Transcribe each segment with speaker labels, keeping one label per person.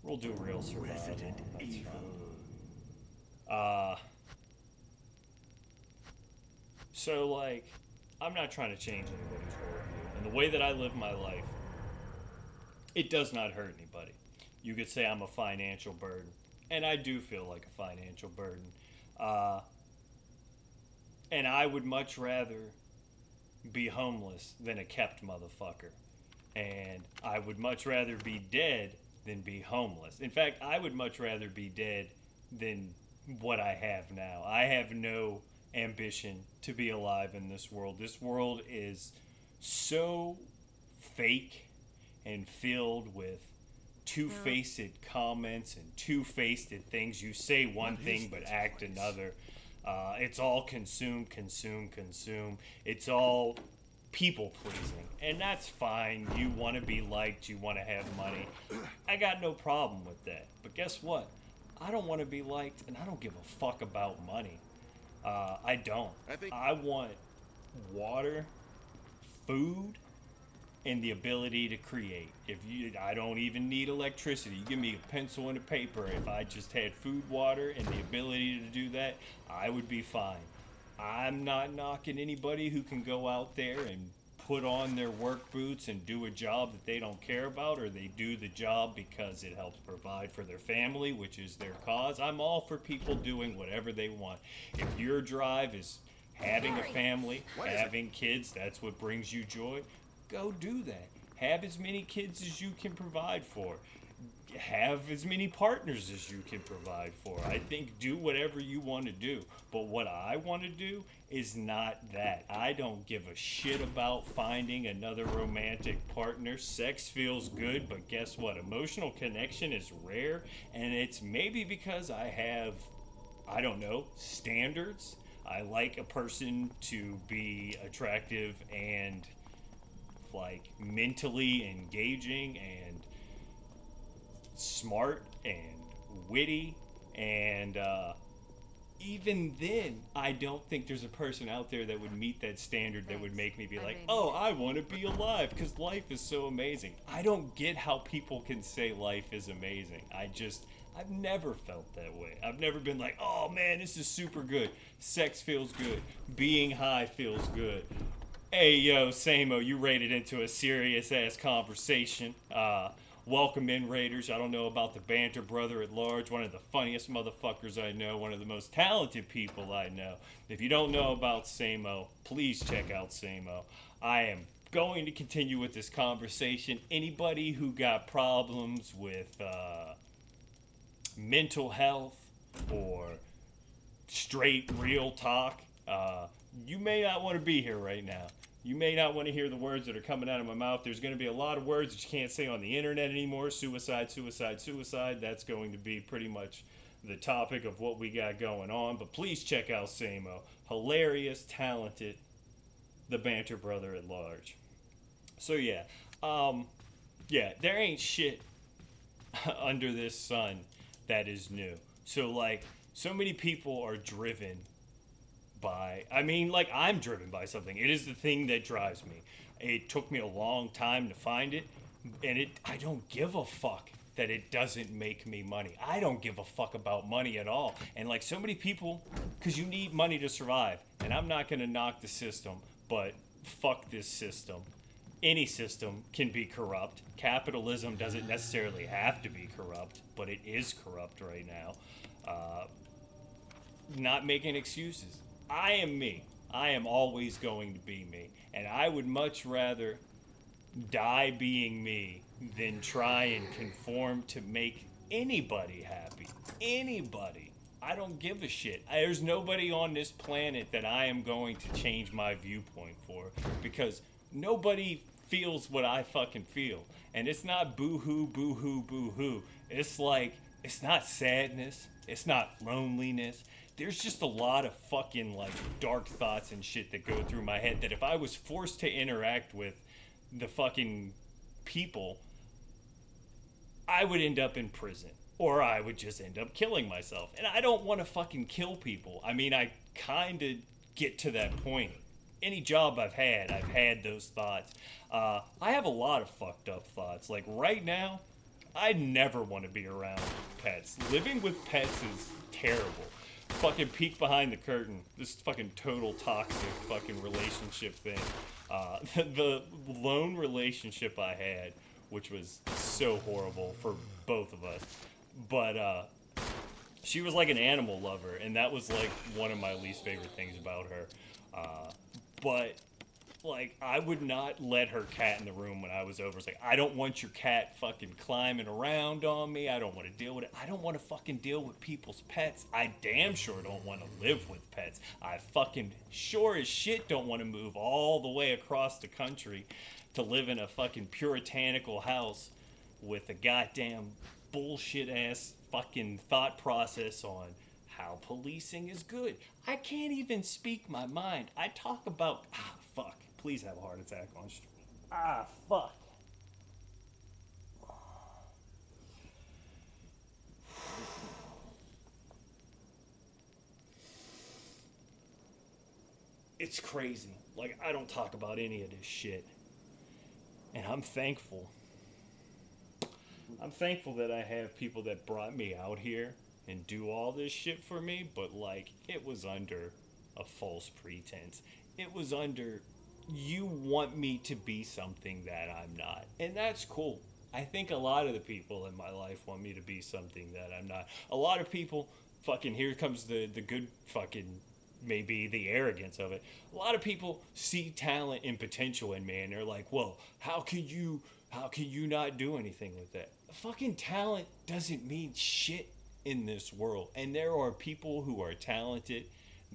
Speaker 1: We'll do real survival.
Speaker 2: Resident
Speaker 1: That's
Speaker 2: Evil.
Speaker 1: fine. So like, I'm not trying to change anybody's worldview, and the way that I live my life, it does not hurt anybody. You could say I'm a financial burden, and I do feel like a financial burden. Uh, and I would much rather be homeless than a kept motherfucker. And I would much rather be dead than be homeless. In fact, I would much rather be dead than what I have now. I have no ambition to be alive in this world. This world is so fake and filled with two-faced comments and two-faced things. You say one thing but act another. It's all consume, consume, consume. It's all people pleasing, and that's fine. You want to be liked, you want to have money. I got no problem with that. But guess what? I don't want to be liked, and I don't give a fuck about money. I don't. I want water, food, and the ability to create. I don't even need electricity. You give me a pencil and a paper. If I just had food, water, and the ability to do that, I would be fine. I'm not knocking anybody who can go out there and put on their work boots and do a job that they don't care about, or they do the job because it helps provide for their family, which is their cause. I'm all for people doing whatever they want. If your drive is having a family, having kids, that's what brings you joy, go do that. Have as many kids as you can provide for. Have as many partners as you can provide for. I think do whatever you want to do. But what I want to do is not that. I don't give a shit about finding another romantic partner. Sex feels good, but guess what? Emotional connection is rare, and it's maybe because I have, I don't know, standards. I like a person to be attractive and like mentally engaging and smart and witty, and even then I don't think there's a person out there that would meet that standard that would make me be like, oh, I want to be alive because life is so amazing. I don't get how people can say life is amazing. I've never felt that way. I've never been like, oh man, this is super good. Sex feels good. Being high feels good. Hey, yo, Samo, you raided into a serious ass conversation. Welcome in, Raiders. I don't know about the Banter Brother at large, one of the funniest motherfuckers I know, one of the most talented people I know. If you don't know about Samo, please check out Samo. I am going to continue with this conversation. Anybody who got problems with mental health or straight real talk, you may not want to be here right now. You may not want to hear the words that are coming out of my mouth. There's going to be a lot of words that you can't say on the internet anymore. Suicide, suicide, suicide. That's going to be pretty much the topic of what we got going on. But please check out Samo. Hilarious, talented, the Banter Brother at large. So yeah, there ain't shit under this sun that is new. So like, so many people are driven by, I'm driven by something. It is the thing that drives me. It took me a long time to find it, and I don't give a fuck that it doesn't make me money. I don't give a fuck about money at all. And like so many people, because you need money to survive, and I'm not going to knock the system, but fuck this system. Any system can be corrupt. Capitalism doesn't necessarily have to be corrupt, but it is corrupt right now. Not making excuses. I am me. I am always going to be me. And I would much rather die being me than try and conform to make anybody happy. Anybody. I don't give a shit. There's nobody on this planet that I am going to change my viewpoint for, because nobody feels what I fucking feel. And it's not boo-hoo, boo-hoo, boo-hoo. It's like, it's not sadness. It's not loneliness. There's just a lot of fucking like dark thoughts and shit that go through my head that if I was forced to interact with the fucking people, I would end up in prison. Or I would just end up killing myself. And I don't want to fucking kill people. I mean, I kind of get to that point. Any job I've had those thoughts. I have a lot of fucked up thoughts. Like right now, I never want to be around pets. Living with pets is terrible. Fucking peek behind the curtain. This fucking total toxic fucking relationship thing. The lone relationship I had, which was so horrible for both of us, but she was like an animal lover, and that was like one of my least favorite things about her. But like, I would not let her cat in the room when I was over. It's like, I don't want your cat fucking climbing around on me. I don't want to deal with it. I don't want to fucking deal with people's pets. I damn sure don't want to live with pets. I fucking sure as shit don't want to move all the way across the country to live in a fucking puritanical house with a goddamn bullshit ass fucking thought process on how policing is good. I can't even speak my mind. I talk about fuck. Please have a heart attack on stream. Fuck. It's crazy. Like, I don't talk about any of this shit. And I'm thankful. I'm thankful that I have people that brought me out here and do all this shit for me, but like, it was under a false pretense. It was under, you want me to be something that I'm not. And that's cool. I think a lot of the people in my life want me to be something that I'm not. A lot of people, fucking, here comes the good fucking, maybe the arrogance of it. A lot of people see talent and potential in me, and they're like, well, how can you not do anything with that? Fucking talent doesn't mean shit in this world. And there are people who are talented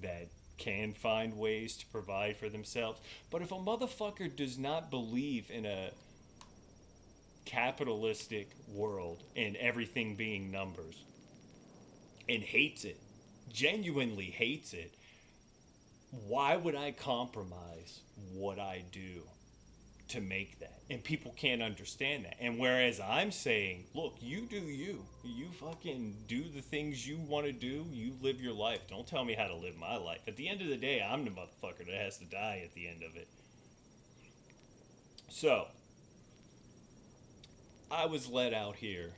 Speaker 1: that can find ways to provide for themselves. But if a motherfucker does not believe in a capitalistic world and everything being numbers and hates it, genuinely hates it, why would I compromise what I do to make that? And people can't understand that. And whereas I'm saying, look, you do you. You fucking do the things you want to do. You live your life. Don't tell me how to live my life. At the end of the day, I'm the motherfucker that has to die at the end of it. So, I was let out here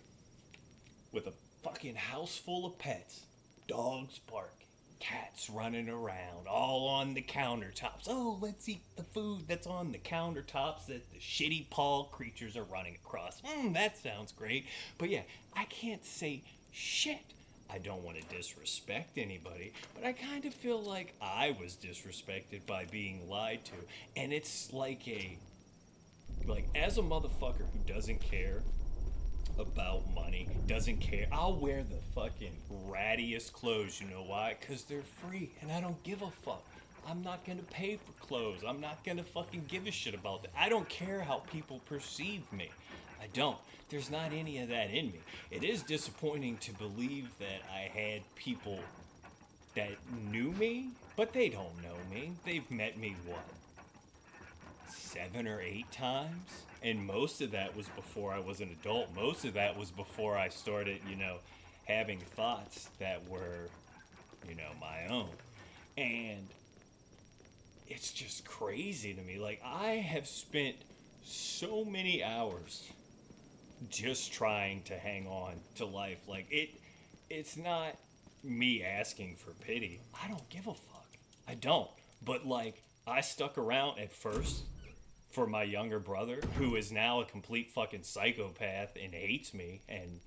Speaker 1: with a fucking house full of pets. Dogs barking. Cats running around, all on the countertops. Oh, let's eat the food that's on the countertops that the shitty paw creatures are running across. That sounds great. But yeah, I can't say shit. I don't want to disrespect anybody, but I kind of feel like I was disrespected by being lied to. And it's like as a motherfucker who doesn't care about money, doesn't care. I'll wear the fucking rattiest clothes, you know why? Because they're free, and I don't give a fuck. I'm not gonna pay for clothes. I'm not gonna fucking give a shit about that. I don't care how people perceive me. I don't. There's not any of that in me. It is disappointing to believe that I had people that knew me, but they don't know me. They've met me, what, 7 or 8 times? And most of that was before I was an adult. Most of that was before I started, having thoughts that were, my own. And it's just crazy to me. Like, I have spent so many hours just trying to hang on to life. Like, it's not me asking for pity. I don't give a fuck. I don't. But, like, I stuck around at first for my younger brother, who is now a complete fucking psychopath and hates me, and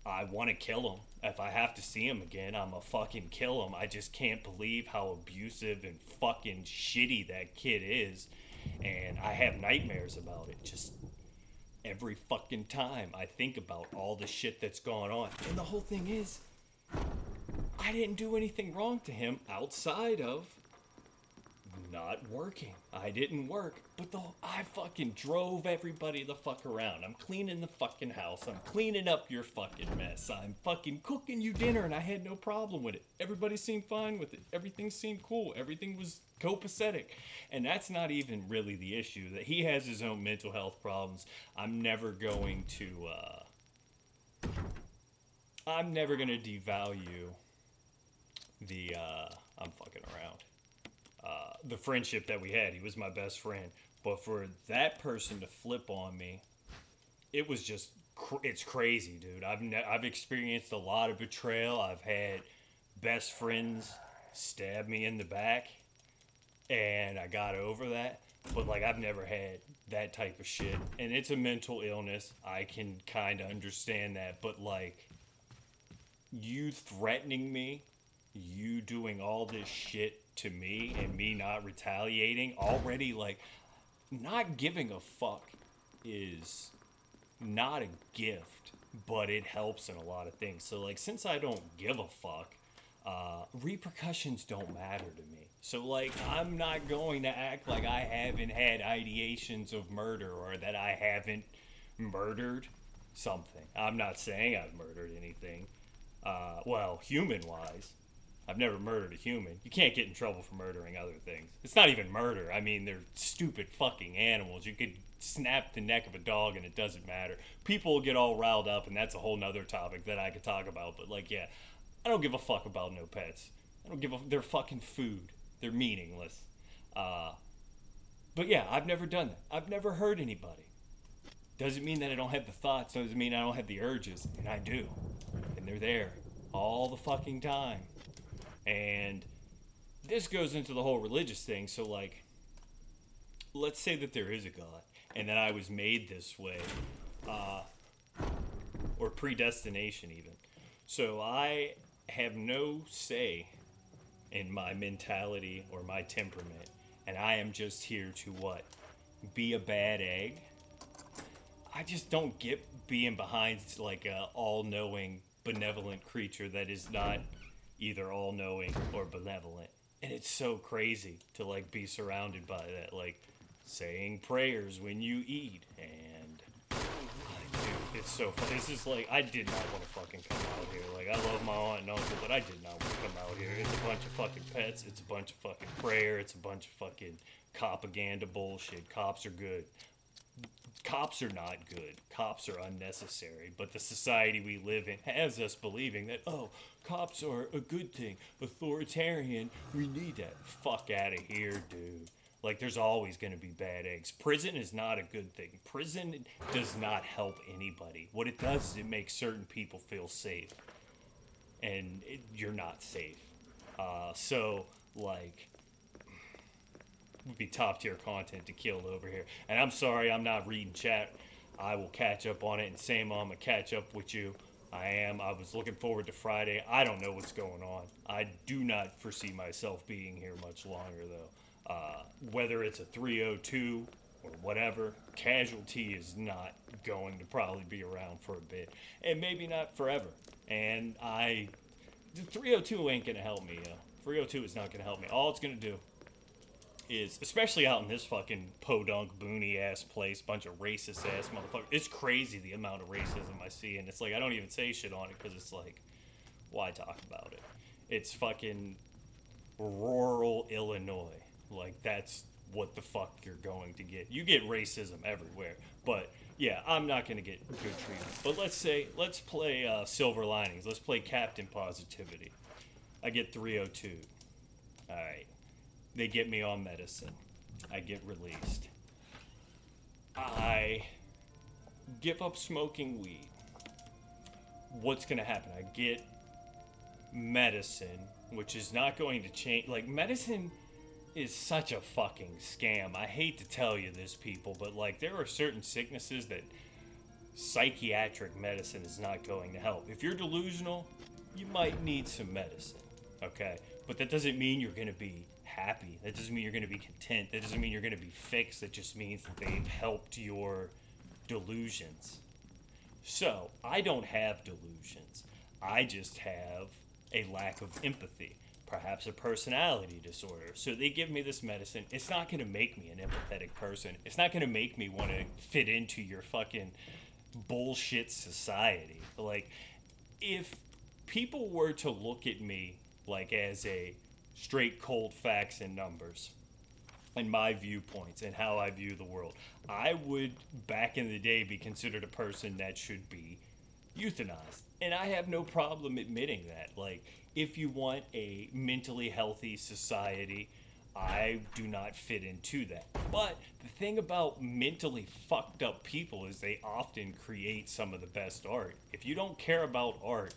Speaker 1: I want to kill him. If I have to see him again, I'm gonna fucking kill him. I just can't believe how abusive and fucking shitty that kid is, and I have nightmares about it. Just every fucking time I think about all the shit that's gone on. And the whole thing is, I didn't do anything wrong to him outside of not working. I didn't work, but I fucking drove everybody the fuck around. I'm cleaning the fucking house. I'm cleaning up your fucking mess. I'm fucking cooking you dinner, and I had no problem with it. Everybody seemed fine with it. Everything seemed cool. Everything was copacetic. And that's not even really the issue. That he has his own mental health problems. I'm never going to devalue I'm fucking around. The friendship that we had. He was my best friend. But for that person to flip on me, it was just it's crazy, dude. I've experienced a lot of betrayal. I've had best friends stab me in the back, and I got over that. But like, I've never had that type of shit, and it's a mental illness. I can kind of understand that, but like, you threatening me, you doing all this shit to me, and me not retaliating already, like, not giving a fuck is not a gift, but it helps in a lot of things. So, like, since I don't give a fuck, repercussions don't matter to me. So, like, I'm not going to act like I haven't had ideations of murder or that I haven't murdered something. I'm not saying I've murdered anything. Well, human wise, I've never murdered a human. You can't get in trouble for murdering other things. It's not even murder. I mean, they're stupid fucking animals. You could snap the neck of a dog and it doesn't matter. People get all riled up, and that's a whole nother topic that I could talk about. But, like, yeah, I don't give a fuck about no pets. I don't give a. They're fucking food. They're meaningless. Uh, but yeah, I've never done that. I've never hurt anybody. Doesn't mean that I don't have the thoughts. Doesn't mean I don't have the urges. And I do. And they're there all the fucking time. And this goes into the whole religious thing. So, like, let's say that there is a God and that I was made this way, uh, or predestination, even. So, I have no say in my mentality or my temperament, and I am just here to what? Be a bad egg? I just don't get being behind like a all-knowing, benevolent creature that is not either all-knowing or benevolent. And it's so crazy to like be surrounded by that, like saying prayers when you eat, and dude, it's so fun. It's just like, I did not want to fucking come out here. Like, I love my aunt and uncle, but I did not want to come out here. It's a bunch of fucking pets. It's a bunch of fucking prayer. It's a bunch of fucking propaganda bullshit. Cops are good. Cops are not good. Cops are unnecessary. But the society we live in has us believing that, oh, cops are a good thing. Authoritarian. We need that. Fuck out of here, dude. Like, there's always going to be bad eggs. Prison is not a good thing. Prison does not help anybody. What it does is it makes certain people feel safe. And you're not safe. So, like, would be top tier content to kill over here. And I'm sorry I'm not reading chat. I will catch up on it, and same, I'm gonna catch up with you. I was looking forward to Friday. I don't know what's going on. I do not foresee myself being here much longer, though. Whether it's a 302 or whatever, casualty is not going to probably be around for a bit, and maybe not forever. And the 302 ain't gonna help me. 302 is not gonna help me. All it's gonna do is, especially out in this fucking podunk, boony ass place, bunch of racist ass motherfuckers. It's crazy the amount of racism I see, and it's like, I don't even say shit on it because it's like, why talk about it? It's fucking rural Illinois. Like, that's what the fuck you're going to get. You get racism everywhere, but yeah, I'm not gonna get good treatment. But let's play silver linings. Let's play Captain Positivity. I get 302. All right. They get me on medicine. I get released. I give up smoking weed. What's going to happen? I get medicine, which is not going to change. Like, medicine is such a fucking scam. I hate to tell you this, people, but, like, there are certain sicknesses that psychiatric medicine is not going to help. If you're delusional, you might need some medicine, okay? But that doesn't mean you're going to be happy. That doesn't mean you're going to be content. That doesn't mean you're going to be fixed. That just means that they've helped your delusions. So, I don't have delusions. I just have a lack of empathy. Perhaps a personality disorder. So they give me this medicine. It's not going to make me an empathetic person. It's not going to make me want to fit into your fucking bullshit society. Like, if people were to look at me like as a straight cold facts and numbers and my viewpoints and how I view the world, I would back in the day be considered a person that should be euthanized. And I have no problem admitting that. Like, if you want a mentally healthy society, I do not fit into that. But the thing about mentally fucked up people is they often create some of the best art. If you don't care about art,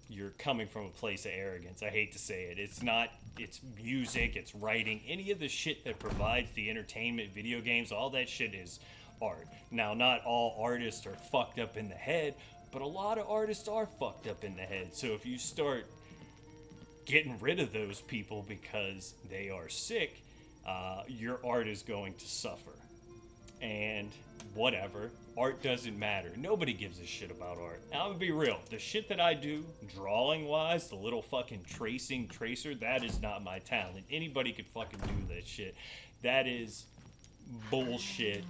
Speaker 1: you're coming from a place of arrogance. I hate to say it. It's not, it's music, it's writing, any of the shit that provides the entertainment, video games, all that shit is art. Now, not all artists are fucked up in the head, but a lot of artists are fucked up in the head. So if you start getting rid of those people because they are sick, your art is going to suffer. And whatever, art doesn't matter. Nobody gives a shit about art. Now, I'm gonna be real. The shit that I do, drawing wise, the little fucking tracer, that is not my talent. Anybody could fucking do that shit. That is bullshit.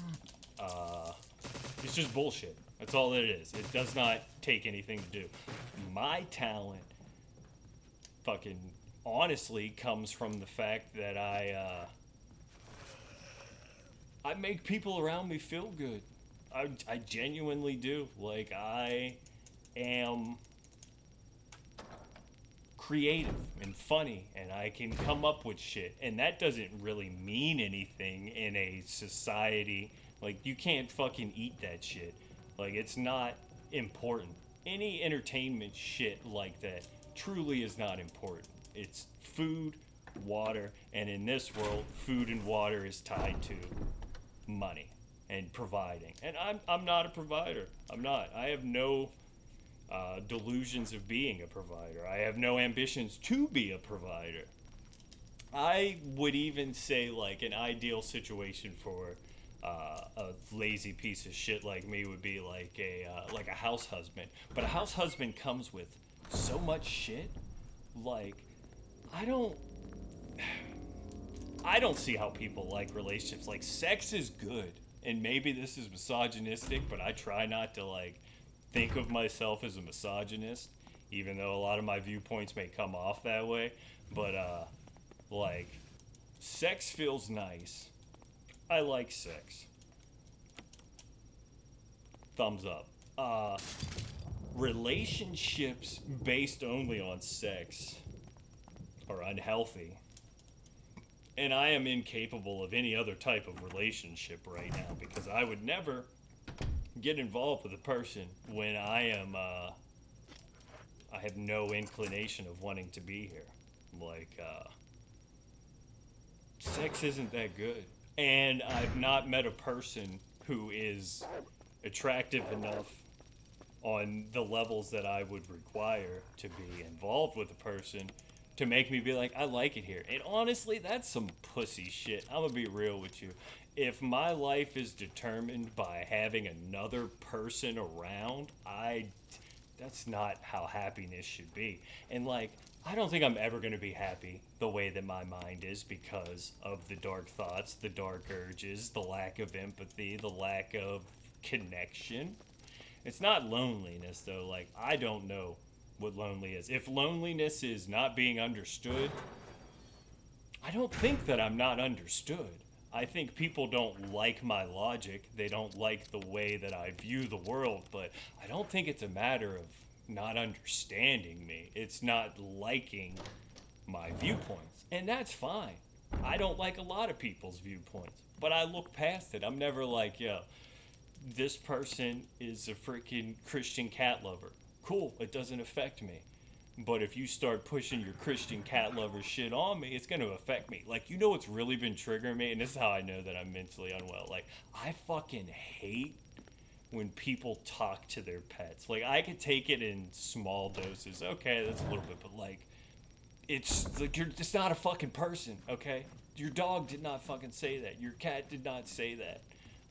Speaker 1: It's just bullshit. That's all it is. It does not take anything to do. My talent, fucking honestly, comes from the fact that I make people around me feel good. I genuinely do. Like, I am creative and funny, and I can come up with shit. And that doesn't really mean anything in a society. Like, you can't fucking eat that shit. Like, it's not important. Any entertainment shit like that truly is not important. It's food, water, and in this world, food and water is tied to money and providing. And I'm not a provider. I'm not. I have no delusions of being a provider. I have no ambitions to be a provider. I would even say, like, an ideal situation for a lazy piece of shit like me would be like a house husband. But a house husband comes with so much shit. Like, I don't see how people like relationships. Like, sex is good, and maybe this is misogynistic, but I try not to, like, think of myself as a misogynist, even though a lot of my viewpoints may come off that way. But like, sex feels nice. I like sex. Thumbs up. Relationships based only on sex are unhealthy. And I am incapable of any other type of relationship right now, because I would never get involved with a person when I have no inclination of wanting to be here. Like, sex isn't that good. And I've not met a person who is attractive enough on the levels that I would require to be involved with a person to make me be like, I like it here. And honestly, that's some pussy shit. I'm gonna be real with you. If my life is determined by having another person around, that's not how happiness should be. And, like, I don't think I'm ever gonna be happy the way that my mind is, because of the dark thoughts, the dark urges, the lack of empathy, the lack of connection. It's not loneliness, though. Like, I don't know what lonely is. If loneliness is not being understood, I don't think that I'm not understood. I think people don't like my logic. They don't like the way that I view the world, but I don't think it's a matter of not understanding me. It's not liking my viewpoints. And that's fine. I don't like a lot of people's viewpoints, but I look past it. I'm never like, yo, this person is a freaking Christian cat lover. Cool, it doesn't affect me. But if you start pushing your Christian cat lover shit on me, it's going to affect me. Like, you know what's really been triggering me? And this is how I know that I'm mentally unwell. Like, I fucking hate when people talk to their pets. Like, I could take it in small doses. Okay, that's a little bit, but, like, it's like, you're just not a fucking person, okay? Your dog did not fucking say that. Your cat did not say that.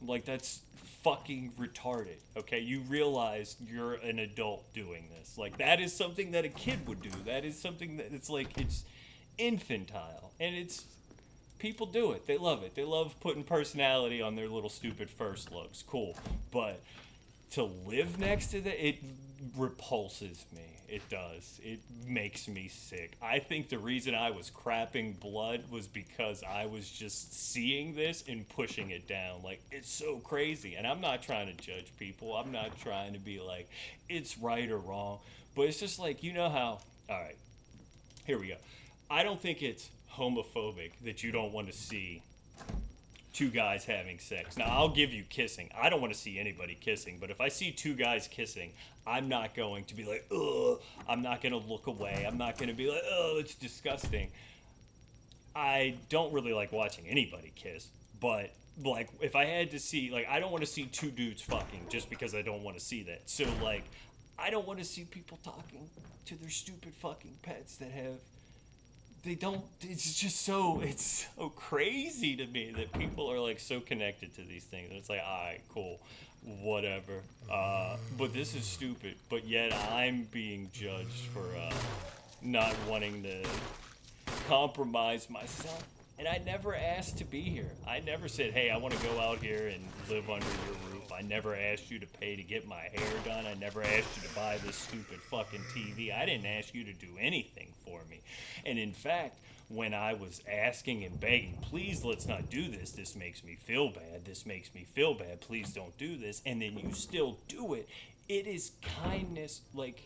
Speaker 1: Like, that's fucking retarded, okay? You realize you're an adult doing this. Like, that is something that a kid would do. That is something that it's like, it's infantile. And it's, people do it. They love it. They love putting personality on their little stupid first looks. Cool. But to live next to that, it repulses me. It does. It makes me sick. I think the reason I was crapping blood was because I was just seeing this and pushing it down. Like, it's so crazy. And I'm not trying to judge people. I'm not trying to be like, it's right or wrong. But it's just like, you know how, all right, here we go. I don't think it's homophobic that you don't want to see two guys having sex. Now, I'll give you kissing. I don't want to see anybody kissing, but if I see two guys kissing, I'm not going to be like, ugh. I'm not going to look away. I'm not going to be like, oh, it's disgusting. I don't really like watching anybody kiss, but like if I had to see, like, I don't want to see two dudes fucking just because I don't want to see that. So like I don't want to see people talking to their stupid fucking pets that have they don't it's so crazy to me that people are like so connected to these things. And it's like, all right, cool, whatever. But this is stupid, but yet I'm being judged for not wanting to compromise myself. And I never asked to be here. I never said, hey, I want to go out here and live under your roof. I never asked you to pay to get my hair done. I never asked you to buy this stupid fucking TV. I didn't ask you to do anything for me. And in fact, when I was asking and begging, please, let's not do this. This makes me feel bad. This makes me feel bad. Please don't do this. And then you still do it. It is kindness. Like,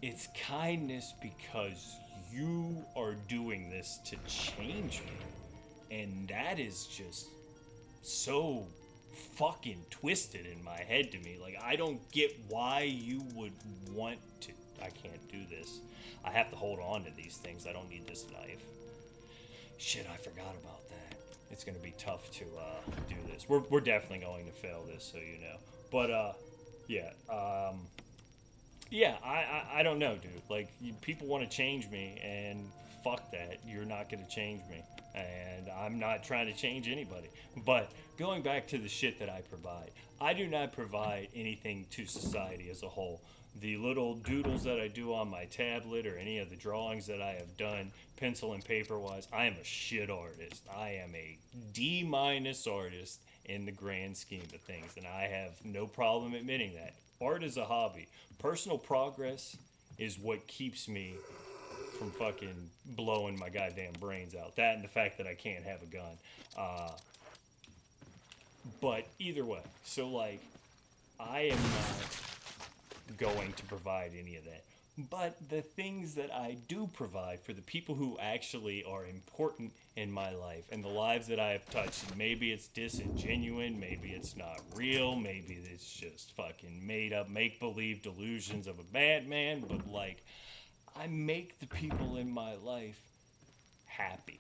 Speaker 1: it's kindness because you are doing this to change me. And that is just so fucking twisted in my head to me. Like, I don't get why you would want to. I can't do this. I have to hold on to these things. I don't need this knife. Shit, I forgot about that. It's going to be tough to do this. We're definitely going to fail this, so you know. But, yeah. Yeah, I don't know, dude. Like, people want to change me, and fuck that. You're not going to change me. And I'm not trying to change anybody. But going back to the shit that I provide, I do not provide anything to society as a whole. The little doodles that I do on my tablet or any of the drawings that I have done, pencil and paper-wise, I am a shit artist. I am a D- artist in the grand scheme of things, and I have no problem admitting that. Art is a hobby. Personal progress is what keeps me from fucking blowing my goddamn brains out. That and the fact that I can't have a gun. But either way, so like, I am not going to provide any of that. But the things that I do provide for the people who actually are important in my life and the lives that I have touched, and maybe it's disingenuous, maybe it's not real, maybe it's just fucking made up make-believe delusions of a madman, but like, I make the people in my life happy.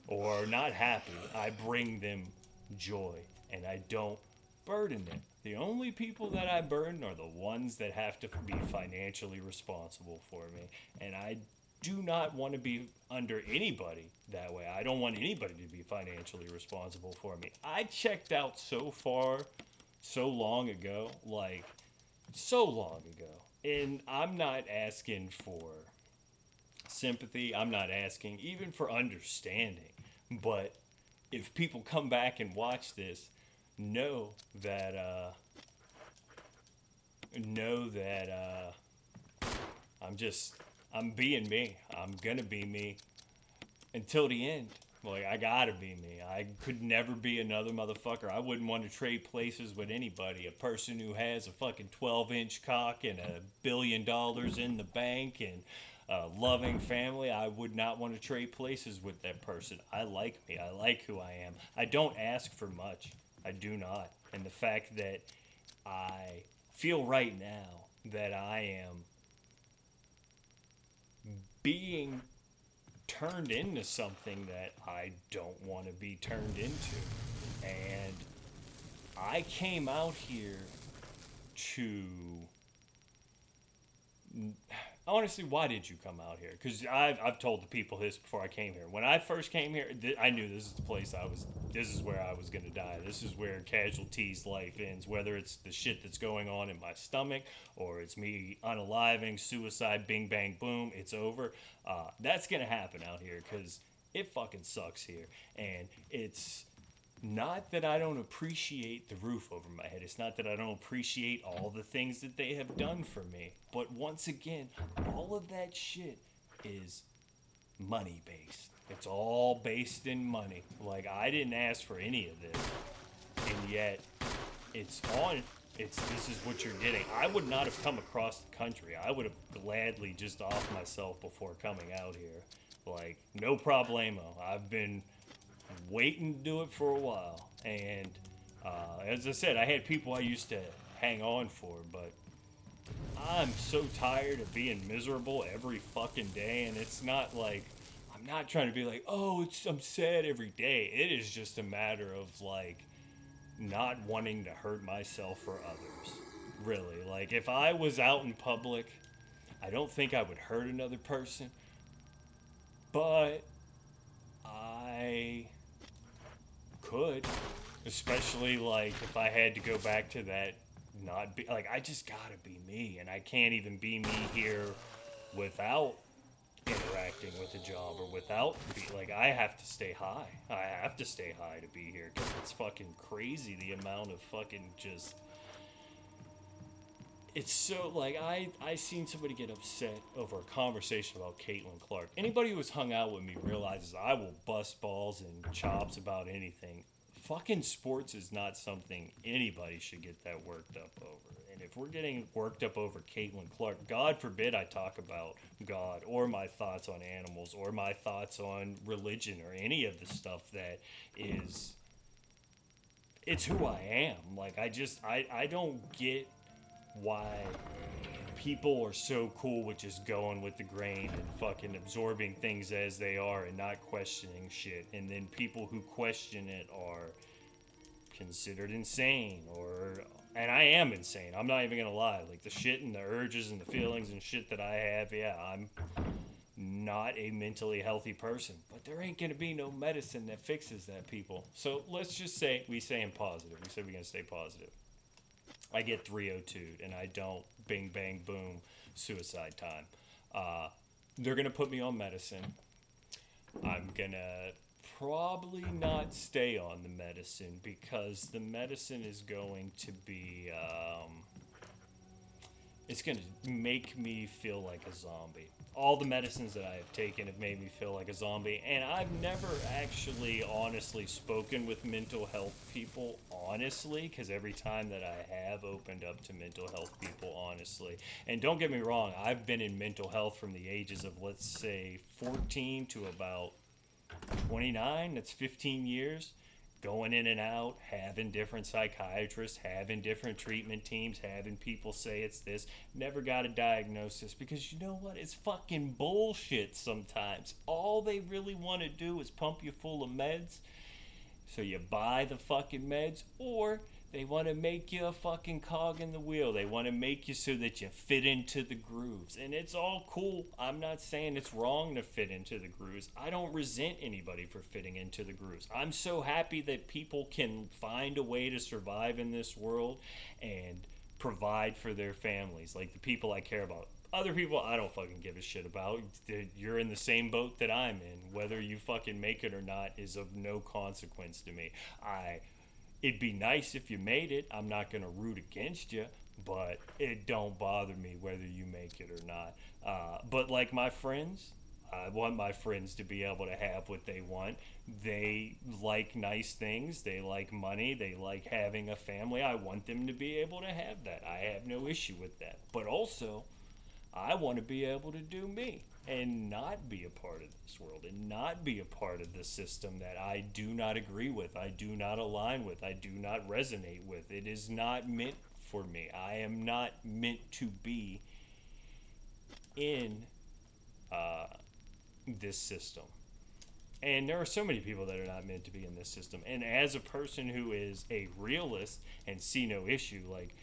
Speaker 1: Or not happy, I bring them joy, and I don't burden them. The only people that I burden are the ones that have to be financially responsible for me. And I do not want to be under anybody that way. I don't want anybody to be financially responsible for me. I checked out so far, so long ago, like, so long ago. And I'm not asking for sympathy. I'm not asking even for understanding. But if people come back and watch this, know that I'm being me. I'm gonna be me until the end. Like, I gotta be me. I could never be another motherfucker. I wouldn't want to trade places with anybody. A person who has a fucking 12-inch cock and $1 billion in the bank and a loving family, I would not want to trade places with that person. I like me. I like who I am. I don't ask for much. I do not. And the fact that I feel right now that I am being turned into something that I don't want to be turned into. And I came out here to... Honestly, why did you come out here? Because I've told the people this before I came here. When I first came here, I knew this is the place this is where I was going to die. This is where Casualty's life ends. Whether it's the shit that's going on in my stomach, or it's me unaliving, suicide, bing, bang, boom, it's over. That's going to happen out here because it fucking sucks here. And it's not that I don't appreciate the roof over my head. It's not that I don't appreciate all the things that they have done for me. But once again, all of that shit is money based. It's all based in money. Like, I didn't ask for any of this. And yet, it's on This is what you're getting. I would not have come across the country. I would have gladly just off myself before coming out here. Like, no problemo. I've been waiting to do it for a while. And as I said, I had people I used to hang on for, but I'm so tired of being miserable every fucking day. And it's not like, I'm not trying to be like, oh, I'm sad every day. It is just a matter of like, not wanting to hurt myself or others. Really. Like, if I was out in public, I don't think I would hurt another person, but I could. Especially, like, if I had to go back to that, not be, like, I just gotta be me, and I can't even be me here without interacting with a job or without like I have to stay high. I have to stay high to be here because it's fucking crazy the amount of fucking just. It's so like I seen somebody get upset over a conversation about Caitlin Clark. Anybody who's hung out with me realizes I will bust balls and chops about anything. Fucking sports is not something anybody should get that worked up over. And if we're getting worked up over Caitlin Clark, God forbid I talk about God or my thoughts on animals or my thoughts on religion or any of the stuff that is. It's who I am. Like, I don't get why people are so cool with just going with the grain and fucking absorbing things as they are and not questioning shit. And then people who question it are considered insane and I am insane. I'm not even gonna lie. Like, the shit and the urges and the feelings and shit that I have, yeah, I'm not a mentally healthy person. But there ain't gonna be no medicine that fixes that, people. So let's just say we saying positive. We said we're gonna stay positive. I get 302'd and I don't bing bang boom suicide time. They're gonna put me on medicine. I'm gonna probably not stay on the medicine because the medicine is going to be it's going to make me feel like a zombie. All the medicines that I have taken have made me feel like a zombie, and I've never actually honestly spoken with mental health people, honestly, because every time that I have opened up to mental health people, honestly, and don't get me wrong, I've been in mental health from the ages of, let's say, 14 to about 29, that's 15 years, going in and out, having different psychiatrists, having different treatment teams, having people say it's this, never got a diagnosis because you know what? It's fucking bullshit sometimes. All they really want to do is pump you full of meds so you buy the fucking meds, or they want to make you a fucking cog in the wheel. They want to make you so that you fit into the grooves. And it's all cool. I'm not saying it's wrong to fit into the grooves. I don't resent anybody for fitting into the grooves. I'm so happy that people can find a way to survive in this world and provide for their families, like the people I care about. Other people, I don't fucking give a shit about. You're in the same boat that I'm in. Whether you fucking make it or not is of no consequence to me. It'd be nice if you made it. I'm not going to root against you, but it don't bother me whether you make it or not. But like my friends, I want my friends to be able to have what they want. They like nice things. They like money. They like having a family. I want them to be able to have that. I have no issue with that. But also, I want to be able to do me and not be a part of this world and not be a part of the system that I do not agree with, I do not align with, I do not resonate with. It is not meant for me. I am not meant to be in this system. And there are so many people that are not meant to be in this system. And as a person who is a realist and see no issue, like,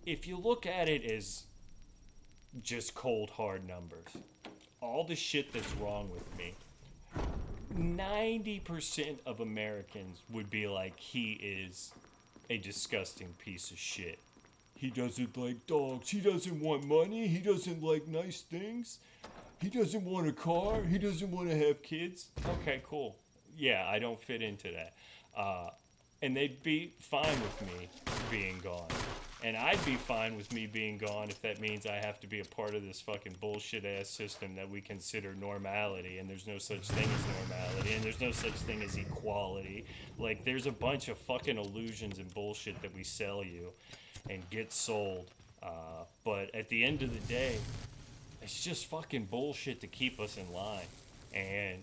Speaker 1: if you look at it as just cold hard numbers, all the shit that's wrong with me, 90% of Americans would be like, he is a disgusting piece of shit. He doesn't like dogs. He doesn't want money. He doesn't like nice things. He doesn't want a car. He doesn't want to have kids. Okay, cool. Yeah, I don't fit into that. And they'd be fine with me being gone. And I'd be fine with me being gone if that means I have to be a part of this fucking bullshit ass system that we consider normality, and there's no such thing as normality, and there's no such thing as equality. Like, there's a bunch of fucking illusions and bullshit that we sell you. and get sold. But at the end of the day, it's just fucking bullshit to keep us in line. And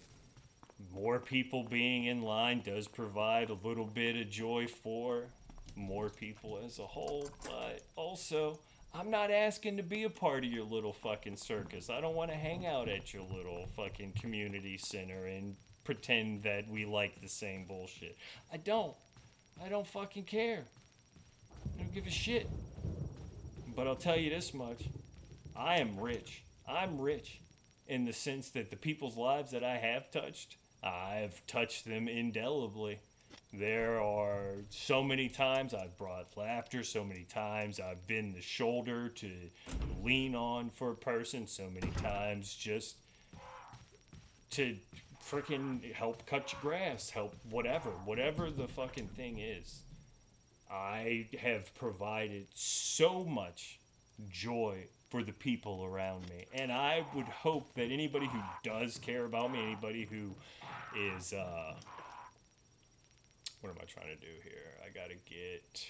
Speaker 1: more people being in line does provide a little bit of joy for more people as a whole, but also I'm not asking to be a part of your little fucking circus. I don't want to hang out at your little fucking community center and pretend that we like the same bullshit. I don't. I don't fucking care. I don't give a shit. But I'll tell you this much. I am rich. I'm rich in the sense that the people's lives that I have touched, I've touched them indelibly. There are so many times I've brought laughter, so many times I've been the shoulder to lean on for a person, so many times just to freaking help cut your grass, help whatever the fucking thing is. I have provided so much joy for the people around me. And I would hope that anybody who does care about me, anybody who is, what am I trying to do here? I gotta get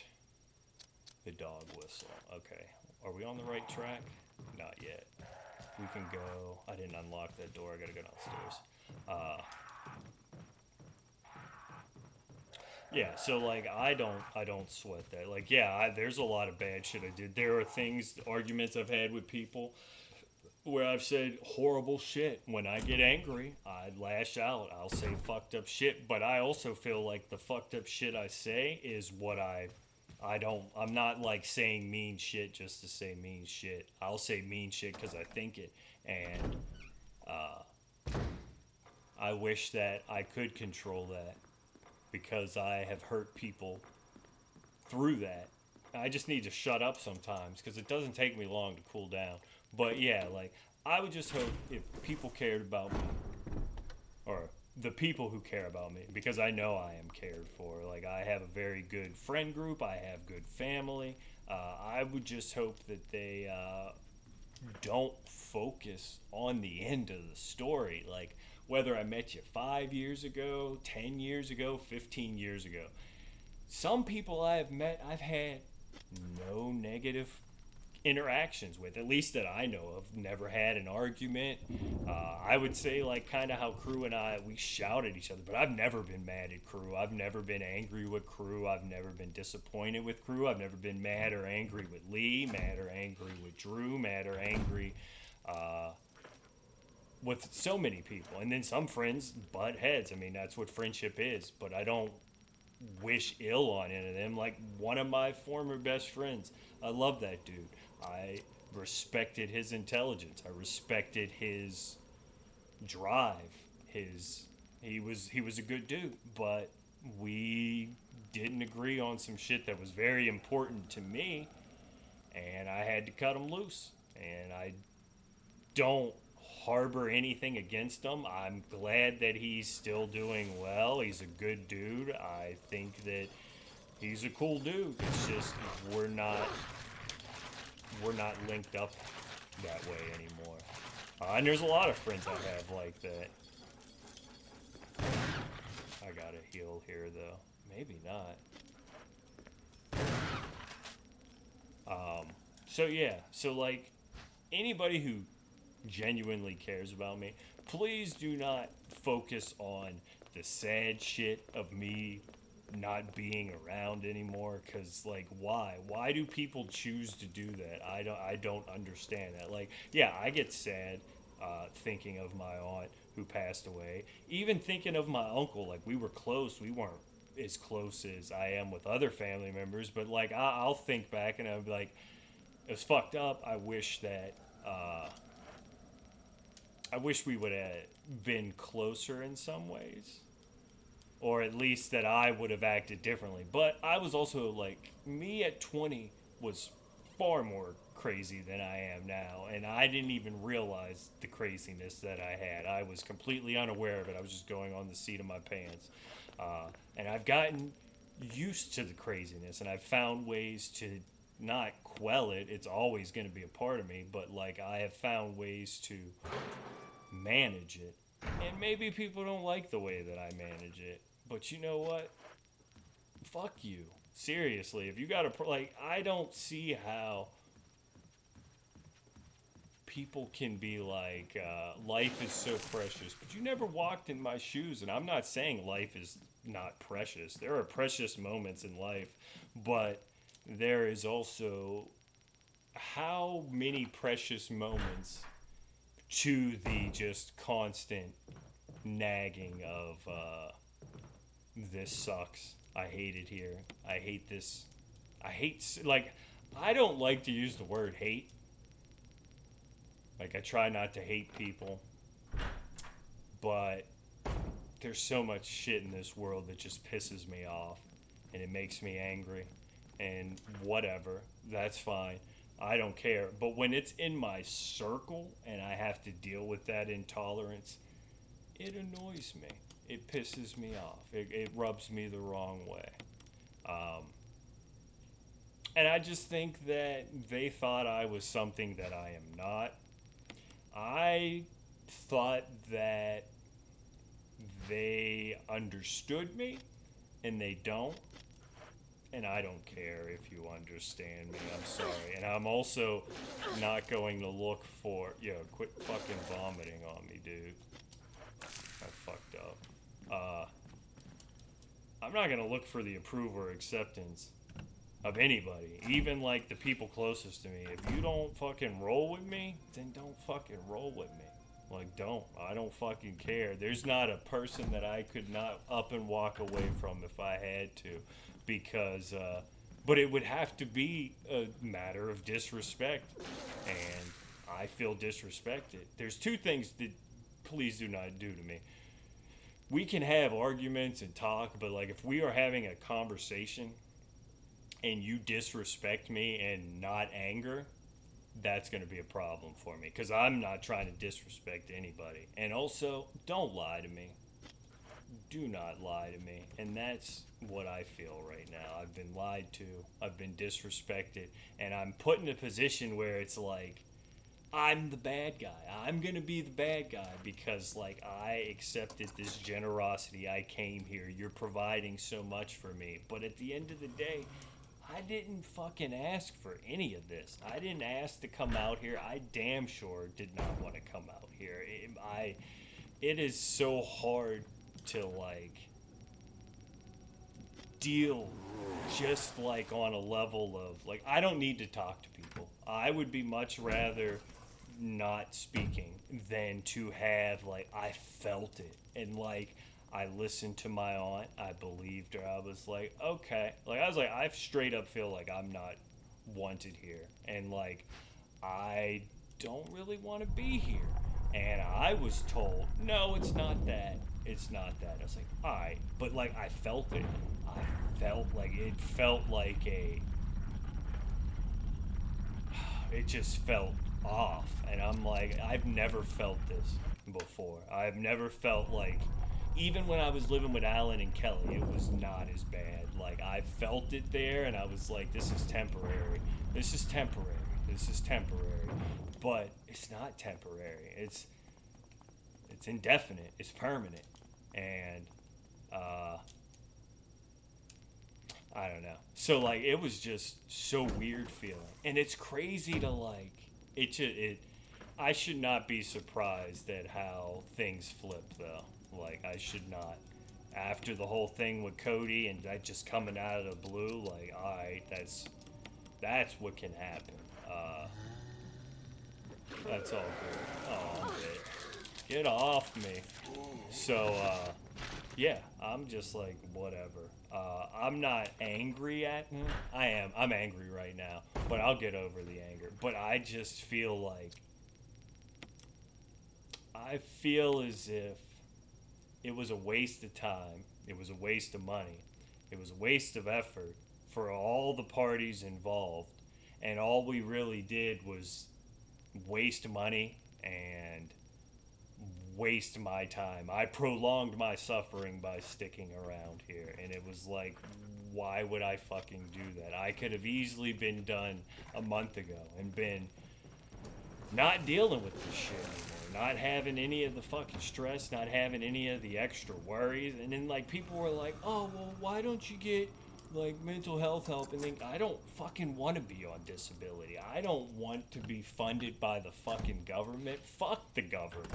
Speaker 1: the dog whistle. Okay. Are we on the right track? Not yet. We can go. I didn't unlock that door. I gotta go downstairs. Yeah, so like I don't sweat that. Like yeah, there's a lot of bad shit I did. There are things, arguments I've had with people where I've said horrible shit. When I get angry, I lash out. I'll say fucked up shit, but I also feel like the fucked up shit I say is what I'm not like saying mean shit just to say mean shit. I'll say mean shit cuz I think it, and I wish that I could control that because I have hurt people through that. I just need to shut up sometimes because it doesn't take me long to cool down. But yeah, like I would just hope if people cared about me, or the people who care about me, because I know I am cared for. Like I have a very good friend group, I have good family. I would just hope that they don't focus on the end of the story. Like whether I met you 5 years ago, 10 years ago, 15 years ago. Some people I have met, I've had no negative interactions with, at least that I know of. Never had an argument. I would say like kind of how Crew and I, we shout at each other, but I've never been mad at Crew. I've never been angry with Crew. I've never been disappointed with Crew. I've never been mad or angry with Lee, mad or angry with Drew, mad or angry with so many people. And then some friends butt heads. I mean, that's what friendship is, but I don't wish ill on any of them. Like one of my former best friends, I love that dude. I respected his intelligence. I respected his drive. His he was a good dude, but we didn't agree on some shit that was very important to me, and I had to cut him loose. And I don't harbor anything against him. I'm glad that he's still doing well. He's a good dude. I think that he's a cool dude. It's just we're not linked up that way anymore. And there's a lot of friends I have like that. I gotta heal here though. Maybe not. So yeah. So like anybody who genuinely cares about me, please do not focus on the sad shit of me not being around anymore. Because like why do people choose to do that? I don't understand that. Like yeah, I get sad thinking of my aunt who passed away, even thinking of my uncle. Like we were close, we weren't as close as I am with other family members, but like I'll think back and I'll be like, it was fucked up. I wish we would have been closer in some ways, or at least that I would have acted differently. But I was also like, me at 20 was far more crazy than I am now, and I didn't even realize the craziness that I had. I was completely unaware of it. I was just going on the seat of my pants. And I've gotten used to the craziness, and I've found ways to not quell it. It's always going to be a part of me, but like I have found ways to manage it. And maybe people don't like the way that I manage it, but you know what? Fuck you. Seriously, if you got a like, I don't see how people can be like, life is so precious, but you never walked in my shoes. And I'm not saying life is not precious. There are precious moments in life, but there is also how many precious moments to the just constant nagging of, this sucks. I hate it here. I hate this. I hate, like, I don't like to use the word hate. Like, I try not to hate people, but there's so much shit in this world that just pisses me off and it makes me angry. And whatever, that's fine. I don't care. But when it's in my circle and I have to deal with that intolerance, it annoys me. It pisses me off. It rubs me the wrong way. Um, and I just think that they thought I was something that I am not. I thought that they understood me, and they don't. And I don't care if you understand me. I'm sorry. And I'm also not going to look for. Yo, quit fucking vomiting on me, dude. I fucked up. I'm not going to look for the approval or acceptance of anybody, even like the people closest to me. If you don't fucking roll with me, then don't fucking roll with me. Like, don't. I don't fucking care. There's not a person that I could not up and walk away from if I had to, because, but it would have to be a matter of disrespect, and I feel disrespected. There's two things that please do not do to me. We can have arguments and talk, but like if we are having a conversation and you disrespect me and not anger, that's going to be a problem for me, because I'm not trying to disrespect anybody. And also, don't lie to me. Do not lie to me. And that's what I feel right now. I've been lied to. I've been disrespected. And I'm put in a position where it's like, I'm the bad guy. I'm going to be the bad guy because, like, I accepted this generosity. I came here. You're providing so much for me. But at the end of the day, I didn't fucking ask for any of this. I didn't ask to come out here. I damn sure did not want to come out here. It is so hard to, like, deal just, like, on a level of, like, I don't need to talk to people. I would be much rather not speaking than to have, like, I felt it. And, like, I listened to my aunt. I believed her. I was like, okay. Like, I was like, I straight up feel like I'm not wanted here. And, like, I don't really want to be here. And I was told, no, it's not that. It's not that. I was like, all right. But, like, I felt it. It felt like it just felt off. And I'm like, I've never felt this before. I've never felt like, even when I was living with Alan and Kelly, it was not as bad. Like, I felt it there, and I was like, this is temporary. This is temporary. This is temporary. But it's not temporary. It's indefinite. It's permanent. And, I don't know. So, like, it was just so weird feeling. And it's crazy to, like, I should not be surprised at how things flip, though. Like, I should not. After the whole thing with Cody and that just coming out of the blue, like, alright, that's what can happen. That's all good. Oh, I'm dead. Get off me. So, yeah, I'm just like, whatever. I'm not angry at him. I'm angry right now, but I'll get over the anger. But I just feel like, I feel as if it was a waste of time. It was a waste of money. It was a waste of effort for all the parties involved. And all we really did was waste money and waste my time. I prolonged my suffering by sticking around here. And it was like, why would I fucking do that? I could have easily been done a month ago and been not dealing with this shit anymore, not having any of the fucking stress, not having any of the extra worries. And then, like, people were like, oh, well, why don't you get like mental health help and think I don't fucking want to be on disability. I don't want to be funded by the fucking government. Fuck the government.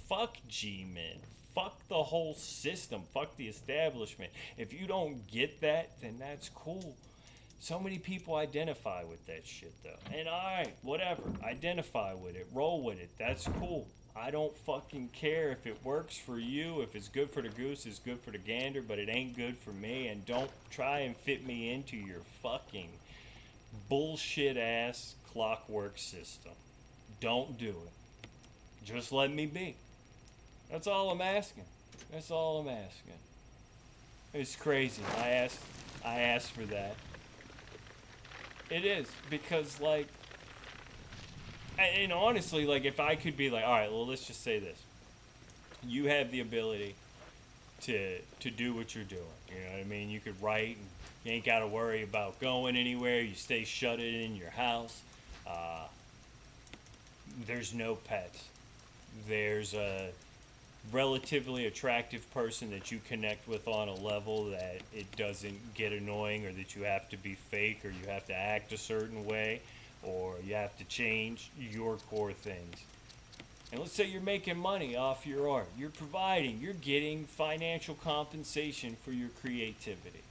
Speaker 1: Fuck G-men. Fuck the whole system. Fuck the establishment. If you don't get that, then that's cool. So many people identify with that shit though. And alright, whatever. Identify with it. Roll with it. That's cool. I don't fucking care if it works for you. If it's good for the goose, it's good for the gander, but it ain't good for me. And don't try and fit me into your fucking bullshit ass clockwork system. Don't do it. Just let me be. That's all I'm asking. That's all I'm asking. It's crazy. I asked for that. It is because like, and honestly, like if I could be like, all right, well, let's just say this: you have the ability to do what you're doing. You know what I mean? You could write, and you ain't got to worry about going anywhere. You stay shut in your house. There's no pets. There's a relatively attractive person that you connect with on a level that it doesn't get annoying, or that you have to be fake, or you have to act a certain way, or you have to change your core things. And let's say you're making money off your art. You're providing, you're getting financial compensation for your creativity.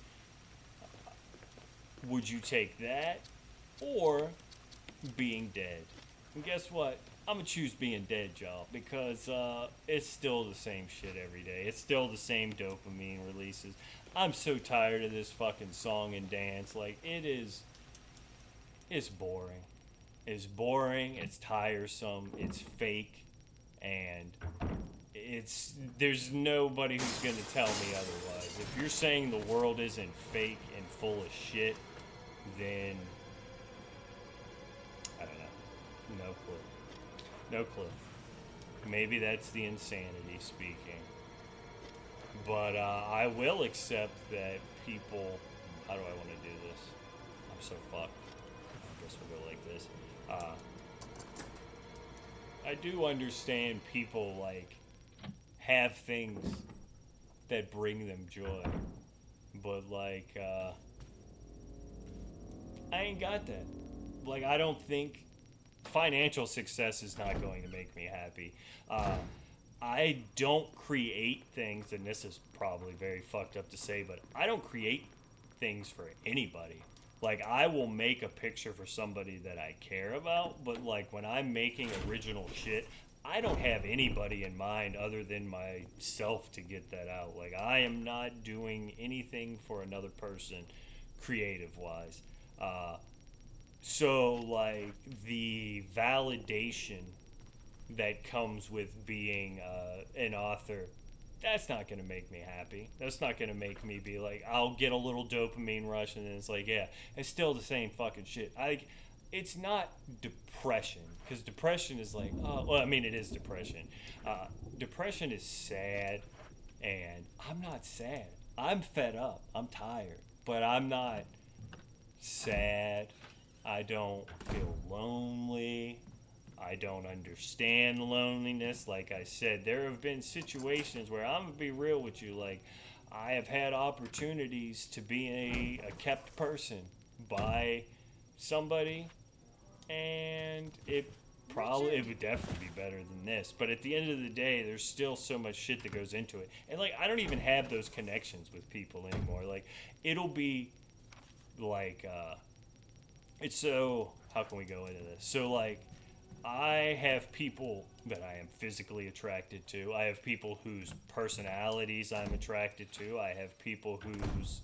Speaker 1: Would you take that or being dead? And guess what? I'm gonna choose being dead, y'all, because it's still the same shit every day. It's still the same dopamine releases. I'm so tired of this fucking song and dance. Like, it's boring. It's boring, it's tiresome, it's fake, and there's nobody who's gonna tell me otherwise. If you're saying the world isn't fake and full of shit, then I don't know. No clue. No clue. Maybe that's the insanity speaking. But I will accept that people. How do I want to do this? I'm so fucked. I guess we'll go like this. I do understand people like have things that bring them joy, but like I ain't got that. Like, I don't think financial success is not going to make me happy. I don't create things, and this is probably very fucked up to say, but I don't create things for anybody. Like, I will make a picture for somebody that I care about, but like when I'm making original shit, I don't have anybody in mind other than myself to get that out. Like, I am not doing anything for another person creative wise. So, like, the validation that comes with being an author, that's not going to make me happy. That's not going to make me be like, I'll get a little dopamine rush, and then it's like, yeah, it's still the same fucking shit. It's not depression, because depression is like, well, I mean, it is depression. Depression is sad, and I'm not sad. I'm fed up. I'm tired, but I'm not sad. I don't feel lonely. I don't understand loneliness. Like I said, there have been situations where I'm going to be real with you. Like, I have had opportunities to be a kept person by somebody, and it would definitely be better than this. But at the end of the day, there's still so much shit that goes into it. And, like, I don't even have those connections with people anymore. Like, it'll be like, it's so, how can we go into this? So, like, I have people that I am physically attracted to. I have people whose personalities I'm attracted to. I have people whose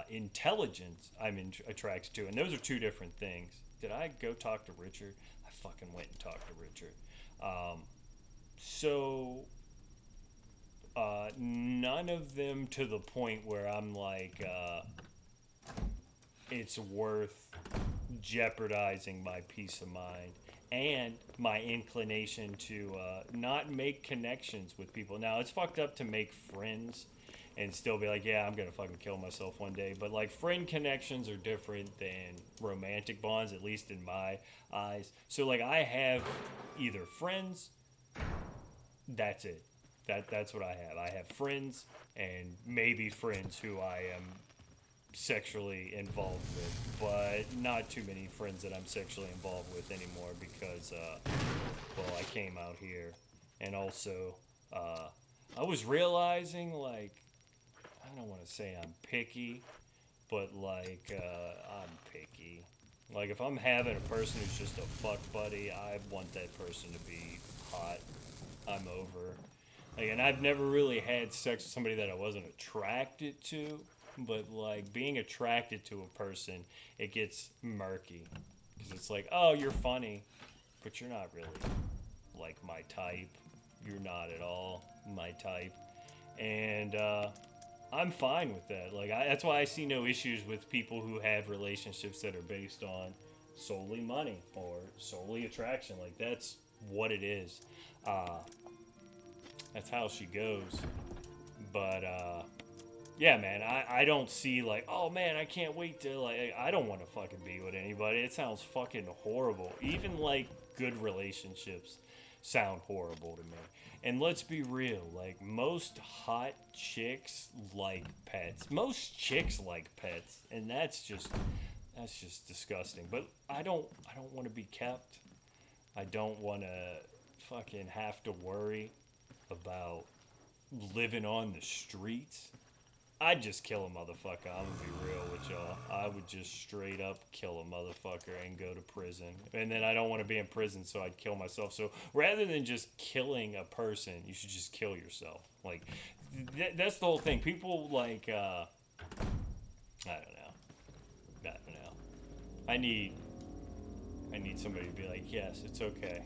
Speaker 1: intelligence I'm attracted to. And those are two different things. Did I go talk to Richard? I fucking went and talked to Richard. None of them to the point where I'm like, it's worth jeopardizing my peace of mind and my inclination to not make connections with people. Now, it's fucked up to make friends and still be like, yeah, I'm gonna fucking kill myself one day. But like, friend connections are different than romantic bonds, at least in my eyes. So like, I have either friends, that's it. That's what I have. I have friends, and maybe friends who I am sexually involved with, but not too many friends that I'm sexually involved with anymore because, well, I came out here. And also, uh, I was realizing, like, I don't want to say I'm picky, but, like, I'm picky. Like, if I'm having a person who's just a fuck buddy, I want that person to be hot. I'm over. Like, and I've never really had sex with somebody that I wasn't attracted to, but like being attracted to a person, it gets murky because it's like, oh, you're funny, but you're not really like my type. You're not at all my type, and I'm fine with that. Like, that's why I see no issues with people who have relationships that are based on solely money or solely attraction. Like, that's what it is. Uh, that's how she goes. But yeah, man, I don't see like, oh man, I can't wait to like, I don't want to fucking be with anybody. It sounds fucking horrible. Even like good relationships sound horrible to me. And let's be real, like most hot chicks like pets. Most chicks like pets, and that's just disgusting. But I don't want to be kept. I don't want to fucking have to worry about living on the streets. I'd just kill a motherfucker. I'm gonna be real with y'all. I would just straight up kill a motherfucker and go to prison. And then I don't want to be in prison, so I'd kill myself. So rather than just killing a person, you should just kill yourself. Like, that's the whole thing. People like, I don't know. I don't know. I need, I need somebody to be like, yes, it's okay.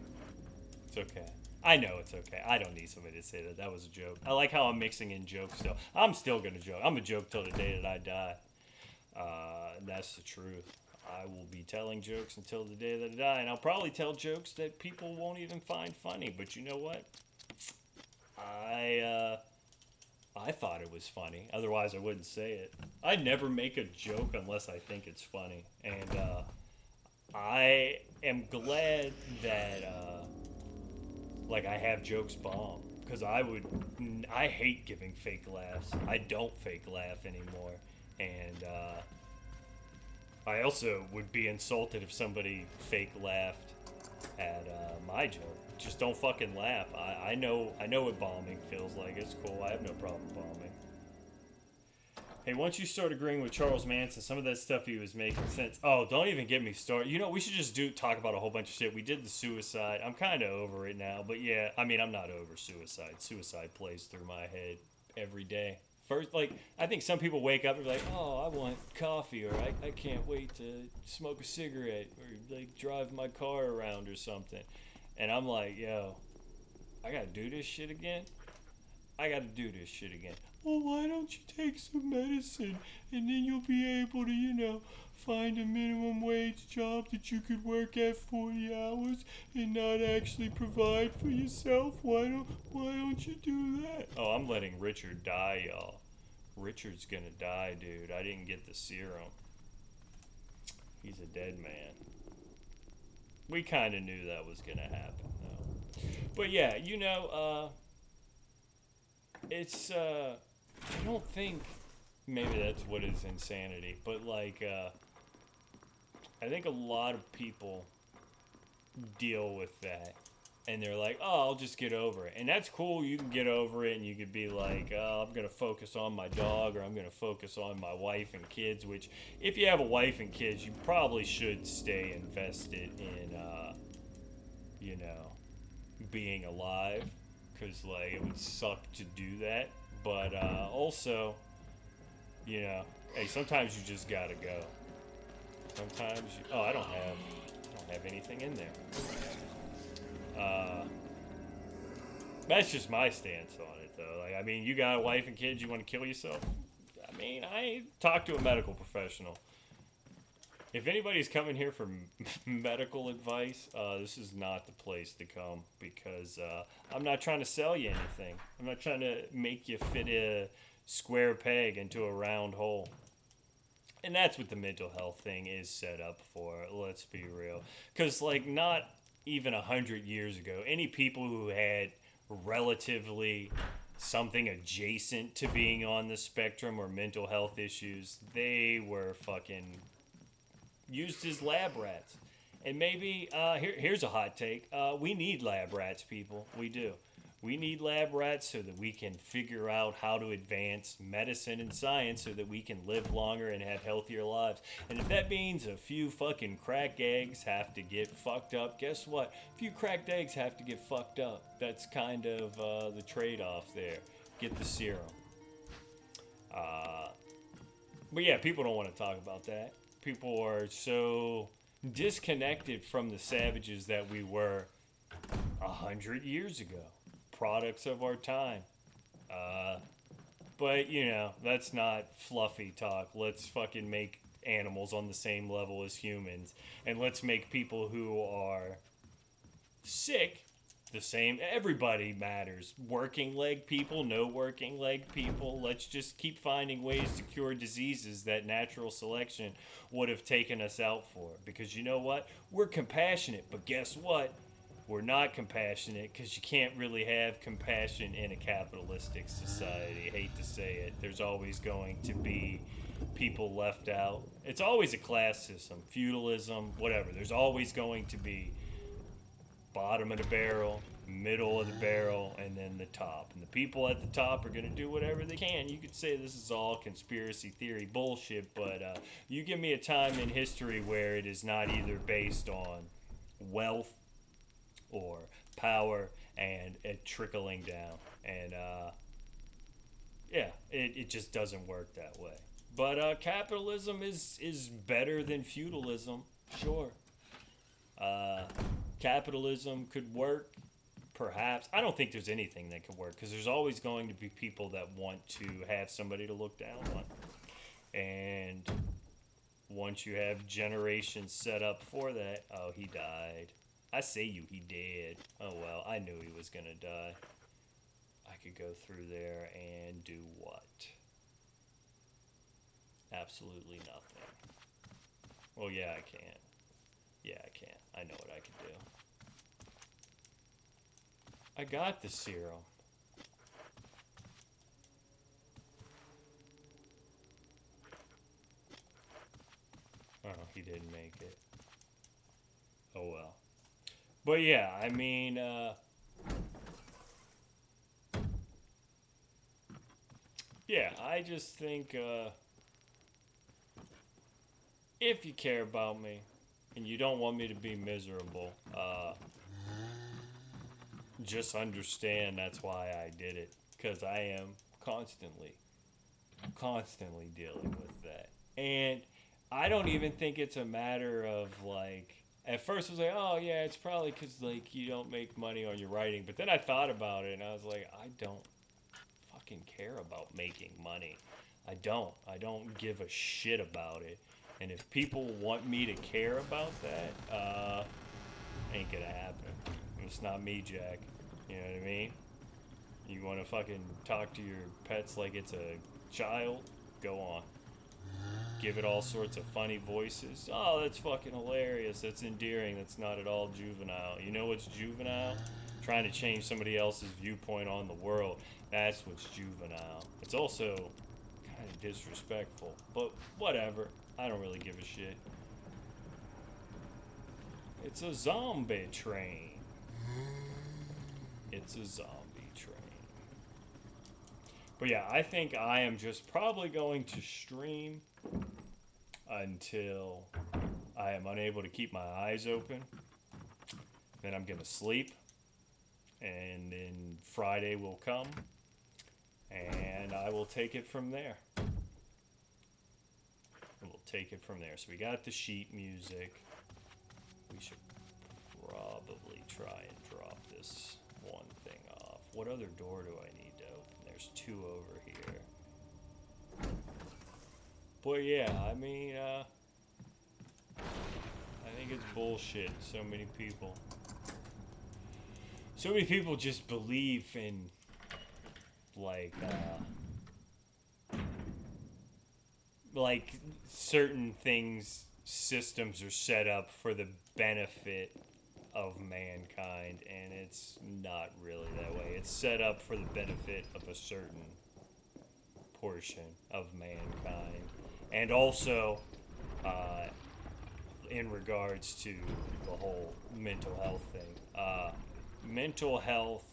Speaker 1: It's okay. I know it's okay. I don't need somebody to say that. That was a joke. I like how I'm mixing in jokes still. I'm still going to joke. I'm a joke till the day that I die. That's the truth. I will be telling jokes until the day that I die. And I'll probably tell jokes that people won't even find funny. But you know what? I thought it was funny. Otherwise, I wouldn't say it. I never make a joke unless I think it's funny. And I am glad that like I have jokes bomb because I hate giving fake laughs. I don't fake laugh anymore, and I also would be insulted if somebody fake laughed at my joke. Just don't fucking laugh. I know what bombing feels like. It's cool. I have no problem bombing. Hey, once you start agreeing with Charles Manson, some of that stuff he was making sense. Oh, don't even get me started. You know, we should just talk about a whole bunch of shit. We did the suicide. I'm kind of over it now, but yeah, I mean, I'm not over suicide. Suicide plays through my head every day. First, like, I think some people wake up and be like, oh, I want coffee, or I can't wait to smoke a cigarette, or like drive my car around or something. And I'm like, yo, I gotta do this shit again? I gotta do this shit again. Well, why don't you take some medicine and then you'll be able to, find a minimum wage job that you could work at 40 hours and not actually provide for yourself? Why don't you do that? Oh, I'm letting Richard die, y'all. Richard's gonna die, dude. I didn't get the serum. He's a dead man. We kind of knew that was gonna happen, though. But yeah, it's I don't think maybe that's what is insanity, but like I think a lot of people deal with that and they're like, oh, I'll just get over it. And that's cool. You can get over it and you could be like, oh, I'm going to focus on my dog, or I'm going to focus on my wife and kids, which if you have a wife and kids, you probably should stay invested in, being alive, because like it would suck to do that. But also, hey, sometimes you just got to go. Sometimes oh, I don't have anything in there. That's just my stance on it, though. Like, I mean, you got a wife and kids, you want to kill yourself? I mean, I talk to a medical professional. If anybody's coming here for medical advice, this is not the place to come, because I'm not trying to sell you anything. I'm not trying to make you fit a square peg into a round hole. And that's what the mental health thing is set up for, let's be real. Because, like, not even 100 years ago, any people who had relatively something adjacent to being on the spectrum or mental health issues, they were fucking used as lab rats. And maybe here's a hot take: we need lab rats, people. We do. We need lab rats so that we can figure out how to advance medicine and science so that we can live longer and have healthier lives. And if that means a few fucking cracked eggs have to get fucked up, guess what? A few cracked eggs have to get fucked up. That's kind of the trade off there. Get the serum. But yeah, people don't want to talk about that. People are so disconnected from the savages that we were 100 years ago, products of our time. But you know, that's not fluffy talk. Let's fucking make animals on the same level as humans, and let's make people who are sick the same. Everybody matters. Working leg people, no working leg people. Let's just keep finding ways to cure diseases that natural selection would have taken us out for. Because you know what? We're compassionate, but guess what? We're not compassionate because you can't really have compassion in a capitalistic society. I hate to say it. There's always going to be people left out. It's always a class system, feudalism, whatever. There's always going to be bottom of the barrel, middle of the barrel, and then the top. And the people at the top are going to do whatever they can. You could say this is all conspiracy theory bullshit, but you give me a time in history where it is not either based on wealth or power and it trickling down. And yeah, it just doesn't work that way. But capitalism is better than feudalism, sure. Capitalism could work, perhaps. I don't think there's anything that could work because there's always going to be people that want to have somebody to look down on. And once you have generations set up for that, oh, he died. I say you, he did. Oh, well, I knew he was going to die. I could go through there and do what? Absolutely nothing. Well, yeah, I can. Yeah, I can. I know what I can do. I got the serum. Oh, he didn't make it. Oh, well. But yeah, I mean, yeah, I just think, if you care about me and you don't want me to be miserable, just understand that's why I did it. Because I am constantly dealing with that. And I don't even think it's a matter of like, at first I was like, oh yeah, it's probably because like you don't make money on your writing. But then I thought about it and I was like, I don't fucking care about making money. I don't give a shit about it. And if people want me to care about that, ain't gonna happen. It's not me, Jack. You know what I mean? You want to fucking talk to your pets like it's a child? Go on. Give it all sorts of funny voices. Oh, that's fucking hilarious. That's endearing. That's not at all juvenile. You know what's juvenile? Trying to change somebody else's viewpoint on the world. That's what's juvenile. It's also kind of disrespectful. But whatever. I don't really give a shit. It's a zombie train. It's a zombie train. But yeah, I think I am just probably going to stream until I am unable to keep my eyes open. Then I'm going to sleep. And then Friday will come. And I will take it from there. We'll take it from there. So we got the sheet music. We should probably try and drop this one thing off. What other door do I need to open? There's two over here. But yeah, I mean, I think it's bullshit. So many people just believe in, like certain things, systems are set up for the benefit of mankind, and it's not really that way. It's set up for the benefit of a certain portion of mankind, and also uh, in regards to the whole mental health thing. Mental health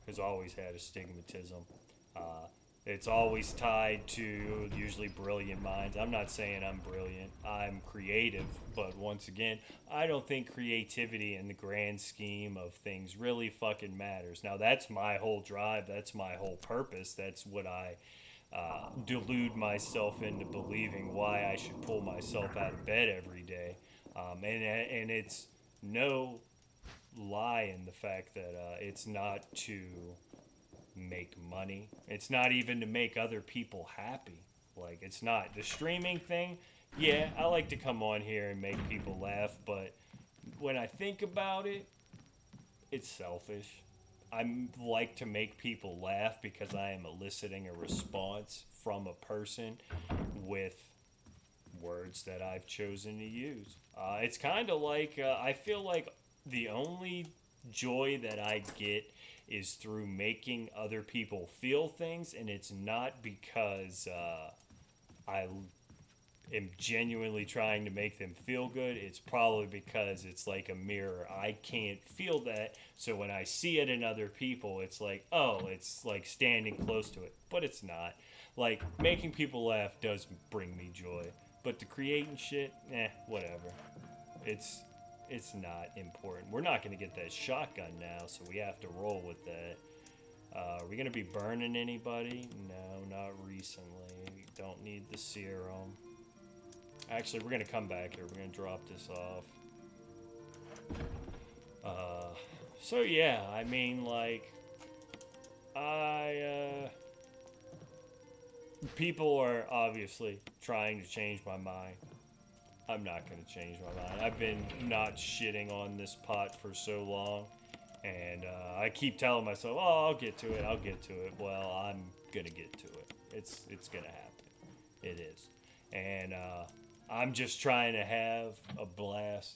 Speaker 1: has always had a stigmatism. Uh, it's always tied to usually brilliant minds. I'm not saying I'm brilliant. I'm creative, but once again, I don't think creativity in the grand scheme of things really fucking matters. Now, that's my whole drive. That's my whole purpose. That's what I delude myself into believing why I should pull myself out of bed every day. And it's no lie in the fact that it's not to make money. It's not even to make other people happy. Like, it's not. The streaming thing, yeah, I like to come on here and make people laugh, but when I think about it, it's selfish. I like to make people laugh because I am eliciting a response from a person with words that I've chosen to use. It's kind of like I feel like the only joy that I get is through making other people feel things, and it's not because I am genuinely trying to make them feel good. It's probably because it's like a mirror. I can't feel that, so when I see it in other people, it's like, oh, it's like standing close to it, but it's not. Like, making people laugh does bring me joy, but the creating shit, whatever. It's it's not important. We're not going to get that shotgun now, so we have to roll with that. Are we going to be burning anybody? No, not recently. We don't need the serum. Actually, we're going to come back here. We're going to drop this off. So yeah, I mean, like, people are obviously trying to change my mind. I'm not going to change my mind. I've been not shitting on this pot for so long, and I keep telling myself, oh, I'll get to it, I'll get to it. Well, I'm going to get to it. It's going to happen. It is. And I'm just trying to have a blast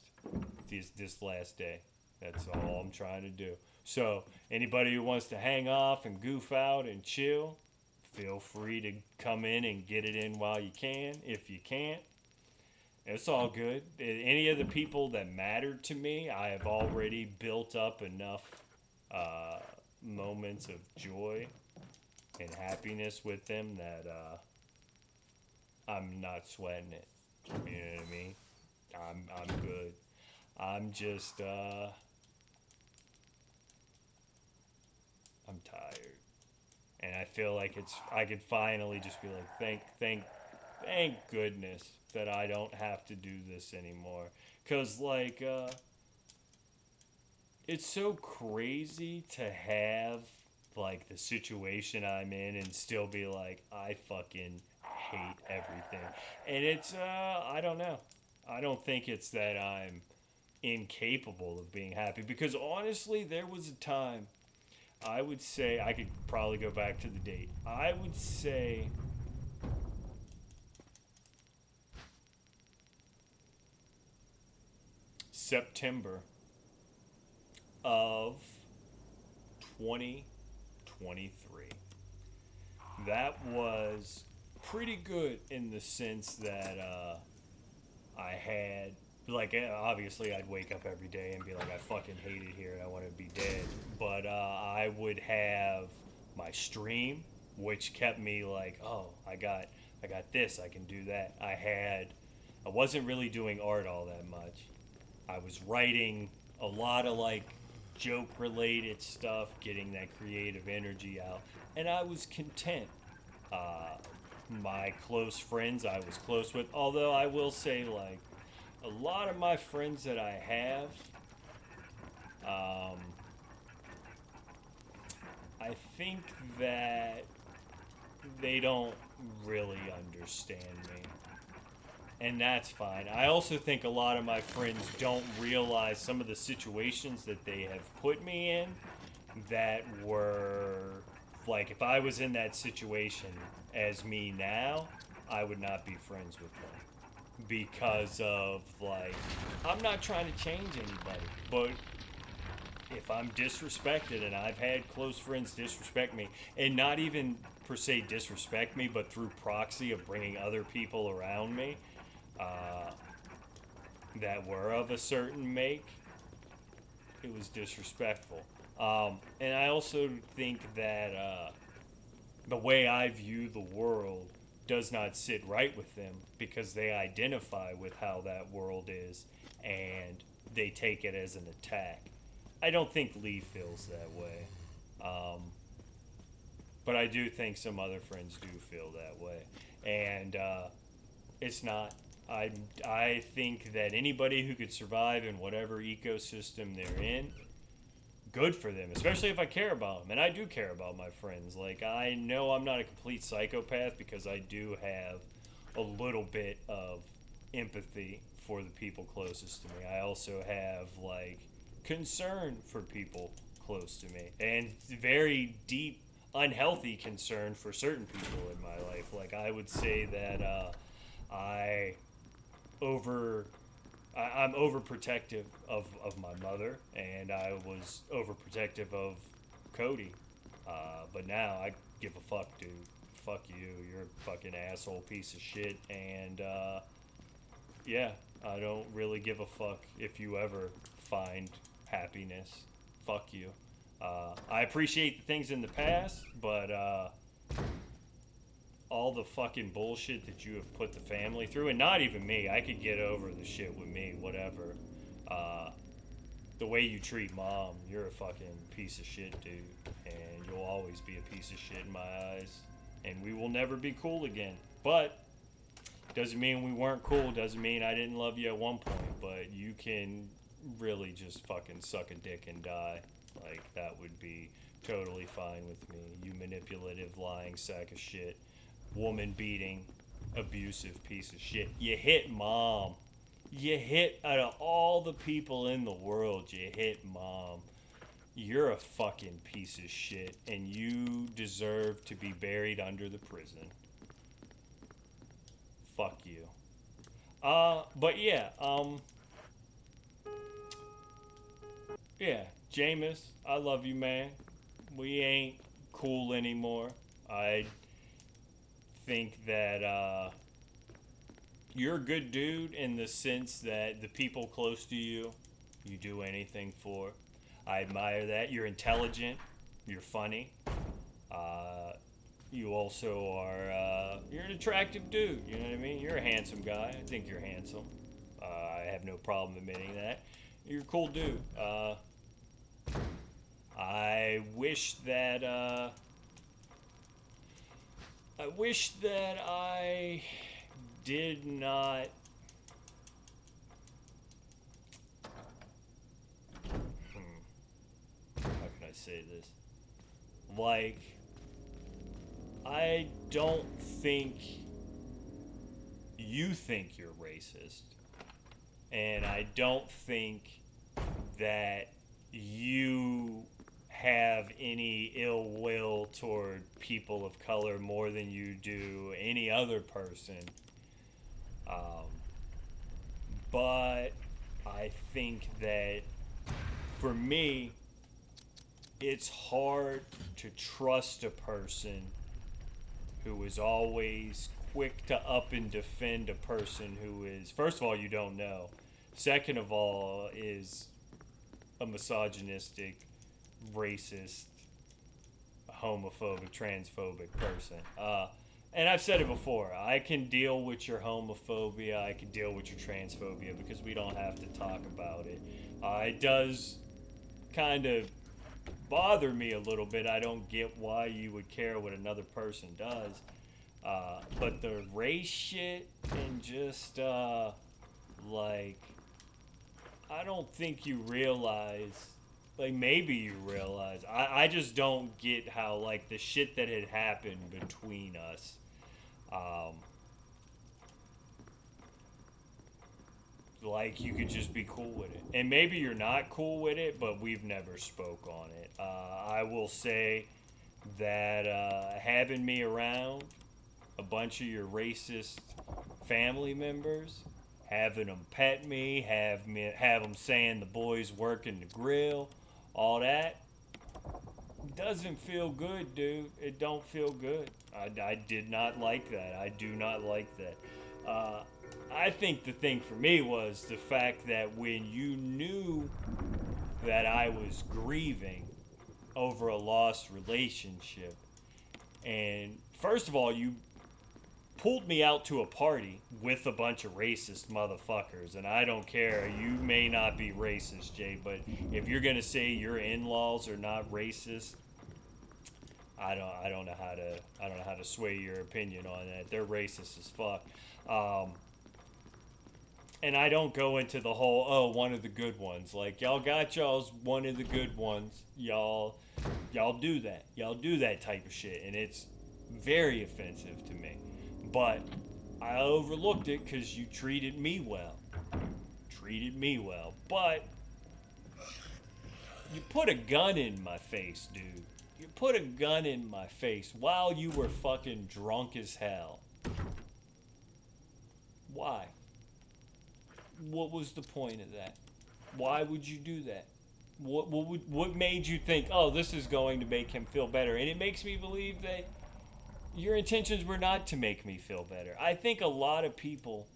Speaker 1: this last day. That's all I'm trying to do. So, anybody who wants to hang off and goof out and chill, feel free to come in and get it in while you can. If you can't, it's all good. Any of the people that mattered to me, I have already built up enough moments of joy and happiness with them that I'm not sweating it. You know what I mean? I'm good. I'm just I'm tired, and I feel like I could finally just be like, thank goodness that I don't have to do this anymore. Cause like it's so crazy to have like the situation I'm in and still be like, I fucking hate everything. And it's I don't know. I don't think it's that I'm incapable of being happy, because honestly there was a time, I would say, I could probably go back to the date. I would say September of 2023. That was pretty good in the sense that I had, like, obviously I'd wake up every day and be like, I fucking hate it here and I want to be dead. But I would have my stream, which kept me like, oh, I got this, I can do that. I wasn't really doing art all that much. I was writing a lot of like joke related stuff, getting that creative energy out, and I was content. My close friends I was close with, although I will say, like, a lot of my friends that I have, I think that they don't really understand me. And that's fine. I also think a lot of my friends don't realize some of the situations that they have put me in that were, like, if I was in that situation as me now, I would not be friends with them. Because of, like, I'm not trying to change anybody, but if I'm disrespected, and I've had close friends disrespect me, and not even per se disrespect me, but through proxy of bringing other people around me uh, that were of a certain make, it was disrespectful. And I also think that the way I view the world does not sit right with them because they identify with how that world is and they take it as an attack. I don't think Lee feels that way. Um, but I do think some other friends do feel that way. And it's not. I, I think that anybody who could survive in whatever ecosystem they're in, good for them, especially if I care about them. And I do care about my friends. Like, I know I'm not a complete psychopath because I do have a little bit of empathy for the people closest to me. I also have, like, concern for people close to me and very deep, unhealthy concern for certain people in my life. Like, I would say that I over I'm overprotective of my mother, and I was overprotective of Cody. But now I give a fuck, dude. Fuck you. You're a fucking asshole piece of shit. And yeah, I don't really give a fuck if you ever find happiness. Fuck you. I appreciate the things in the past, but all the fucking bullshit that you have put the family through, and not even me. I could get over the shit with me, whatever. Uh, the way you treat mom, you're a fucking piece of shit, dude. And you'll always be a piece of shit in my eyes. And we will never be cool again. But, doesn't mean we weren't cool, doesn't mean I didn't love you at one point. But you can really just fucking suck a dick and die. Like, that would be totally fine with me. You manipulative, lying sack of shit. Woman beating, abusive piece of shit. You hit mom. You hit, out of all the people in the world, you hit mom. You're a fucking piece of shit, and you deserve to be buried under the prison. Fuck you. But yeah, yeah, Jameis, I love you, man. We ain't cool anymore. I think that you're a good dude in the sense that the people close to you, you do anything for. I admire that. You're intelligent. You're funny. You also are, you're an attractive dude. You know what I mean? You're a handsome guy. I think you're handsome. I have no problem admitting that. You're a cool dude. I wish that, I did not. How can I say this? Like, I don't think you think you're racist. And I don't think that you have any ill will toward people of color more than you do any other person. Um, but I think that for me, it's hard to trust a person who is always quick to up and defend a person who is, first of all, you don't know. Second of all, is a misogynistic, racist, homophobic, transphobic person. And I've said it before, I can deal with your homophobia, I can deal with your transphobia because we don't have to talk about it. It does kind of bother me a little bit. I don't get why you would care what another person does. But the race shit and just, like, I don't think you realize, like, maybe you realize, I just don't get how, like, the shit that had happened between us, like, you could just be cool with it. And maybe you're not cool with it, but we've never spoke on it. I will say that having me around a bunch of your racist family members, having them pet me, have them saying the boys working the grill, all that doesn't feel good, dude. It don't feel good. I did not like that. I do not like that. I think the thing for me was the fact that when you knew that I was grieving over a lost relationship, and first of all, you pulled me out to a party with a bunch of racist motherfuckers, and I don't care. You may not be racist, Jay, but if you're gonna say your in-laws are not racist, I don't know how to sway your opinion on that. They're racist as fuck. And I don't go into the whole, oh, one of the good ones. Like, y'all got y'all's one of the good ones. Y'all do that. Y'all do that type of shit, and it's very offensive to me. But I overlooked it because you treated me well. Treated me well. But you put a gun in my face, dude. You put a gun in my face while you were fucking drunk as hell. Why? What was the point of that? Why would you do that? What made you think, oh, this is going to make him feel better? And it makes me believe that your intentions were not to make me feel better. I think a lot of people,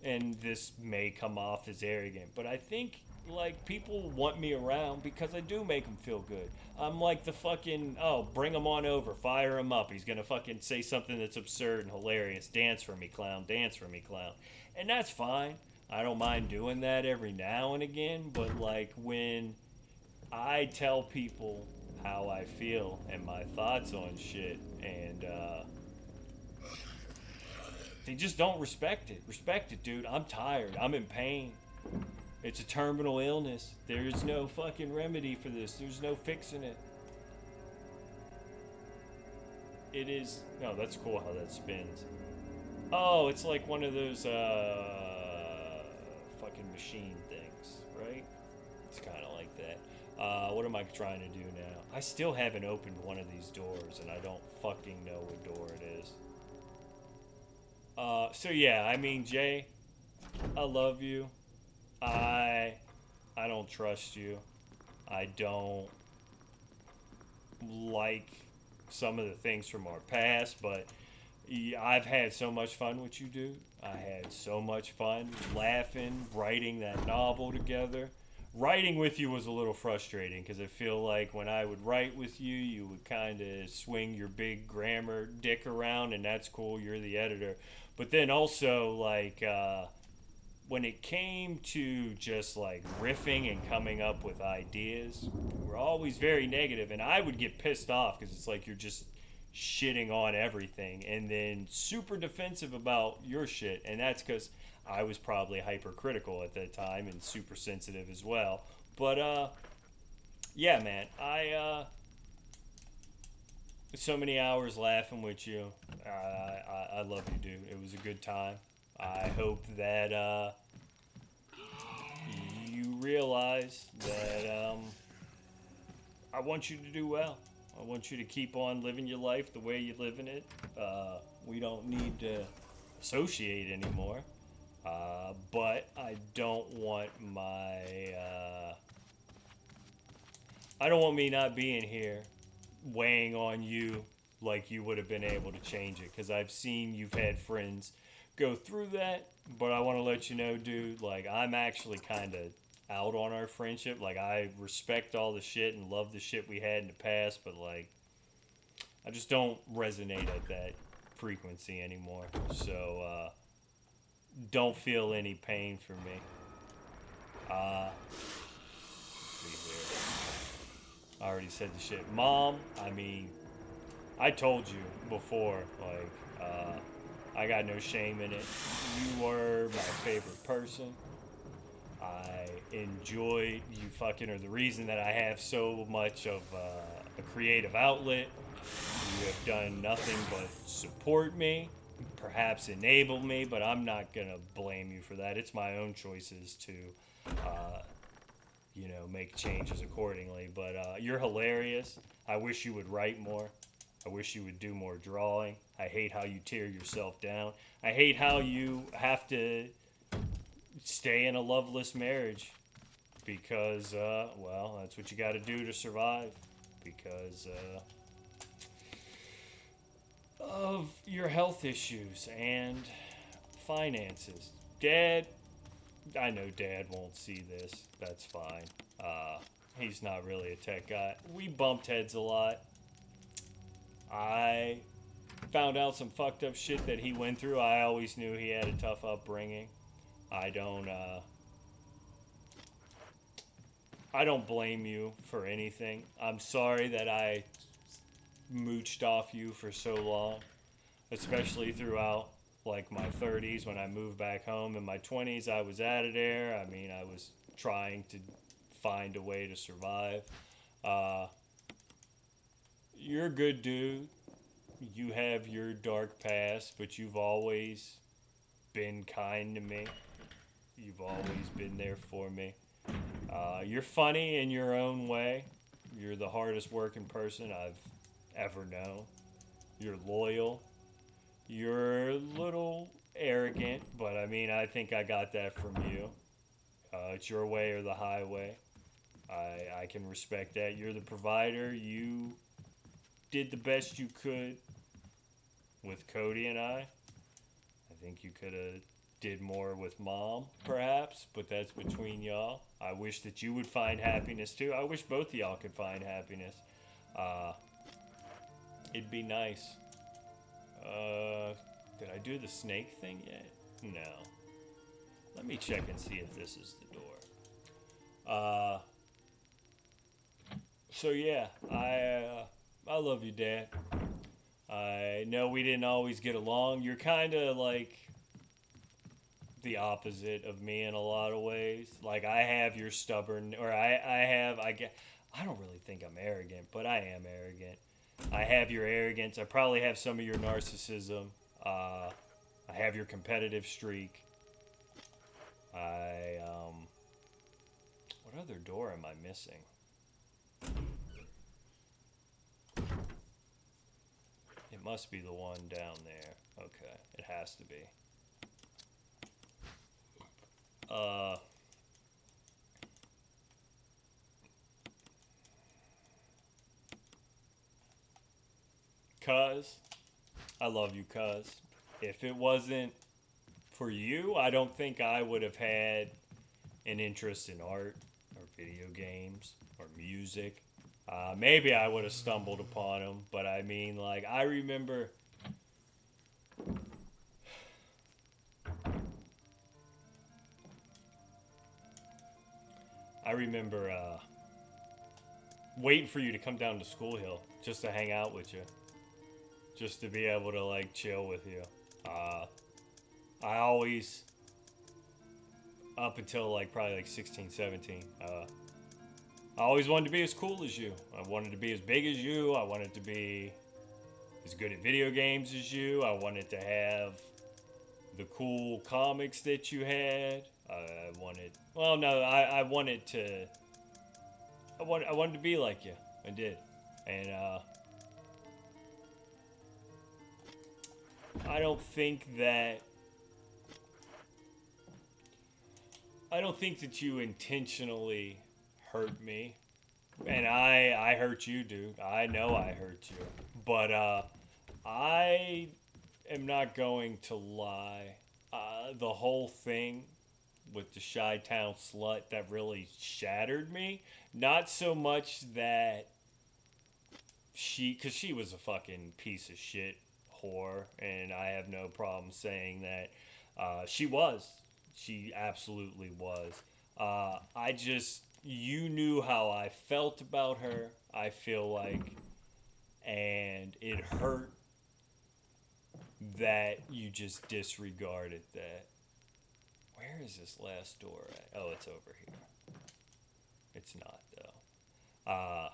Speaker 1: and this may come off as arrogant, but I think like people want me around because I do make them feel good. I'm like the fucking, oh, bring him on over, fire him up. He's gonna fucking say something that's absurd and hilarious. Dance for me, clown. Dance for me, clown. And that's fine. I don't mind doing that every now and again, but like when I tell people how I feel and my thoughts on shit, and they just don't respect it. Respect it, dude. I'm tired. I'm in pain. It's a terminal illness. There's no fucking remedy for this. There's no fixing it. It is. No, that's cool how that spins. Oh, it's like one of those fucking machine things, right? It's kind of like that. What am I trying to do now? I still haven't opened one of these doors, and I don't fucking know what door it is. So yeah, I mean, Jay, I love you. I don't trust you. I don't like some of the things from our past, but I've had so much fun with you, dude. I had so much fun laughing, writing that novel together. Writing with you was a little frustrating because I feel like when I would write with you, you would kind of swing your big grammar dick around, and that's cool. You're the editor. But then also, like, when it came to just like riffing and coming up with ideas, we're always very negative, and I would get pissed off because it's like you're just shitting on everything and then super defensive about your shit, and that's because I was probably hypercritical at that time and super sensitive as well. But yeah, man, so many hours laughing with you. I love you, dude. It was a good time. I hope that you realize that I want you to do well. I want you to keep on living your life the way you're living it. We don't need to associate anymore. But I don't want I don't want me not being here weighing on you like you would have been able to change it. Because I've seen you've had friends go through that, but I want to let you know, dude, like, I'm actually kind of out on our friendship. Like, I respect all the shit and love the shit we had in the past, but, like, I just don't resonate at that frequency anymore. So, don't feel any pain for me. See here. I already said the shit. Mom, I mean, I told you before, like, I got no shame in it. You were my favorite person. I enjoyed you fucking are the reason that I have so much of a creative outlet. You have done nothing but support me, perhaps enable me, but I'm not gonna blame you for that. It's my own choices to, make changes accordingly. But you're hilarious. I wish you would write more. I wish you would do more drawing. I hate how you tear yourself down. I hate how you have to stay in a loveless marriage because, well, that's what you got to do to survive. Because of your health issues and finances. Dad, I know Dad won't see this. That's fine. He's not really a tech guy. We bumped heads a lot. I found out some fucked up shit that he went through. I always knew he had a tough upbringing. I don't blame you for anything. I'm sorry that I mooched off you for so long, especially throughout like my 30s when I moved back home. In my 20s, I was out of there. I mean, I was trying to find a way to survive. You're a good dude. You have your dark past, but you've always been kind to me. You've always been there for me. You're funny in your own way. You're the hardest working person I've ever known. You're loyal. You're a little arrogant, but I mean, I think I got that from you. It's your way or the highway. I can respect that. You're the provider. You did the best you could with Cody and I. I think you could have did more with Mom, perhaps, but that's between y'all. I wish that you would find happiness too. I wish both of y'all could find happiness. It'd be nice. Did I do the snake thing yet? No. Let me check and see if this is the door. So yeah, I love you, Dad. I know we didn't always get along. You're kind of like the opposite of me in a lot of ways. Like I have your stubborn, or I don't really think I'm arrogant, but I am arrogant. I have your arrogance. I probably have some of your narcissism. I have your competitive streak. What other door am I missing? It must be the one down there. Okay, it has to be. Cuz, I love you, cuz. If it wasn't for you, I don't think I would have had an interest in art or video games or music. Maybe I would have stumbled upon them, but I mean, like, I remember waiting for you to come down to School Hill just to hang out with you, just to be able to like chill with you. I always, up until like probably like 16, 17, I always wanted to be as cool as you. I wanted to be as big as you. I wanted to be as good at video games as you. I wanted to have the cool comics that you had. I wanted to be like you. I did. And I don't think that you intentionally hurt me. And I hurt you, dude. I know I hurt you. But I am not going to lie. The whole thing with the Chi-Town slut, that really shattered me. Not so much that because she was a fucking piece of shit whore, and I have no problem saying that. She absolutely was. You knew how I felt about her, I feel like, and it hurt that you just disregarded that. Where is this last door at? Oh, it's over here. It's not, though.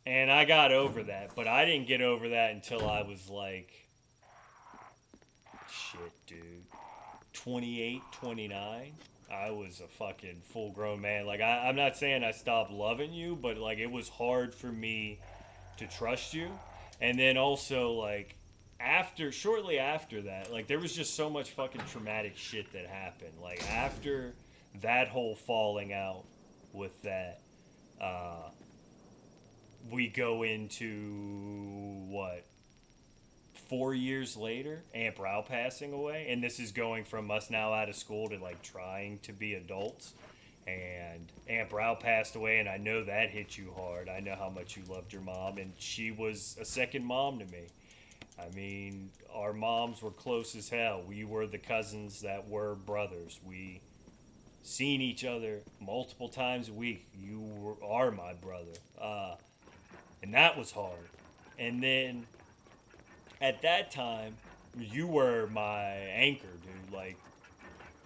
Speaker 1: And I got over that, but I didn't get over that until I was like, shit, dude, 28, 29. I was a fucking full-grown man. Like, I'm not saying I stopped loving you, but, like, it was hard for me to trust you. And then also, like, shortly after that, like, there was just so much fucking traumatic shit that happened. Like, after that whole falling out, with that. We go into what, 4 years later, Aunt Brow passing away, and this is going from us now out of school to like trying to be adults. And Aunt Brow passed away, and I know that hit you hard. I know how much you loved your mom, and she was a second mom to me. I mean, our moms were close as hell. We were the cousins that were brothers. We seen each other multiple times a week. Are my brother, and that was hard. And then at that time, you were my anchor, dude. Like,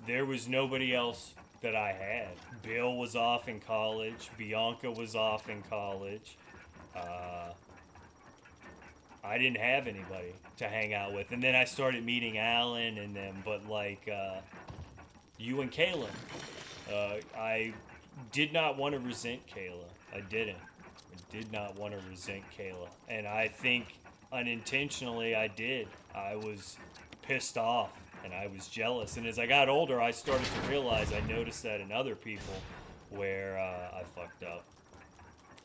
Speaker 1: there was nobody else that I had. Bill was off in college. Bianca was off in college. I didn't have anybody to hang out with. And then I started meeting Alan and them. But, like, you and Kayla. I did not want to resent Kayla. I didn't. I did not want to resent Kayla. And I think unintentionally I did. I was pissed off and I was jealous. And as I got older, I started to realize, I noticed that in other people where I fucked up.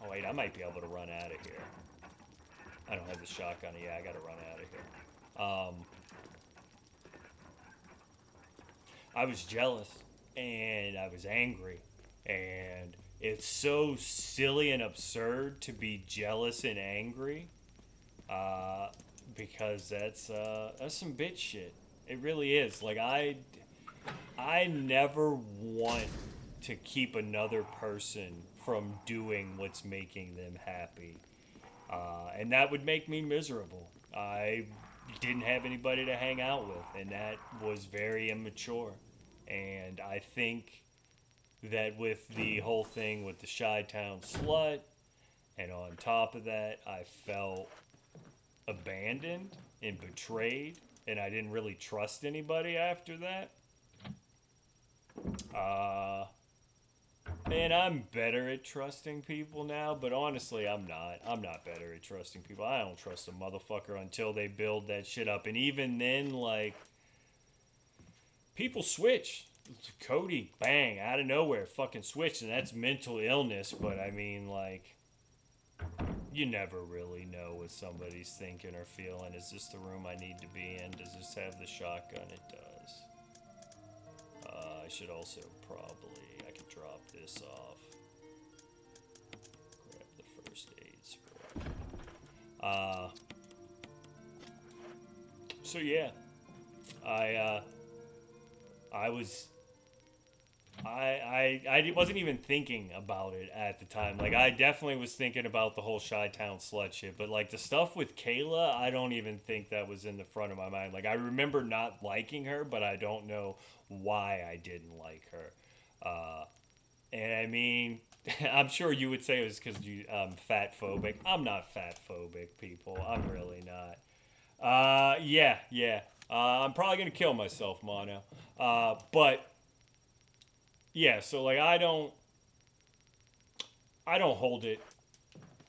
Speaker 1: Oh, wait, I might be able to run out of here. I don't have the shotgun. Yeah, I gotta run out of here. I was jealous and I was angry, and it's so silly and absurd to be jealous and angry, because that's some bitch shit. It really is. Like, I never want to keep another person from doing what's making them happy, and that would make me miserable. I didn't have anybody to hang out with, and that was very immature. And I think that with the whole thing with the Chi-Town slut, and on top of that, I felt abandoned and betrayed, and I didn't really trust anybody after that. Man, I'm better at trusting people now, but honestly, I'm not. I'm not better at trusting people. I don't trust a motherfucker until they build that shit up. And even then, like, people switch. Cody, bang, out of nowhere, fucking switched, and that's mental illness. But I mean, like, you never really know what somebody's thinking or feeling. Is this the room I need to be in? Does this have the shotgun? It does. I should also I could drop this off. Grab the first aid spray. So yeah, I wasn't even thinking about it at the time. Like, I definitely was thinking about the whole Chi-Town slut shit, but like the stuff with Kayla, I don't even think that was in the front of my mind. Like, I remember not liking her, but I don't know why I didn't like her. And I mean, I'm sure you would say it was because I'm fat phobic. I'm not fat phobic, people. I'm really not. Yeah. I'm probably gonna kill myself, Mono. But yeah, so like I don't hold it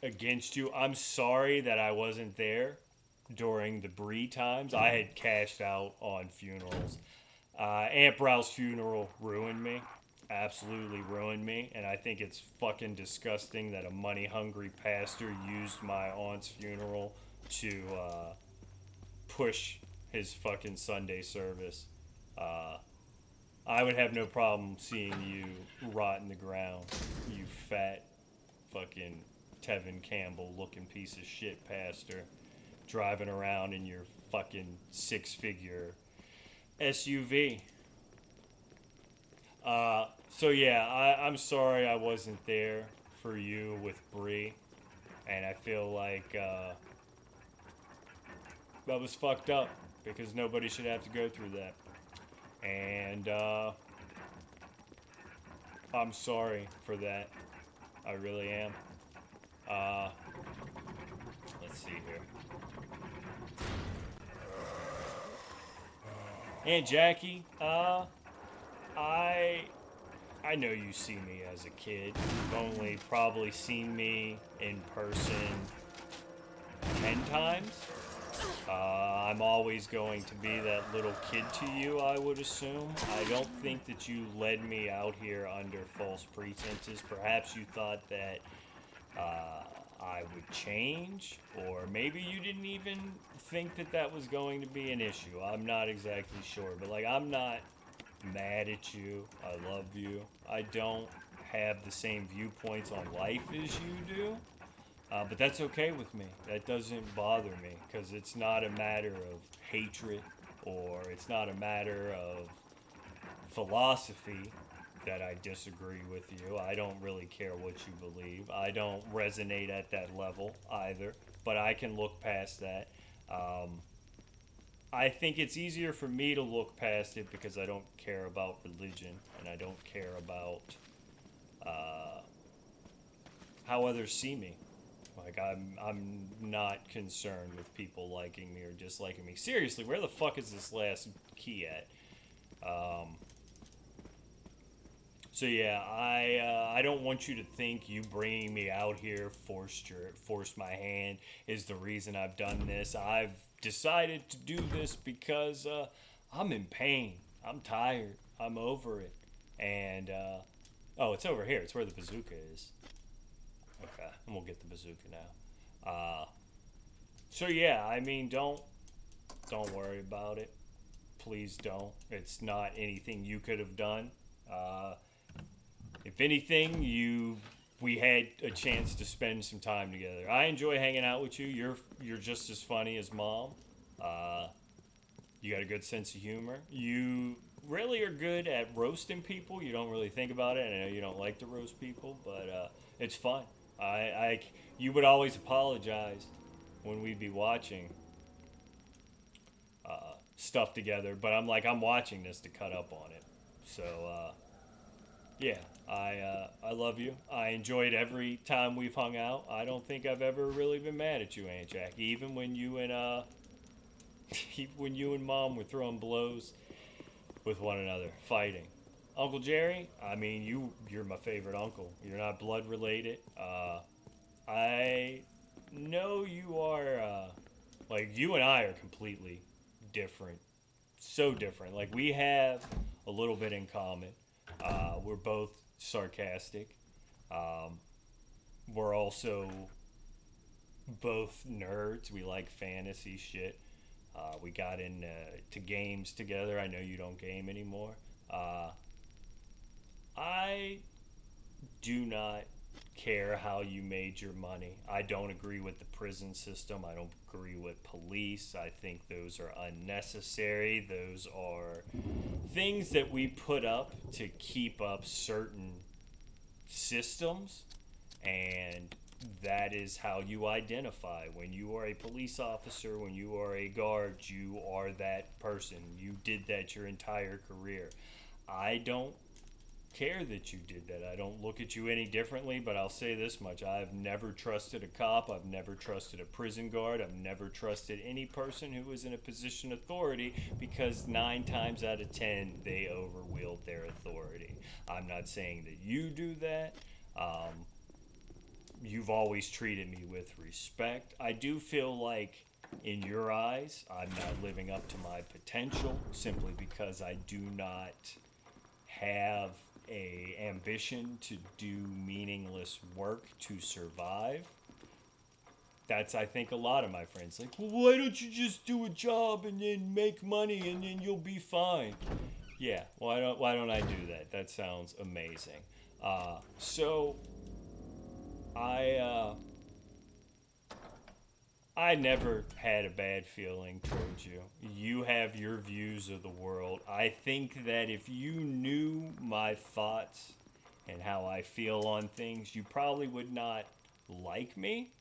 Speaker 1: against you. I'm sorry that I wasn't there during the Bree times. I had cashed out on funerals. Aunt Brow's funeral ruined me. Absolutely ruined me. And I think it's fucking disgusting that a money-hungry pastor used my aunt's funeral to push his fucking Sunday service. I would have no problem seeing you rot in the ground, you fat fucking Tevin Campbell looking piece of shit pastor, driving around in your fucking 6-figure SUV. So yeah, I'm sorry I wasn't there for you with Bree, and I feel like that was fucked up because nobody should have to go through that. And I'm sorry for that. I really am. Let's see here. Aunt Jackie, I know you see me as a kid. You've only probably seen me in person 10 times. I'm always going to be that little kid to you, I would assume. I don't think that you led me out here under false pretenses. Perhaps you thought that I would change, or maybe you didn't even think that that was going to be an issue. I'm not exactly sure, but like, I'm not mad at you. I love you. I don't have the same viewpoints on life as you do. But that's okay with me. That doesn't bother me because it's not a matter of hatred or it's not a matter of philosophy that I disagree with you. I don't really care what you believe. I don't resonate at that level either, but I can look past that. Um, I think it's easier for me to look past it because I don't care about religion and I don't care about uh, how others see me. Like I'm not concerned with people liking me or disliking me. Seriously, where the fuck is this last key at? Um, so yeah, I don't want you to think you bringing me out here forced my hand is the reason I've done this. I've decided to do this because I'm in pain. I'm tired. I'm over it. And oh, it's over here. It's where the bazooka is. Okay, and we'll get the bazooka now. So yeah, I mean, don't worry about it. Please don't. It's not anything you could have done. Uh, if anything, we had a chance to spend some time together. I enjoy hanging out with you. You're just as funny as mom. Uh, you got a good sense of humor. You really are good at roasting people. You don't really think about it. I know you don't like to roast people, but it's fun. I you would always apologize when we'd be watching stuff together, but I'm like I'm watching this to cut up on it. So yeah, I love you. I enjoyed every time we've hung out. I don't think I've ever really been mad at you, Aunt Jack. Even when you and when you and Mom were throwing blows with one another, fighting. Uncle Jerry, I mean you're my favorite uncle. You're not blood related. I know you are like you and I are completely different. So different. Like we have a little bit in common. We're both sarcastic. Um, we're also both nerds. We like fantasy shit. We got into to games together. I know you don't game anymore. Uh, I do not care how you made your money. I don't agree with the prison system. I don't agree with police. I think those are unnecessary. Those are things that we put up to keep up certain systems, and that is how you identify. When you are a police officer, when you are a guard, you are that person. You did that your entire career. I don't care that you did that. I don't look at you any differently, but I'll say this much. I've never trusted a cop. I've never trusted a prison guard. I've never trusted any person who was in a position of authority because 9 times out of 10, they overwield their authority. I'm not saying that you do that. You've always treated me with respect. I do feel like in your eyes, I'm not living up to my potential simply because I do not have a ambition to do meaningless work to survive. That's I think a lot of my friends like, well, why don't you just do a job and then make money and then you'll be fine? Yeah, why don't I do that? That sounds amazing. So I I never had a bad feeling towards you. You have your views of the world. I think that if you knew my thoughts and how I feel on things, you probably would not like me.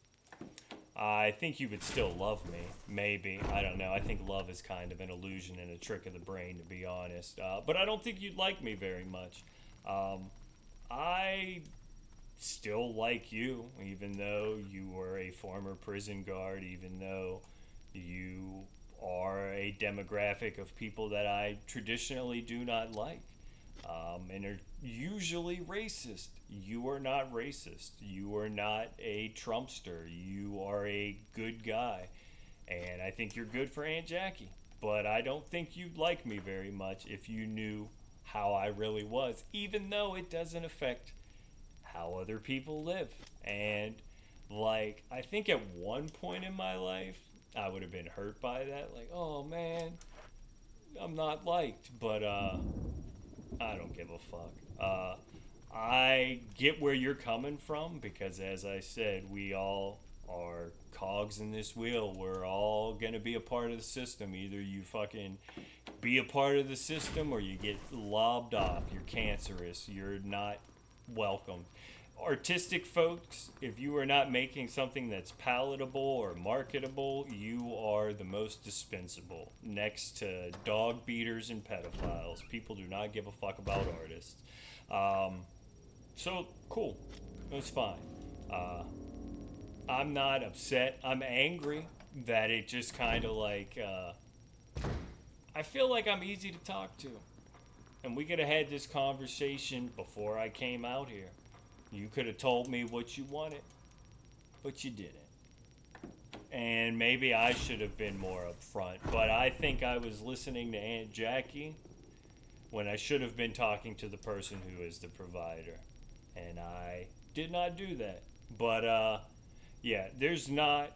Speaker 1: I think you would still love me, maybe. I don't know. I think love is kind of an illusion and a trick of the brain, to be honest. But I don't think you'd like me very much. I still like you, even though you were a former prison guard, even though you are a demographic of people that I traditionally do not like, and are usually racist. You are not racist. You are not a Trumpster. You are a good guy. And I think you're good for Aunt Jackie. But I don't think you'd like me very much if you knew how I really was, even though it doesn't affect how other people live. And like, I think at one point in my life, I would have been hurt by that. Like, oh man, I'm not liked. But I don't give a fuck. I get where you're coming from because, as I said, we all are cogs in this wheel. We're all gonna be a part of the system. Either you fucking be a part of the system or you get lobbed off. You're cancerous. You're not welcome. Artistic folks, if you are not making something that's palatable or marketable, you are the most dispensable. Next to dog beaters and pedophiles, people do not give a fuck about artists. Um, so cool, it's fine. Uh, I'm not upset. I'm angry that it just kind of like. I feel like I'm easy to talk to, and we could have had this conversation before I came out here. You could have told me what you wanted, but you didn't. And maybe I should have been more upfront, but I think I was listening to Aunt Jackie when I should have been talking to the person who is the provider. And I did not do that. But, yeah, there's not,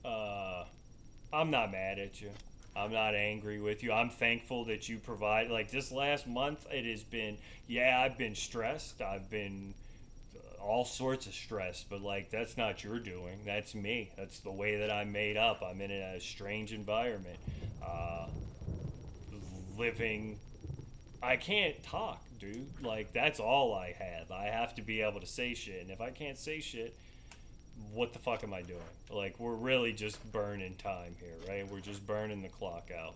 Speaker 1: I'm not mad at you. I'm not angry with you. I'm thankful that you provide. Like this last month, it has been, yeah, I've been stressed. I've been all sorts of stress, but like that's not your doing. That's me. That's the way that I'm made up. I'm in a strange environment, uh, living. I can't talk, dude. Like that's all I have. I have to be able to say shit, and if I can't say shit, what the fuck am I doing? Like we're really just burning time here, right? We're just burning the clock out.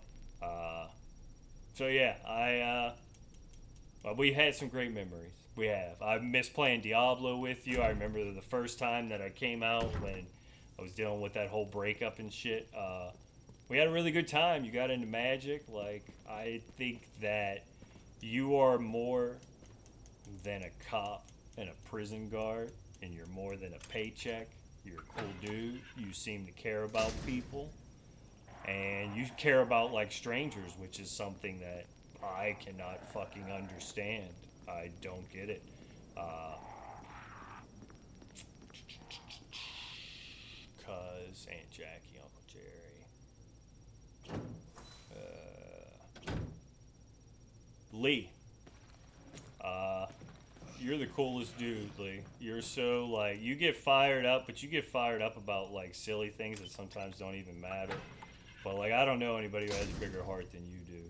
Speaker 1: So yeah, we had some great memories. We have. I miss playing Diablo with you. I remember the first time that I came out when I was dealing with that whole breakup and shit. We had a really good time. You got into Magic. Like, I think that you are more than a cop and a prison guard, and you're more than a paycheck. You're a cool dude. You seem to care about people, and you care about like strangers, which is something that I cannot fucking understand. I don't get it. Cuz Aunt Jackie, Uncle Jerry. Lee. Uh, you're the coolest dude, Lee. You're so like you get fired up, but you get fired up about like silly things that sometimes don't even matter. But like I don't know anybody who has a bigger heart than you do.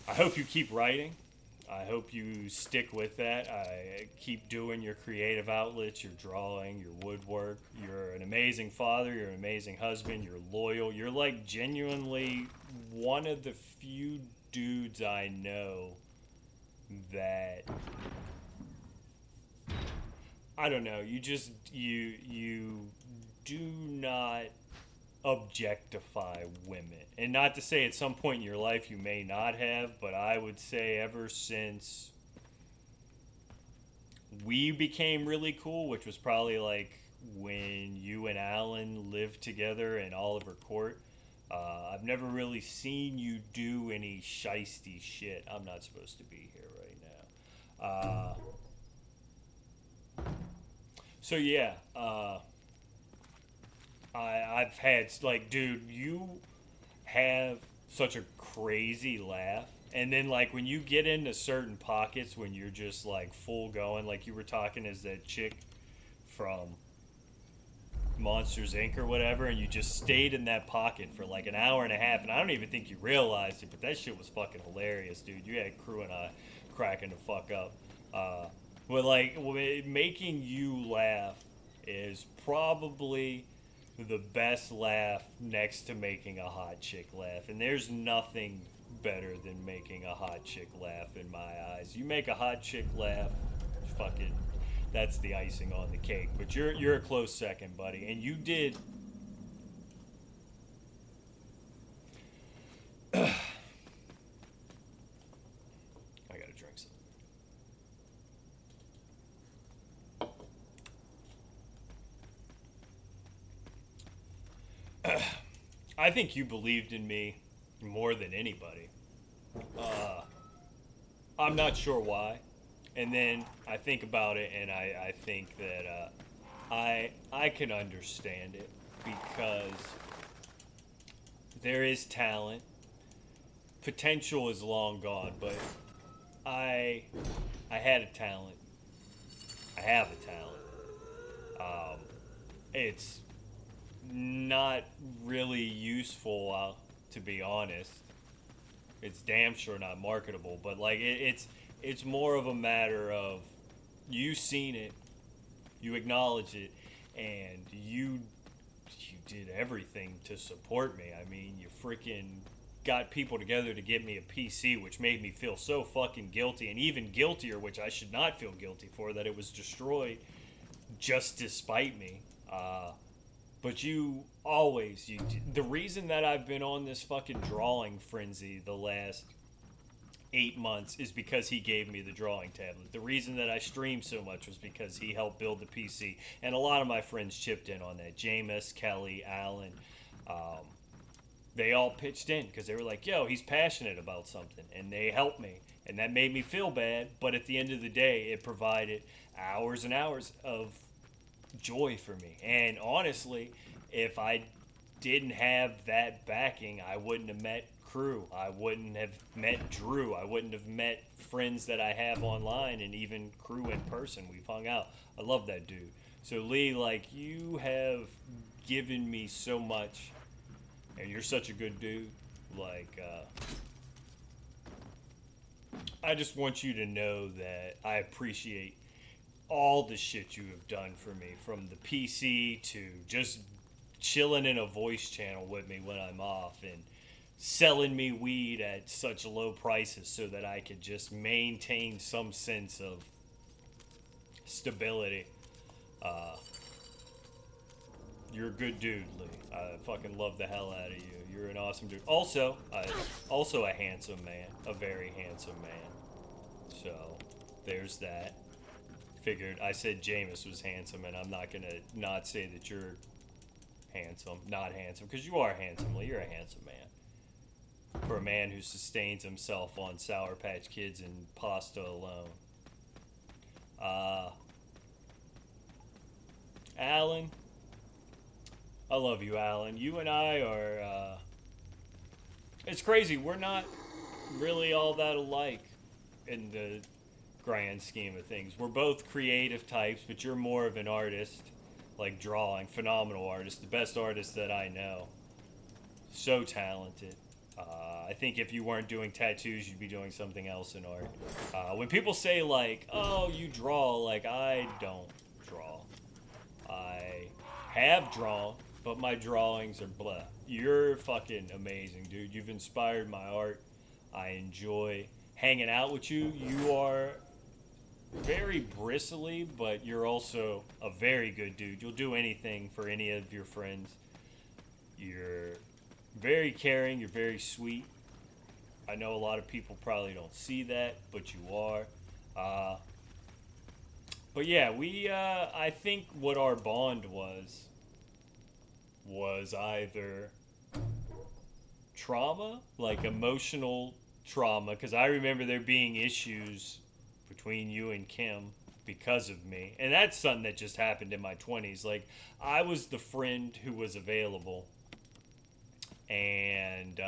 Speaker 1: I hope you keep writing. I hope you stick with that. I keep doing your creative outlets, your drawing, your woodwork. You're an amazing father. You're an amazing husband. You're loyal. You're like genuinely one of the few dudes I know that I don't know. You do not objectify women. And not to say at some point in your life you may not have, but I would say ever since we became really cool, which was probably like when you and Alan lived together in Oliver Court, I've never really seen you do any shisty shit. I'm not supposed to be here right now. So yeah, I've had like, dude, you have such a crazy laugh, and then like when you get into certain pockets when you're just like full going, like you were talking as that chick from Monsters Inc. or whatever, and you just stayed in that pocket for like an hour and a half, and I don't even think you realized it, but that shit was fucking hilarious, dude. You had Crew and I cracking the fuck up. But like making you laugh is probably the best laugh next to making a hot chick laugh, and there's nothing better than making a hot chick laugh in my eyes. You make a hot chick laugh, fucking, that's the icing on the cake. But you're a close second, buddy, and you did. I gotta drink some. I think you believed in me more than anybody. Uh, I'm not sure why. And then I think about it, and I think that I can understand it because there is talent. Potential is long gone, but I I had a talent. I have a talent. Um, it's not really useful, to be honest. It's damn sure not marketable, but like it's more of a matter of you seen it, you acknowledge it, and you did everything to support me. I mean, you freaking got people together to get me a PC, which made me feel so fucking guilty, and even guiltier, which I should not feel guilty for, that it was destroyed just despite me. But you always, the reason that I've been on this fucking drawing frenzy the last 8 months is because he gave me the drawing tablet. The reason that I streamed so much was because he helped build the PC, and a lot of my friends chipped in on that. Jameis, Kelly, Allen, um, they all pitched in because they were like, "Yo, he's passionate about something," and they helped me, and that made me feel bad. But at the end of the day, it provided hours and hours of joy for me. And honestly, if I didn't have that backing, I wouldn't have met Crew. I wouldn't have met Drew. I wouldn't have met friends that I have online and even Crew in person. We've hung out. I love that dude. So Lee, like, you have given me so much, and you're such a good dude. Like, I just want you to know that I appreciate all the shit you have done for me, from the PC to just chilling in a voice channel with me when I'm off, and selling me weed at such low prices so that I could just maintain some sense of stability. Uh, you're a good dude, Lee. I fucking love the hell out of you. You're an awesome dude. Also a handsome man, a very handsome man. So there's that. Figured I said Jameis was handsome, and I'm not gonna not say that you're not handsome, because you are handsome, Lee. You're a handsome man. For a man who sustains himself on Sour Patch Kids and pasta alone. Alan, I love you, Alan. You and I are, it's crazy. We're not really all that alike in the grand scheme of things. We're both creative types, but you're more of an artist, like drawing, phenomenal artist, the best artist that I know. So talented. I think if you weren't doing tattoos, you'd be doing something else in art. When people say like, "Oh, you draw," like, I don't draw. I have drawn, but my drawings are blah. You're fucking amazing, dude. You've inspired my art. I enjoy hanging out with you. You are very bristly, but you're also a very good dude. You'll do anything for any of your friends. You're very caring. You're very sweet. I know a lot of people probably don't see that, but you are. But yeah, I think what our bond was either trauma, like emotional trauma, because I remember there being issues between you and Kim because of me. And that's something that just happened in my 20s. Like, I was the friend who was available, and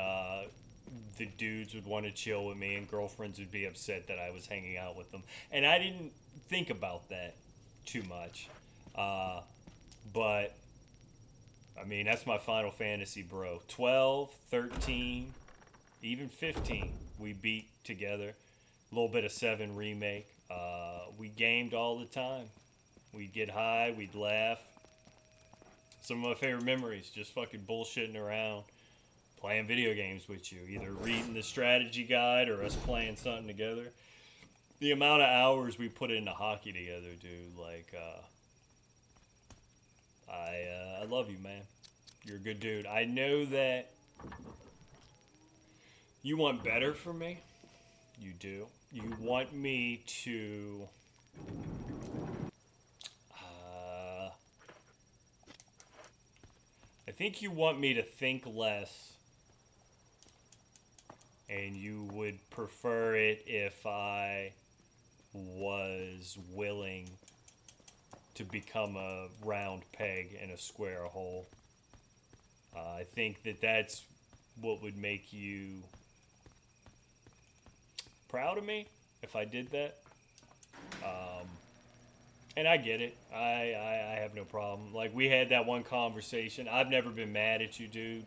Speaker 1: the dudes would want to chill with me, and girlfriends would be upset that I was hanging out with them. And I didn't think about that too much. But, I mean, that's my Final Fantasy, bro. 12, 13, even 15, we beat together. A little bit of 7 remake. We gamed all the time. We'd get high, we'd laugh. Some of my favorite memories, just fucking bullshitting around, playing video games with you, either reading the strategy guide or us playing something together. The amount of hours we put into hockey together, dude, like, I love you, man. You're a good dude. I know that you want better for me. You do. You want me to I think you want me to think less, and you would prefer it if I was willing to become a round peg in a square hole. I think that that's what would make you proud of me if I did that. Um, and I get it. I have no problem. Like, we had that one conversation. I've never been mad at you, dude.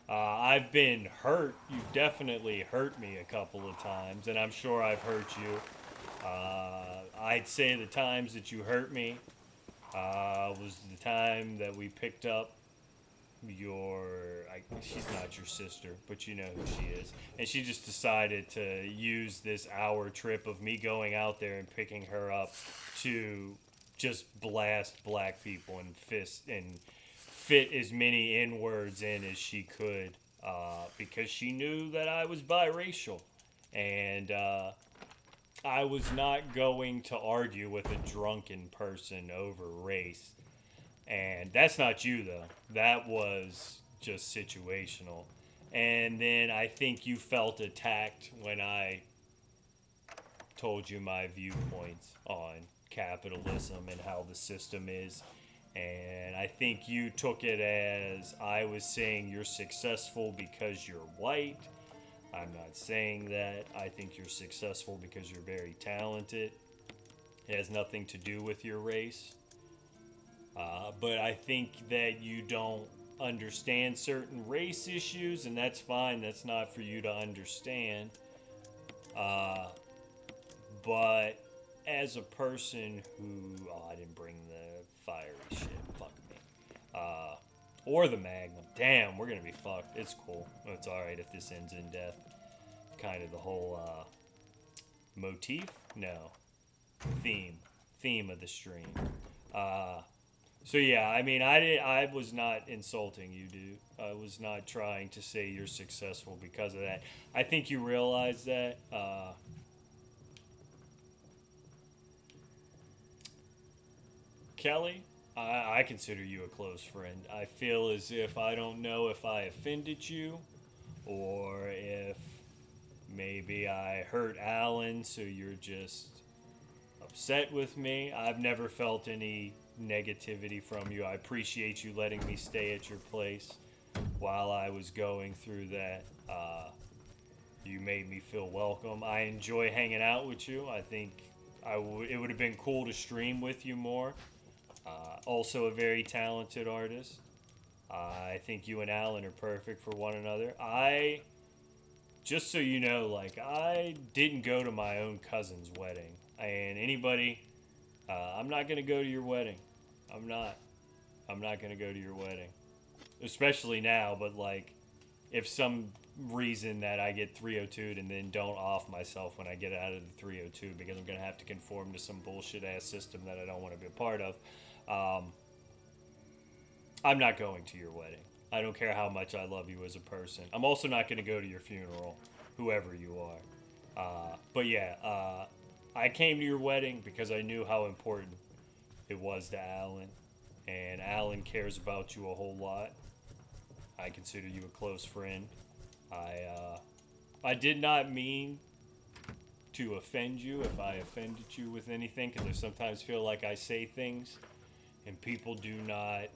Speaker 1: I've been hurt. You've definitely hurt me a couple of times, and I'm sure I've hurt you. I'd say the times that you hurt me was the time that we picked up she's not your sister, but you know who she is. And she just decided to use this hour trip of me going out there and picking her up to just blast black people and fit as many N words in as she could, because she knew that I was biracial. And I was not going to argue with a drunken person over race. And that's not you, though. That was just situational. And then I think you felt attacked when I told you my viewpoints on capitalism and how the system is. And I think you took it as I was saying you're successful because you're white. I'm not saying that. I think you're successful because you're very talented. It has nothing to do with your race. But I think that you don't understand certain race issues, and that's fine. That's not for you to understand. But as a person who... Oh, I didn't bring the fiery shit. Fuck me. Or the Magnum. Damn, we're gonna be fucked. It's cool. It's alright if this ends in death. Kind of the whole motif? No. Theme of the stream. So yeah, I mean, I was not insulting you, dude. I was not trying to say you're successful because of that. I think you realize that. Kelly, I consider you a close friend. I feel as if I don't know if I offended you or if maybe I hurt Alan, so you're just upset with me. I've never felt any negativity from you. I appreciate you letting me stay at your place while I was going through that. You made me feel welcome. I enjoy hanging out with you. I think it would have been cool to stream with you more. Also a very talented artist. I think you and Alan are perfect for one another. Just so you know, like, I didn't go to my own cousin's wedding. And anybody, I'm not going to go to your wedding. I'm not going to go to your wedding. Especially now, but like, if some reason that I get 302'd and then don't off myself when I get out of the 302 because I'm going to have to conform to some bullshit ass system that I don't want to be a part of, I'm not going to your wedding. I don't care how much I love you as a person. I'm also not going to go to your funeral, whoever you are. But yeah, I came to your wedding because I knew how important it was to Alan. And Alan cares about you a whole lot. I consider you a close friend. I did not mean to offend you if I offended you with anything, because I sometimes feel like I say things and people do not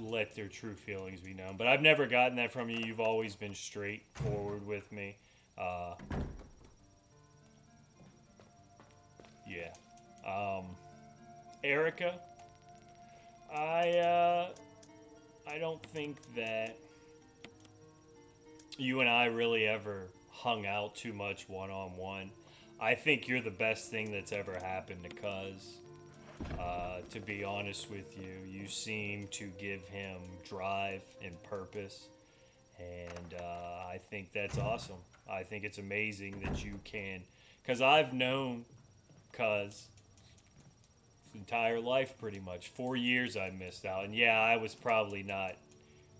Speaker 1: let their true feelings be known. But I've never gotten that from you. You've always been straightforward with me. Yeah. Erica, I don't think that you and I really ever hung out too much one-on-one. I think you're the best thing that's ever happened to Cuz. To be honest with you, you seem to give him drive and purpose, and I think that's awesome. I think it's amazing that you can, because I've known Cuz entire life pretty much. 4 years I missed out, and yeah, I was probably not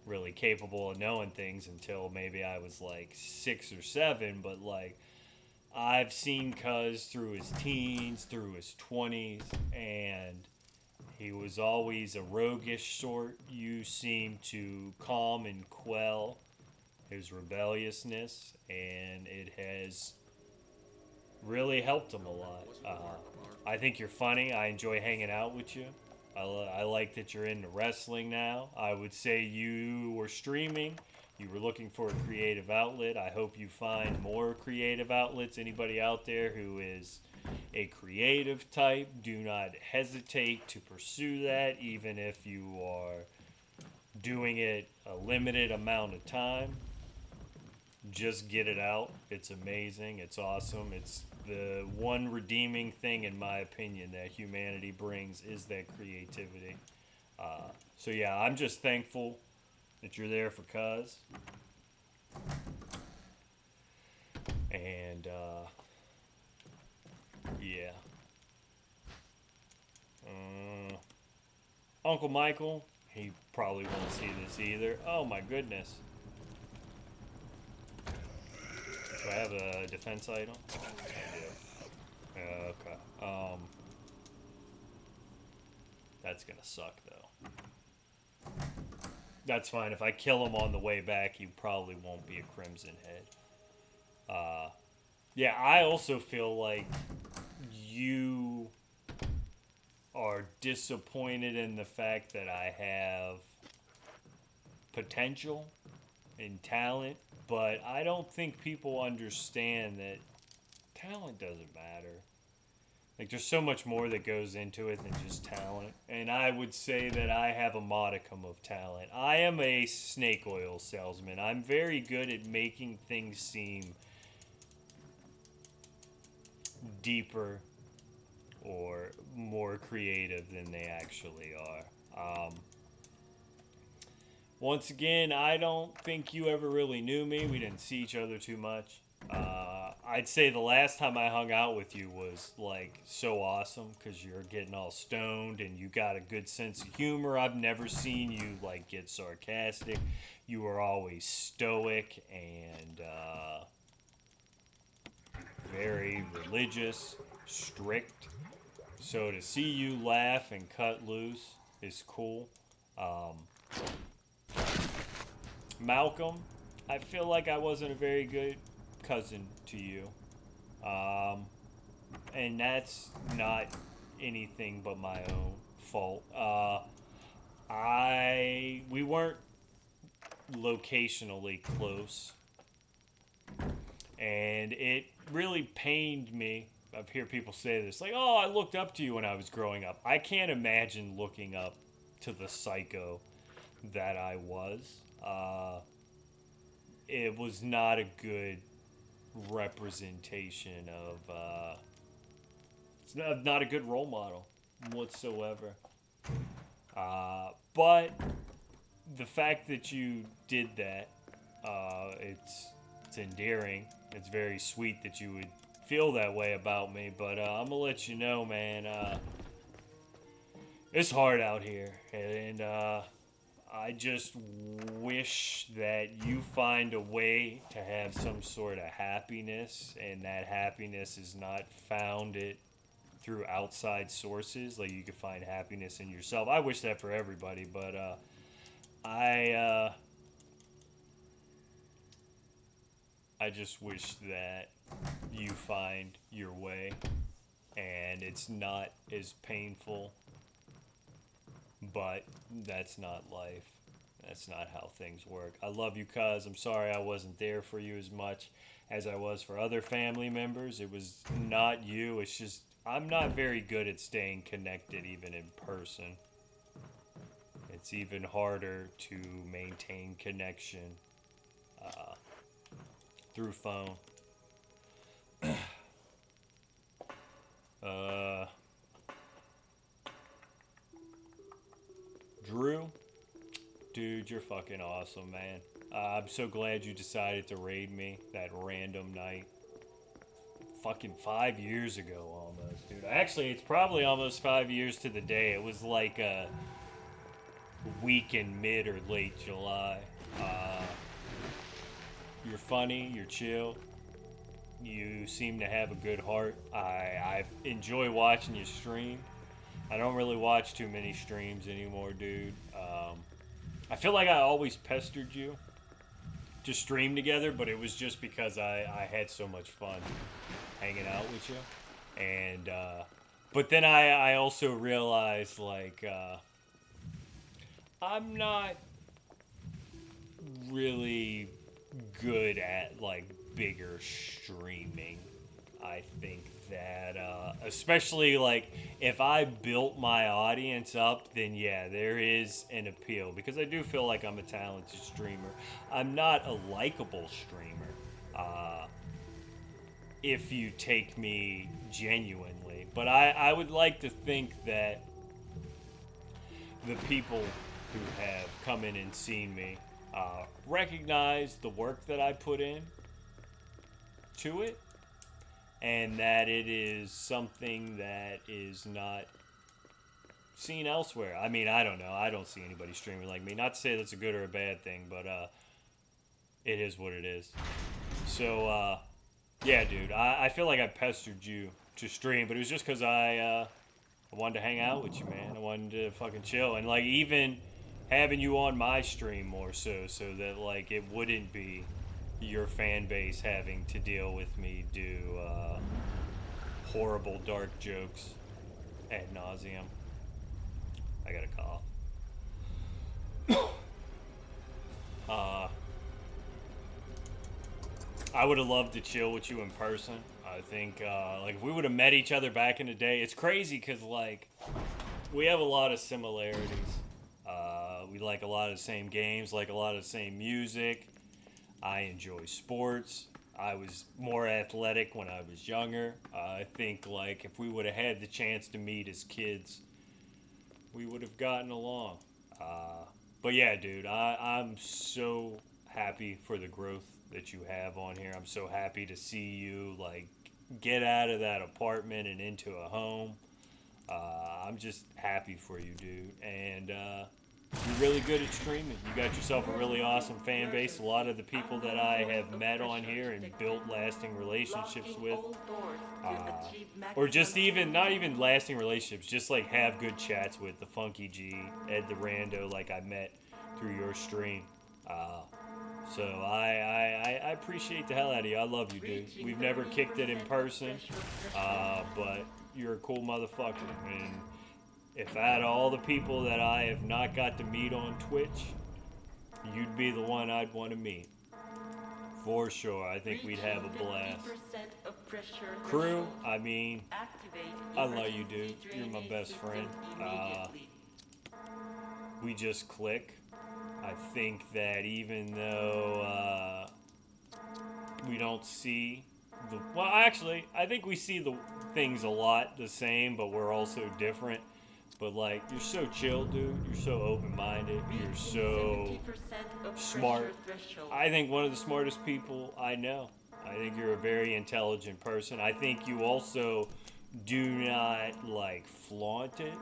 Speaker 1: really capable of knowing things until maybe I was like 6 or 7, but like, I've seen Cuz through his teens, through his 20s, and He was always a roguish sort. You seem to calm and quell his rebelliousness, and it has really helped him a lot. I think you're funny. I enjoy hanging out with you. I like that you're into wrestling now. I would say you were streaming. You were looking for a creative outlet. I hope you find more creative outlets. Anybody out there who is a creative type, do not hesitate to pursue that, even if you are doing it a limited amount of time. Just get it out. It's amazing. It's awesome. It's the one redeeming thing, in my opinion, that humanity brings is that creativity. So yeah, I'm just thankful that you're there for Cuz. And yeah. Uncle Michael, he probably won't see this either. Oh my goodness. Do I have a defense item? I do. Okay. That's gonna suck though. That's fine. If I kill him on the way back, he probably won't be a Crimson Head. Yeah, I also feel like you are disappointed in the fact that I have potential and talent, but I don't think people understand that talent doesn't matter. Like, there's so much more that goes into it than just talent. And I would say that I have a modicum of talent. I am a snake oil salesman. I'm very good at making things seem deeper or more creative than they actually are. Once again, I don't think you ever really knew me. We didn't see each other too much. I'd say the last time I hung out with you was like so awesome because you're getting all stoned and you got a good sense of humor. I've never seen you like get sarcastic. You were always stoic and very religious, strict. So to see you laugh and cut loose is cool. Malcolm, I feel like I wasn't a very good cousin to you. And that's not anything but my own fault. We weren't locationally close, and it really pained me. I've heard people say this, like, "Oh, I looked up to you when I was growing up." I can't imagine looking up to the psycho that I was. It was not a good representation of. It's not a good role model whatsoever. But the fact that you did that, it's endearing. It's very sweet that you would feel that way about me. But I'm gonna let you know, man. It's hard out here, and I just wish that you find a way to have some sort of happiness, and that happiness is not found through outside sources. Like, you could find happiness in yourself. I wish that for everybody, but I just wish that you find your way, and it's not as painful. But that's not life. That's not how things work. I love you, cuz. I'm sorry I wasn't there for you as much as I was for other family members. It was not you. It's just I'm not very good at staying connected even in person. It's even harder to maintain connection through phone. Drew, dude, you're fucking awesome, man. I'm so glad you decided to raid me that random night. Fucking 5 years ago almost, dude. Actually, it's probably almost 5 years to the day. It was like a week in mid or late July. You're funny, you're chill. You seem to have a good heart. I enjoy watching you stream. I don't really watch too many streams anymore, dude. I feel like I always pestered you to stream together, but it was just because I had so much fun hanging out with you. And, but then I also realized, like, I'm not really good at, like, bigger streaming. I think that, especially like if I built my audience up, then yeah, there is an appeal because I do feel like I'm a talented streamer. I'm not a likable streamer. Uh, if you take me genuinely, but I would like to think that the people who have come in and seen me recognize the work that I put in to it and that it is something that is not seen elsewhere. I mean, I don't know. I don't see anybody streaming like me. Not to say that's a good or a bad thing, but it is what it is. So, yeah, dude, I feel like I pestered you to stream, but it was just because I wanted to hang out with you, man. I wanted to fucking chill. And, like, even having you on my stream more so that, like, it wouldn't be your fan base having to deal with me do horrible dark jokes ad nauseum. I got a cough. uh, I would have loved to chill with you in person. I think, like, if we would have met each other back in the day, it's crazy because, like, we have a lot of similarities. We like a lot of the same games, like a lot of the same music. I enjoy sports. I was more athletic when I was younger. I think, like, if we would have had the chance to meet as kids, we would have gotten along. But yeah, dude, I'm so happy for the growth that you have on here. I'm so happy to see you, like, get out of that apartment and into a home. I'm just happy for you, dude. And you're really good at streaming. You got yourself a really awesome fan base. A lot of the people that I have met on here and built lasting relationships with, or just even not even lasting relationships, just like have good chats with the Funky G, Ed the Rando, like I met through your stream. Uh, so I appreciate the hell out of you. I love you, dude. We've never kicked it in person, but you're a cool motherfucker. And if out of all the people that I have not got to meet on Twitch, you'd be the one I'd want to meet. For sure. I think we'd have a blast. Crew, I mean, I love you, dude. You're my best friend. We just click. I think that even though we don't see the... Well, actually, I think we see the things a lot the same, but we're also different. But, like, you're so chill, dude. You're so open-minded. You're so smart. I think one of the smartest people I know. I think you're a very intelligent person. I think you also do not, like, flaunt it.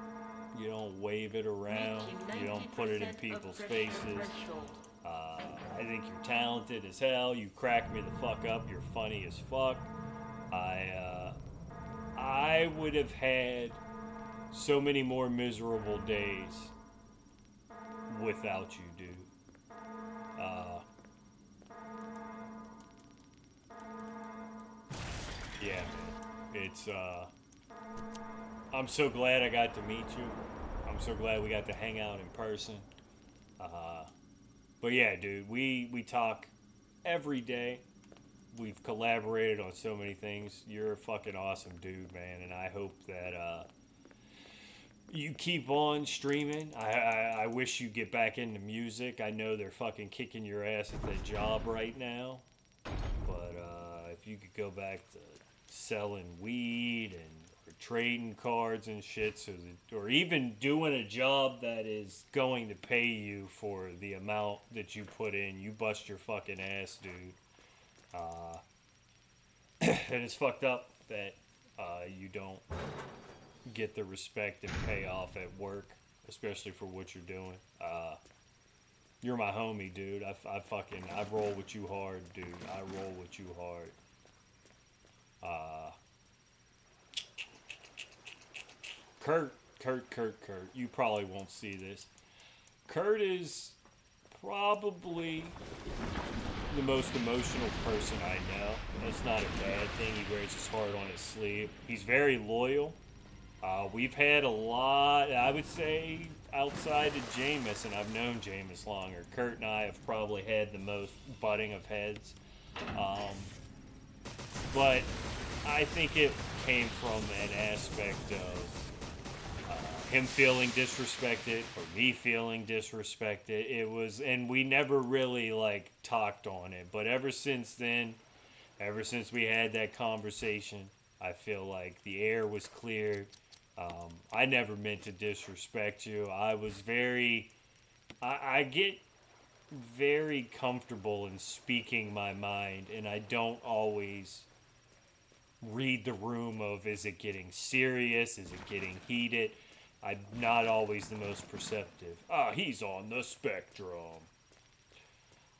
Speaker 1: You don't wave it around. You don't put it in people's faces. I think you're talented as hell. You crack me the fuck up. You're funny as fuck. I would have had so many more miserable days without you, dude. Yeah, man. It's, I'm so glad I got to meet you. I'm so glad we got to hang out in person. But yeah, dude, we talk every day. We've collaborated on so many things. You're a fucking awesome dude, man, and I hope that you keep on streaming. I wish you get back into music. I know they're fucking kicking your ass at that job right now, but if you could go back to selling weed and or trading cards and shit, so that, or even doing a job that is going to pay you for the amount that you put in, you bust your fucking ass, dude. And it's fucked up that you don't get the respect and payoff at work, especially for what you're doing. You're my homie, dude. I roll with you hard, dude. I roll with you hard. Kurt. You probably won't see this. Kurt is probably the most emotional person I know. That's not a bad thing. He wears his heart on his sleeve. He's very loyal. We've had a lot, I would say, outside of Jameis, and I've known Jameis longer. Kurt and I have probably had the most butting of heads. Um, but I think it came from an aspect of him feeling disrespected or me feeling disrespected. It was, and we never really like talked on it. But ever since then, ever since we had that conversation, I feel like the air was cleared. I never meant to disrespect you. I get very comfortable in speaking my mind, and I don't always read the room of is it getting serious, is it getting heated. I'm not always the most perceptive. He's on the spectrum.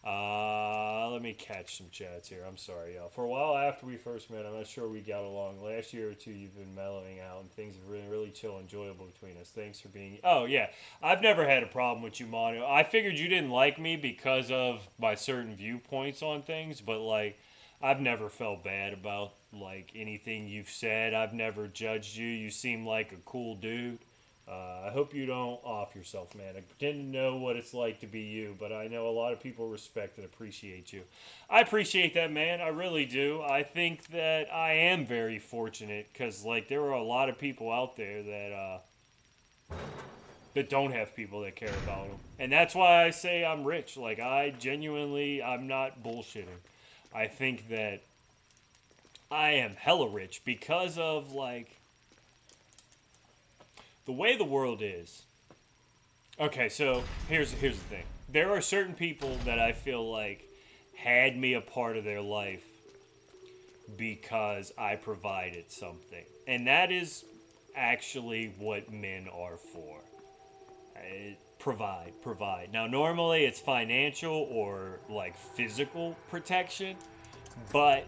Speaker 1: Let me catch some chats here. I'm sorry, y'all. For a while after we first met, I'm not sure we got along. Last year or two, you've been mellowing out, and things have been really chill, enjoyable between us. Thanks for being. Oh yeah, I've never had a problem with you, Mono. I figured you didn't like me because of my certain viewpoints on things, but like, I've never felt bad about like anything you've said. I've never judged you. You seem like a cool dude. I hope you don't off yourself, man. I pretend to know what it's like to be you, but I know a lot of people respect and appreciate you. I appreciate that, man. I really do. I think that I am very fortunate because, like, there are a lot of people out there that don't have people that care about them, and that's why I say I'm rich. Like, I'm not bullshitting. I think that I am hella rich because of like the way the world is. Okay, so here's the thing. There are certain people that I feel like had me a part of their life because I provided something. And that is actually what men are for. Provide. Now, normally it's financial or like physical protection, but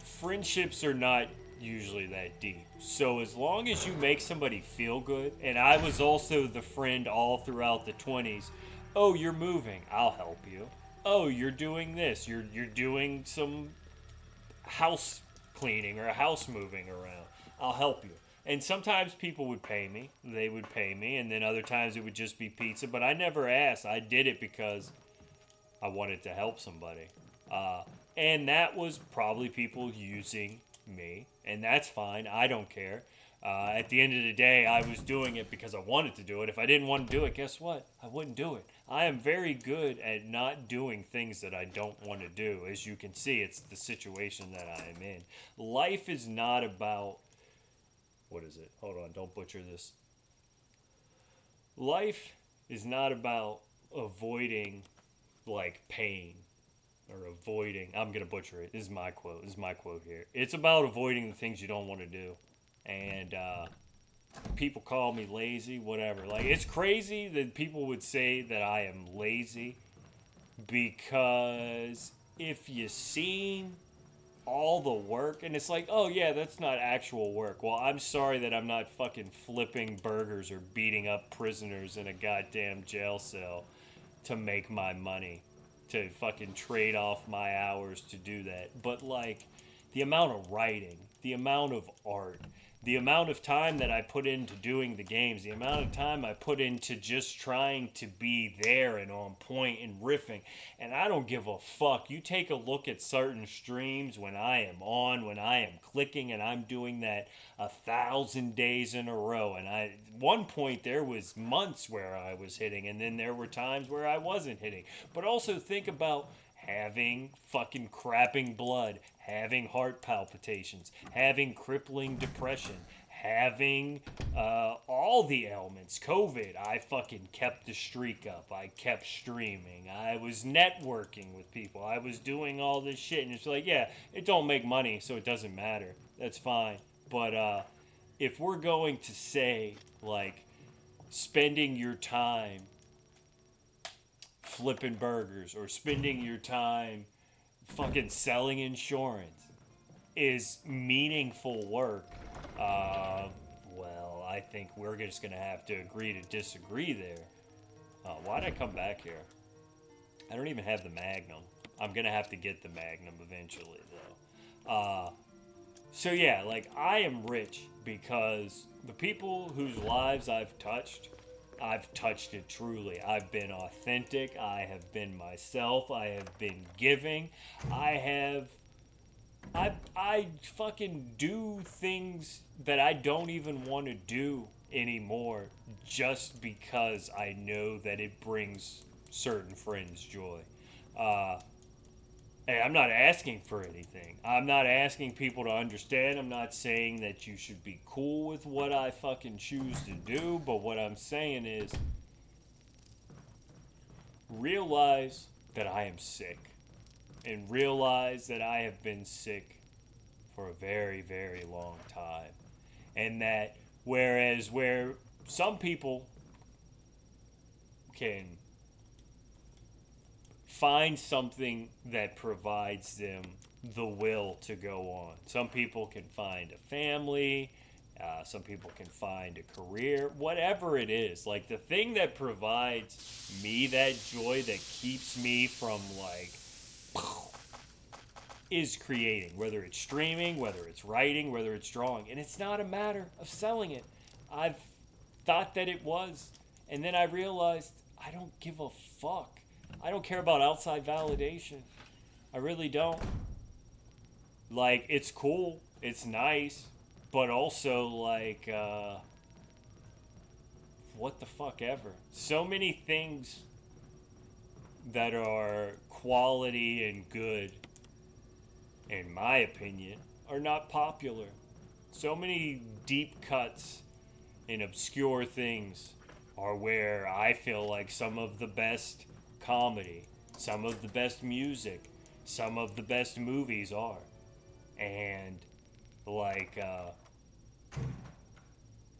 Speaker 1: friendships are not usually that deep. So as long as you make somebody feel good, and I was also the friend all throughout the 20s. Oh, you're moving, I'll help you. Oh, you're doing this. You're doing some house cleaning or house moving around. I'll help you. And sometimes people would pay me. They would pay me, and then other times it would just be pizza. But I never asked. I did it because I wanted to help somebody. And that was probably people using me, and that's fine. I don't care. At the end of the day, I was doing it because I wanted to do it. If I didn't want to do it, guess what? I wouldn't do it. I am very good at not doing things that I don't want to do. As you can see, it's the situation that I am in. Life is not about, what is it? Hold on, don't butcher this. Life is not about avoiding like pain or avoiding. I'm gonna butcher it. This is my quote. Here. It's about avoiding the things you don't want to do, and people call me lazy. Whatever. Like, it's crazy that people would say that I am lazy because if you seen all the work, and it's like, oh yeah, that's not actual work. Well, I'm sorry that I'm not fucking flipping burgers or beating up prisoners in a goddamn jail cell to make my money, to fucking trade off my hours to do that. But like, the amount of writing, the amount of art, the amount of time that I put into doing the games, the amount of time I put into just trying to be there and on point and riffing, and I don't give a fuck. You take a look at certain streams when I am on, when I am clicking, and I'm doing that 1,000 days in a row. And at one point there was months where I was hitting, and then there were times where I wasn't hitting. But also think about having fucking crapping blood, having heart palpitations, having crippling depression, having all the ailments, COVID. I fucking kept the streak up. I kept streaming. I was networking with people. I was doing all this shit. And it's like, yeah, it don't make money, so it doesn't matter. That's fine. But if we're going to say, like, spending your time flipping burgers or spending your time fucking selling insurance is meaningful work, well, I think we're just going to have to agree to disagree there. Why'd I come back here? I don't even have the Magnum. I'm going to have to get the Magnum eventually, though. So yeah, like, I am rich because the people whose lives I've touched it truly. I've been authentic. I have been myself. I have been giving. I fucking do things that I don't even want to do anymore just because I know that it brings certain friends joy. Uh, Hey, I'm not asking for anything. I'm not asking people to understand. I'm not saying that you should be cool with what I fucking choose to do, but what I'm saying is realize that I am sick and realize that I have been sick for a very, very long time. And that where some people can find something that provides them the will to go on. Some people can find a family, some people can find a career, whatever it is. Like, the thing that provides me that joy, that keeps me from, like, is creating, whether it's streaming, whether it's writing, whether it's drawing. And it's not a matter of selling it. I've thought that it was, and then I realized I don't give a fuck. I don't care about outside validation. I really don't. Like, it's cool, it's nice, but also, like, what the fuck ever. So many things that are quality and good, in my opinion, are not popular. So many deep cuts and obscure things are where I feel like some of the best comedy, some of the best music, some of the best movies are. And, like,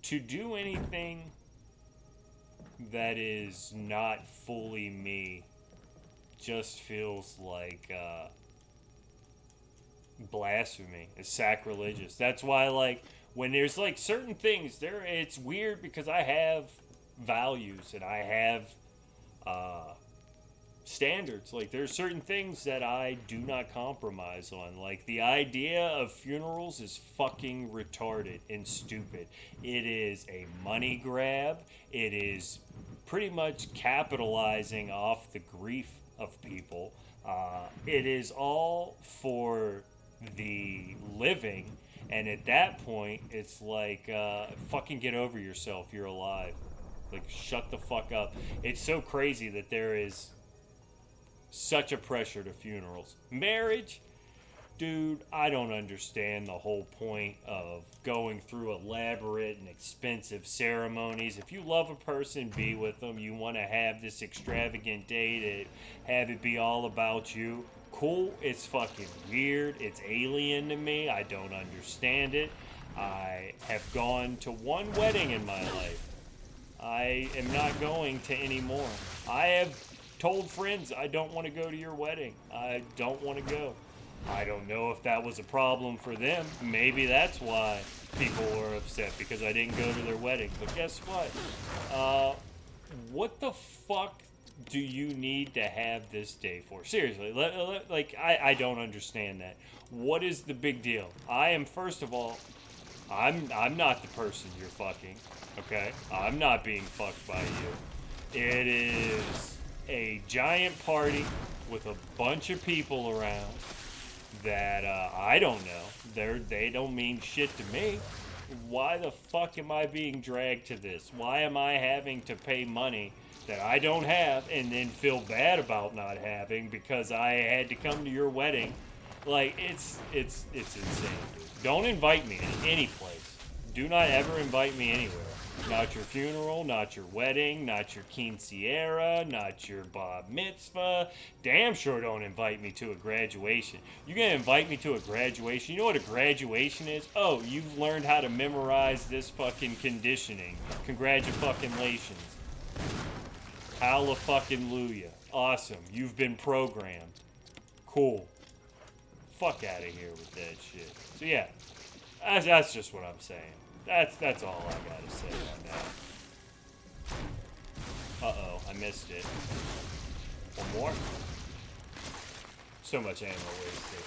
Speaker 1: to do anything that is not fully me just feels like blasphemy. It's sacrilegious. That's why, like, when there's, like, certain things there, it's weird because I have values and I have standards. Like, there's certain things that I do not compromise on. Like, the idea of funerals is fucking retarded and stupid. It is a money grab. It is pretty much capitalizing off the grief of people. It is all for the living, and at that point, it's like, fucking get over yourself. You're alive. Like, shut the fuck up. It's so crazy that there is such a pressure to funerals. Marriage, dude, I don't understand the whole point of going through elaborate and expensive ceremonies. If you love a person, be with them. You want to have this extravagant day to have it be all about you. Cool. It's fucking weird. It's alien to me. I don't understand it. I have gone to one wedding in my life. I am not going to any more. I have told friends I don't want to go to your wedding. I don't want to go. I don't know if that was a problem for them. Maybe that's why people were upset, because I didn't go to their wedding. But guess what? What the fuck do you need to have this day for? Seriously, like, I don't understand that. What is the big deal? I am, first of all, I'm not the person you're fucking, okay? I'm not being fucked by you. It is a giant party with a bunch of people around that I don't know. They don't mean shit to me. Why the fuck am I being dragged to this? Why am I having to pay money that I don't have and then feel bad about not having because I had to come to your wedding? Like, it's insane, dude. Don't invite me to any place. Do not ever invite me anywhere. Not your funeral, not your wedding, not your quinceañera, not your bar mitzvah. Damn sure don't invite me to a graduation. You're going to invite me to a graduation? You know what a graduation is? Oh, you've learned how to memorize this fucking conditioning. Congratulations. Hallelujah. Awesome. You've been programmed. Cool. Fuck out of here with that shit. So yeah, that's just what I'm saying. That's all I gotta say on that. Uh-oh, I missed it. One more? So much ammo wasted.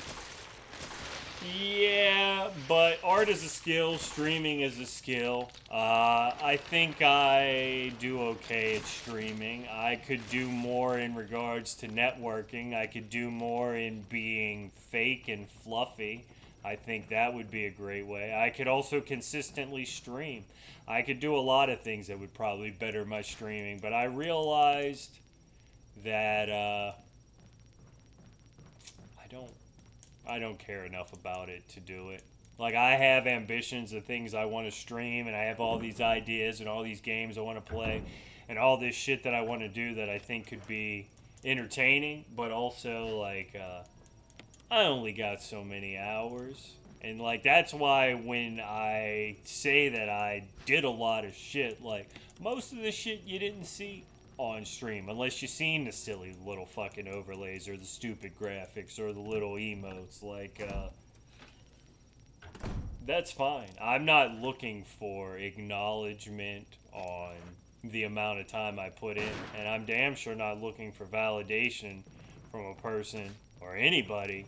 Speaker 1: Yeah, but art is a skill, streaming is a skill. I think I do okay at streaming. I could do more in regards to networking. I could do more in being fake and fluffy. I think that would be a great way. I could also consistently stream. I could do a lot of things that would probably better my streaming, but I realized that I don't I don't care enough about it to do it. Like I have ambitions of things I want to stream, and I have all these ideas and all these games I want to play, and all this shit that I want to do that I think could be entertaining, but also like I only got so many hours. And like that's why when I say that I did a lot of shit, like most of the shit you didn't see on stream unless you seen the silly little fucking overlays or the stupid graphics or the little emotes like that's fine. I'm not looking for acknowledgement on the amount of time I put in, and I'm damn sure not looking for validation from a person or anybody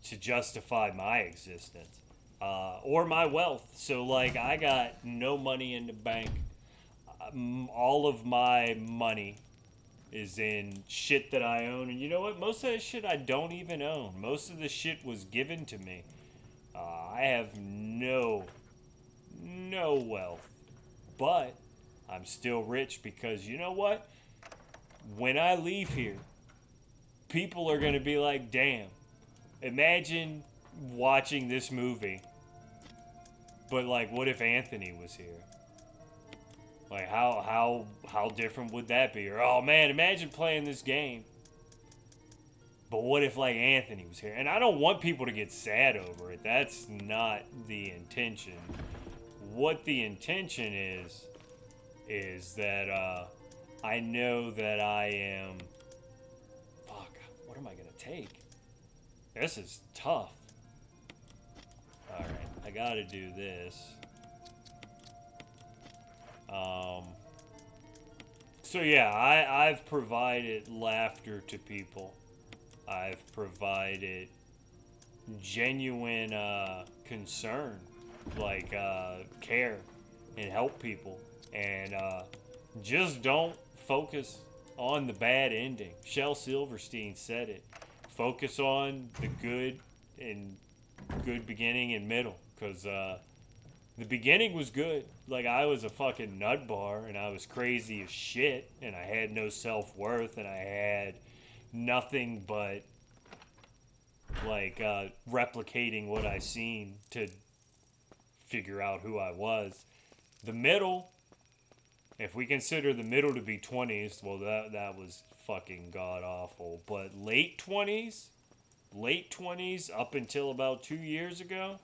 Speaker 1: to justify my existence or my wealth. So, like, I got no money in the bank. All of my money is in shit that I own. And you know what? Most of that shit I don't even own. Most of the shit was given to me. I have no wealth. But I'm still rich because you know what? When I leave here, people are going to be like, damn, imagine watching this movie, but like, what if Anthony was here? Like, how different would that be? Or oh man, imagine playing this game, but what if like Anthony was here? And I don't want people to get sad over it. That's not the intention. What the intention is that I know that I am. Fuck. What am I gonna take? This is tough. Alright, I gotta do this. So yeah, I've provided laughter to people. I've provided genuine concern, like care, and help people. And just don't focus on the bad ending. Shel Silverstein said it. Focus on the good and good beginning and middle, because the beginning was good. Like I was a fucking nut bar and I was crazy as shit and I had no self-worth and I had nothing but like replicating what I seen to figure out who I was. The middle, if we consider the middle to be 20s, well that was fucking god awful. But late 20s up until about 2 years ago,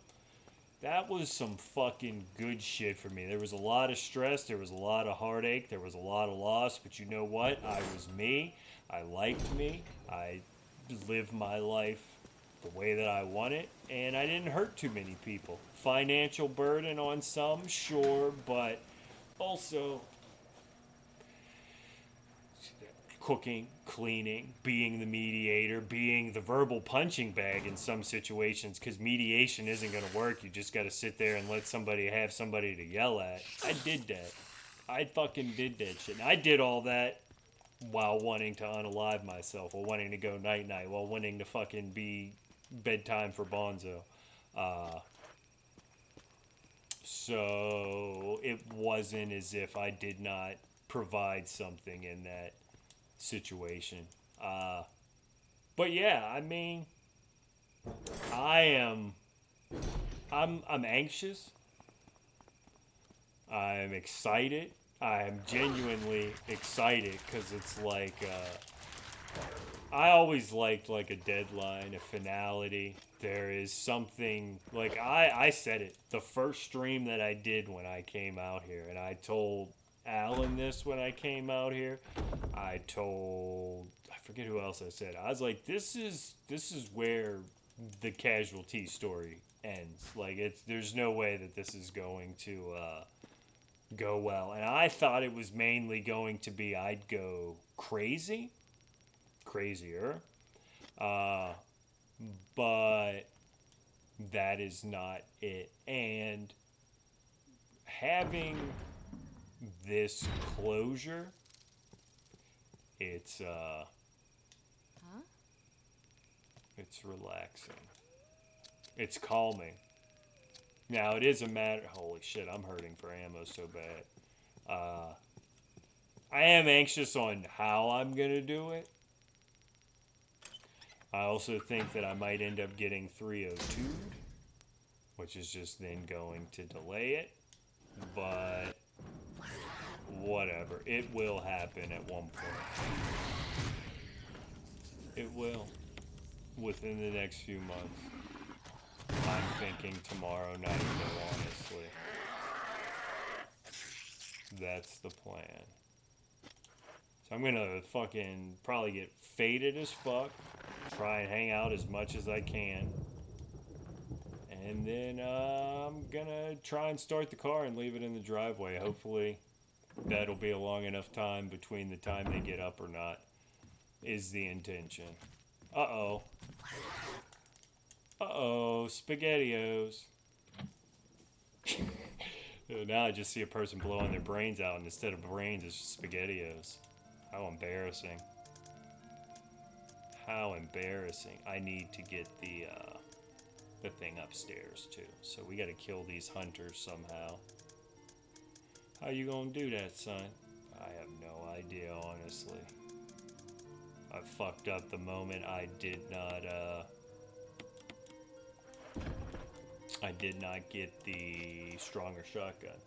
Speaker 1: that was some fucking good shit for me. There was a lot of stress, there was a lot of heartache, there was a lot of loss, but you know what? I was me. I liked me. I lived my life the way that I want it, and I didn't hurt too many people. Financial burden on some, sure, but also cooking, cleaning, being the mediator, being the verbal punching bag in some situations, because mediation isn't going to work. You just got to sit there and let somebody have somebody to yell at. I did that. I fucking did that shit. And I did all that while wanting to unalive myself, while wanting to go night-night, while wanting to fucking be bedtime for Bonzo. So it wasn't as if I did not provide something in that situation. But yeah, I mean, I'm anxious. I'm excited. I'm genuinely excited because it's like I always liked like a deadline, a finality. There is something like I said it the first stream that I did when I came out here, and I told Alan this when I came out here. I forget who else I said. I was like, this is where the casualty story ends. Like, there's no way that this is going to go well. And I thought it was mainly going to be I'd go crazier, uh, but that is not it. And having this closure, it's
Speaker 2: Huh?
Speaker 1: it's relaxing. It's calming. Now it is a matter. Holy shit! I'm hurting for ammo so bad. I am anxious on how I'm gonna do it. I also think that I might end up getting 302'd, which is just then going to delay it. But whatever. It will happen at one point. It will. Within the next few months. I'm thinking tomorrow night, though, honestly. That's the plan. So I'm gonna fucking probably get faded as fuck. Try and hang out as much as I can. And then I'm gonna try and start the car and leave it in the driveway. Hopefully that'll be a long enough time between the time they get up or not, is the intention. Uh-oh. Uh-oh, SpaghettiOs. Now I just see a person blowing their brains out, and instead of brains, it's just SpaghettiOs. How embarrassing. How embarrassing. I need to get the thing upstairs, too. So we gotta kill these hunters somehow. How you gonna do that, son? I have no idea, honestly. I fucked up the moment I did not get the stronger shotgun.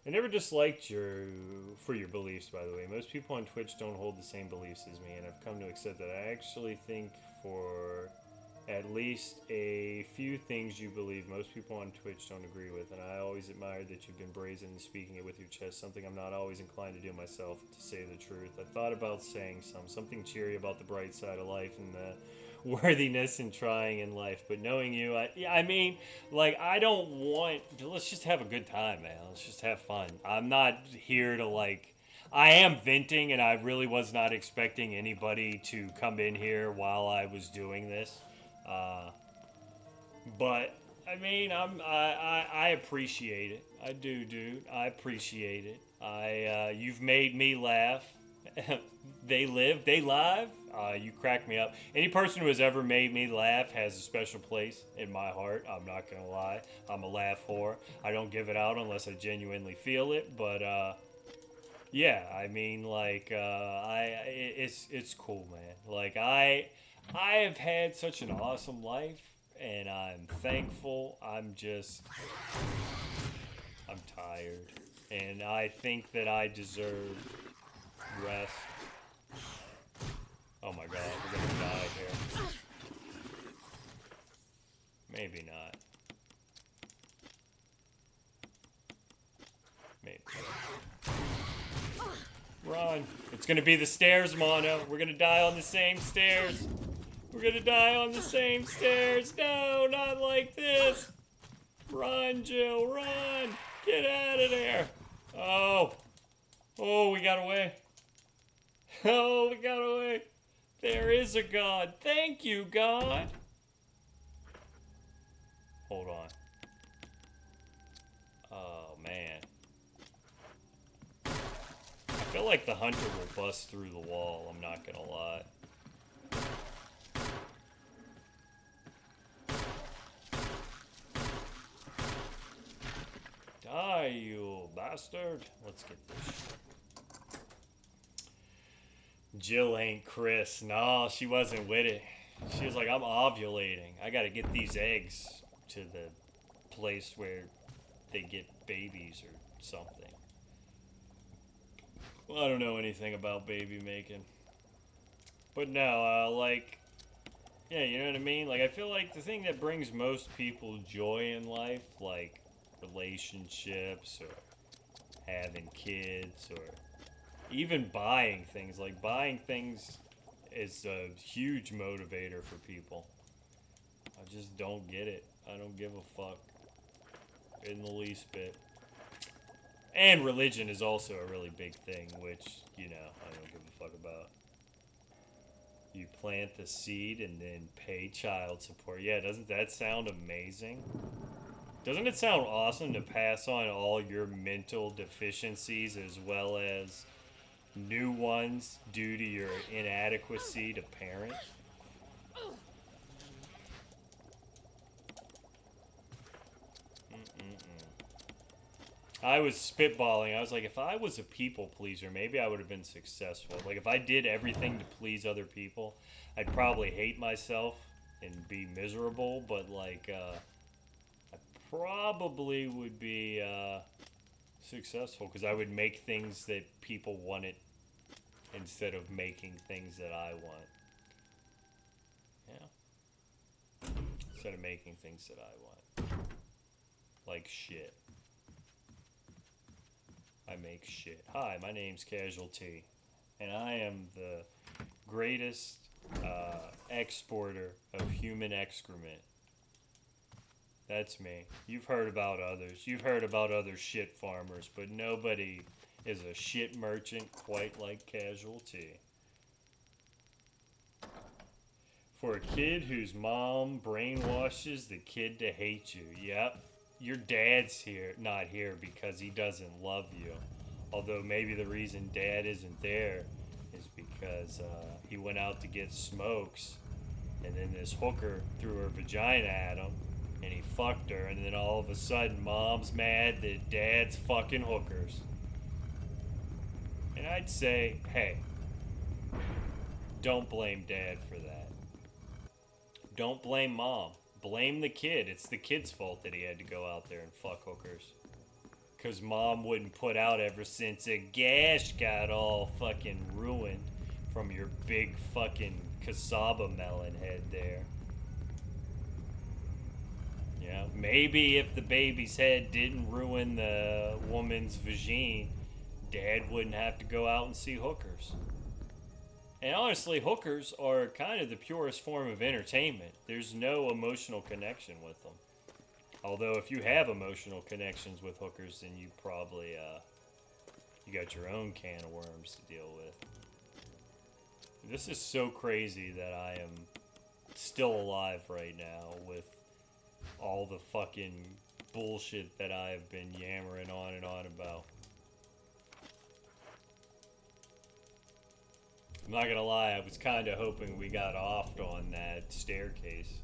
Speaker 1: I never disliked you for your beliefs, by the way. Most people on Twitch don't hold the same beliefs as me, and I've come to accept that. I actually think for at least a few things you believe, most people on Twitch don't agree with, and I always admired that you've been brazen in speaking it with your chest, something I'm not always inclined to do myself, to say the truth. I thought about saying something cheery about the bright side of life and the worthiness in trying in life, but knowing you, I mean, like, I don't want, let's just have a good time, man. Let's just have fun. I'm not here to, like, I am venting, and I really was not expecting anybody to come in here while I was doing this. But I mean, I appreciate it. I do, dude. I appreciate it. You've made me laugh. They live. You crack me up. Any person who has ever made me laugh has a special place in my heart. I'm not gonna lie. I'm a laugh whore. I don't give it out unless I genuinely feel it. But yeah, I mean, like, it's cool, man. Like, I have had such an awesome life, and I'm thankful. I'm tired, and I think that I deserve rest. Oh my god, we're gonna die here. Maybe not. Maybe. Run. It's gonna be the stairs, Mono. We're gonna die on the same stairs. We're gonna die on the same stairs. No, not like this. Run, Jill, run. Get out of there. Oh. Oh, we got away. Oh, we got away. There is a God. Thank you, God. Hold on. Oh, man. I feel like the hunter will bust through the wall, I'm not gonna lie. Die, you bastard. Let's get this shit. Jill ain't Chris. No, she wasn't with it. She was like, I'm ovulating. I gotta get these eggs to the place where they get babies or something. Well, I don't know anything about baby making. But no, like, yeah, you know what I mean? Like, I feel like the thing that brings most people joy in life, like relationships or having kids or even buying things, like buying things is a huge motivator for people. I just don't get it. I don't give a fuck in the least bit. And religion is also a really big thing, which, you know, I don't give a fuck about. You plant the seed and then pay child support. Yeah, doesn't that sound amazing? Doesn't it sound awesome to pass on all your mental deficiencies as well as new ones due to your inadequacy to parent? Mm-mm-mm. I was spitballing. I was like, if I was a people pleaser, maybe I would have been successful. Like, if I did everything to please other people, I'd probably hate myself and be miserable, but, like, I probably would be successful because I would make things that people wanted instead of making things that I want. Yeah. Instead of making things that I want. Like shit. I make shit. Hi, my name's Casualty, and I am the greatest exporter of human excrement. That's me. You've heard about others. You've heard about other shit farmers, but nobody is a shit merchant quite like Casualty. For a kid whose mom brainwashes the kid to hate you. Yep. Your dad's not here because he doesn't love you. Although maybe the reason dad isn't there is because he went out to get smokes, and then this hooker threw her vagina at him, and he fucked her, and then all of a sudden mom's mad that dad's fucking hookers. And I'd say, hey, don't blame dad for that. Don't blame mom. Blame the kid. It's the kid's fault that he had to go out there and fuck hookers. Because mom wouldn't put out ever since a gash got all fucking ruined from your big fucking cassava melon head there. Yeah, maybe if the baby's head didn't ruin the woman's vagine, dad wouldn't have to go out and see hookers. And honestly, hookers are kind of the purest form of entertainment. There's no emotional connection with them. Although if you have emotional connections with hookers, then you probably you got your own can of worms to deal with. This is so crazy that I am still alive right now with all the fucking bullshit that I have been yammering on and on about. I'm not gonna lie, I was kind of hoping we got offed on that staircase.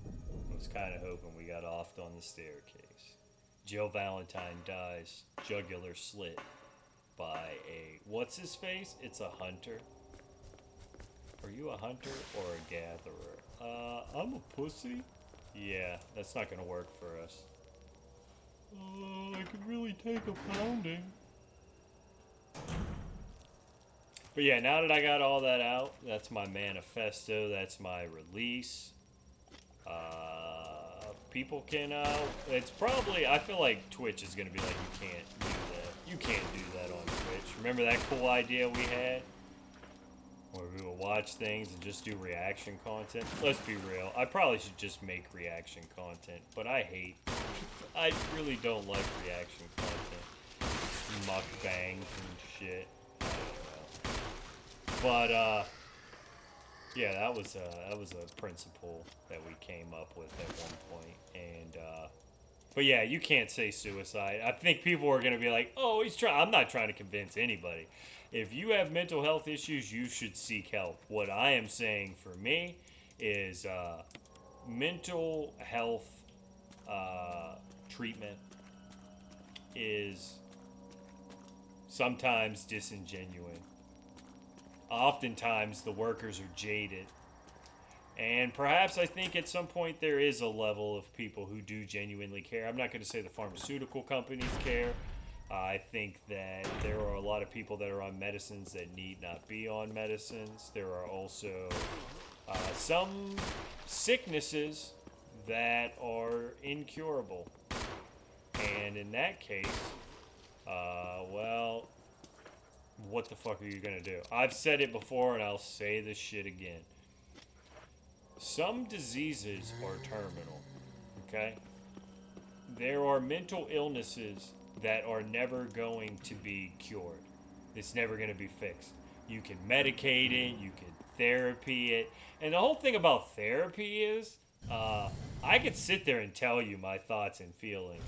Speaker 1: I was kind of hoping we got offed on the staircase. Jill Valentine dies, jugular slit by a... What's his face? It's a hunter. Are you a hunter or a gatherer? I'm a pussy? Yeah, that's not gonna work for us. I could really take a pounding. But yeah, now that I got all that out, that's my manifesto, that's my release. People can, it's probably, I feel like Twitch is going to be like, you can't do that. You can't do that on Twitch. Remember that cool idea we had? Where we would watch things and just do reaction content? Let's be real, I probably should just make reaction content, but I really don't like reaction content. Mukbangs and shit. I don't know. But, yeah, that was a principle that we came up with at one point, and but yeah, you can't say suicide. I think people are gonna be like, "Oh, he's trying." I'm not trying to convince anybody. If you have mental health issues, you should seek help. What I am saying for me is mental health treatment is sometimes disingenuous. Oftentimes the workers are jaded, and perhaps I think at some point there is a level of people who do genuinely care. I'm not going to say the pharmaceutical companies care. I think that there are a lot of people that are on medicines that need not be on medicines. There are also some sicknesses that are incurable, and in that case, well, what the fuck are you gonna do? I've said it before and I'll say this shit again. Some diseases are terminal, okay? There are mental illnesses that are never going to be cured. It's never going to be fixed. You can medicate it, you can therapy it. And the whole thing about therapy is uh, I could sit there and tell you my thoughts and feelings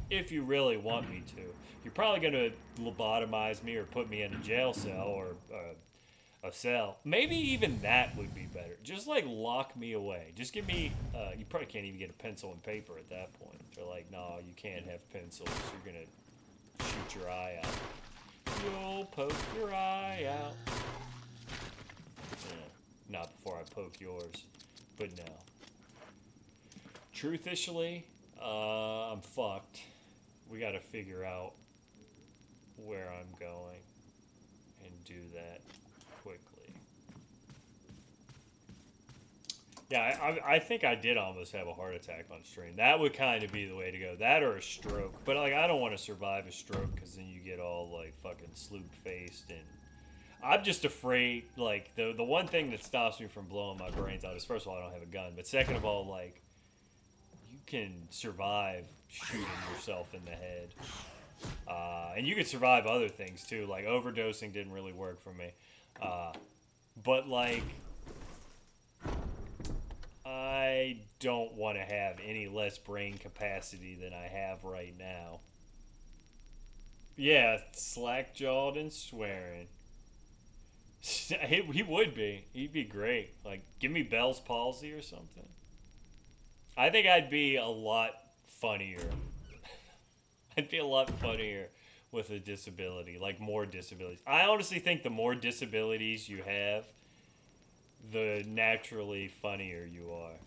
Speaker 1: if you really want me to. You're probably going to lobotomize me or put me in a jail cell or a cell. Maybe even that would be better. Just like lock me away. Just give me. You probably can't even get a pencil and paper at that point. They're like, no, you can't have pencils. You're gonna shoot your eye out. You'll poke your eye out. Yeah, not before I poke yours. But no. Truthishly, I'm fucked. We gotta figure out where I'm going and do that quickly. Yeah, I think I did almost have a heart attack on stream. That would kind of be the way to go. That or a stroke. But like, I don't want to survive a stroke because then you get all like fucking sloop faced, and I'm just afraid. Like the one thing that stops me from blowing my brains out is, first of all, I don't have a gun, but second of all, like, you can survive shooting yourself in the head. And you could survive other things too, like overdosing didn't really work for me. But like, I don't want to have any less brain capacity than I have right now. Yeah, slack jawed and swearing. He would be. He'd be great. Like, give me Bell's palsy or something. I think I'd be a lot funnier. I'd be a lot funnier with a disability, like more disabilities. I honestly think the more disabilities you have, the naturally funnier you are.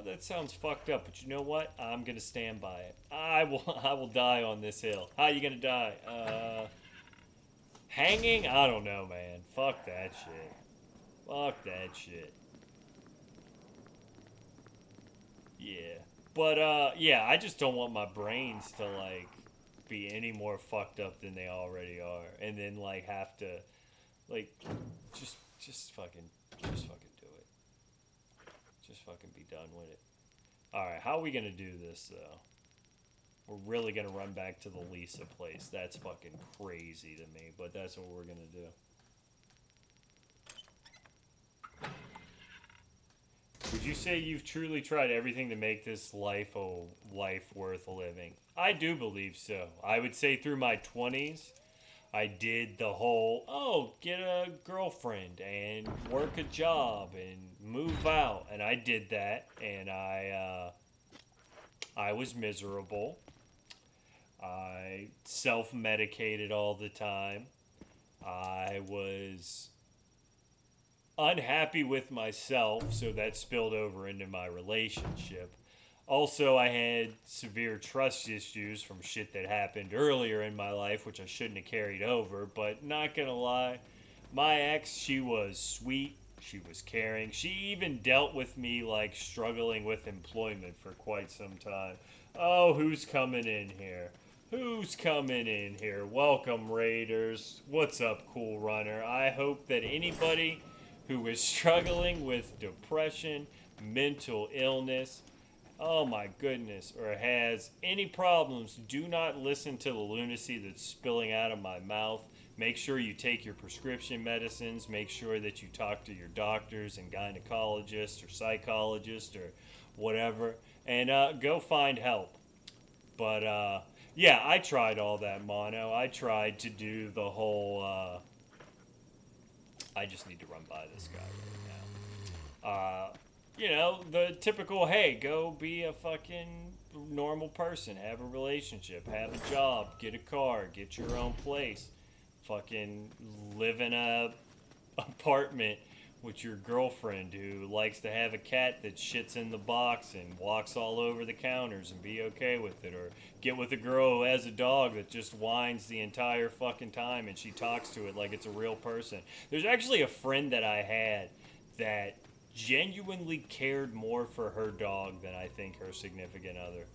Speaker 1: That sounds fucked up, but you know what? I'm gonna stand by it. I will die on this hill. How you gonna die? Hanging? I don't know, man. Fuck that shit. Fuck that shit. Yeah. But, yeah, I just don't want my brains to, like, be any more fucked up than they already are. And then, like, have to, like, just fucking do it. Just fucking be done with it. Alright, how are we gonna do this, though? We're really gonna run back to the Lisa place. That's fucking crazy to me, but that's what we're gonna do. Would you say you've truly tried everything to make this life a life worth living? I do believe so. I would say through my 20s, I did the whole, get a girlfriend and work a job and move out. And I did that, and I was miserable. I self-medicated all the time. I was unhappy with myself, so that spilled over into my relationship. Also, I had severe trust issues from shit that happened earlier in my life, which I shouldn't have carried over, but not gonna lie, my ex, she was sweet, she was caring, she even dealt with me like struggling with employment for quite some time. Oh, who's coming in here? Who's coming in here? Welcome, Raiders. What's up, Cool Runner? I hope that anybody who is struggling with depression, mental illness, oh my goodness, or has any problems, do not listen to the lunacy that's spilling out of my mouth. Make sure you take your prescription medicines. Make sure that you talk to your doctors and gynecologists or psychologists or whatever, and go find help. But yeah, I tried all that mono. I tried to do the whole I just need to run by this guy right now. You know, the typical, hey, go be a fucking normal person, have a relationship, have a job, get a car, get your own place, fucking live in a apartment with your girlfriend who likes to have a cat that shits in the box and walks all over the counters and be okay with it, or get with a girl who has a dog that just whines the entire fucking time and she talks to it like it's a real person. There's actually a friend that I had that genuinely cared more for her dog than I think her significant other.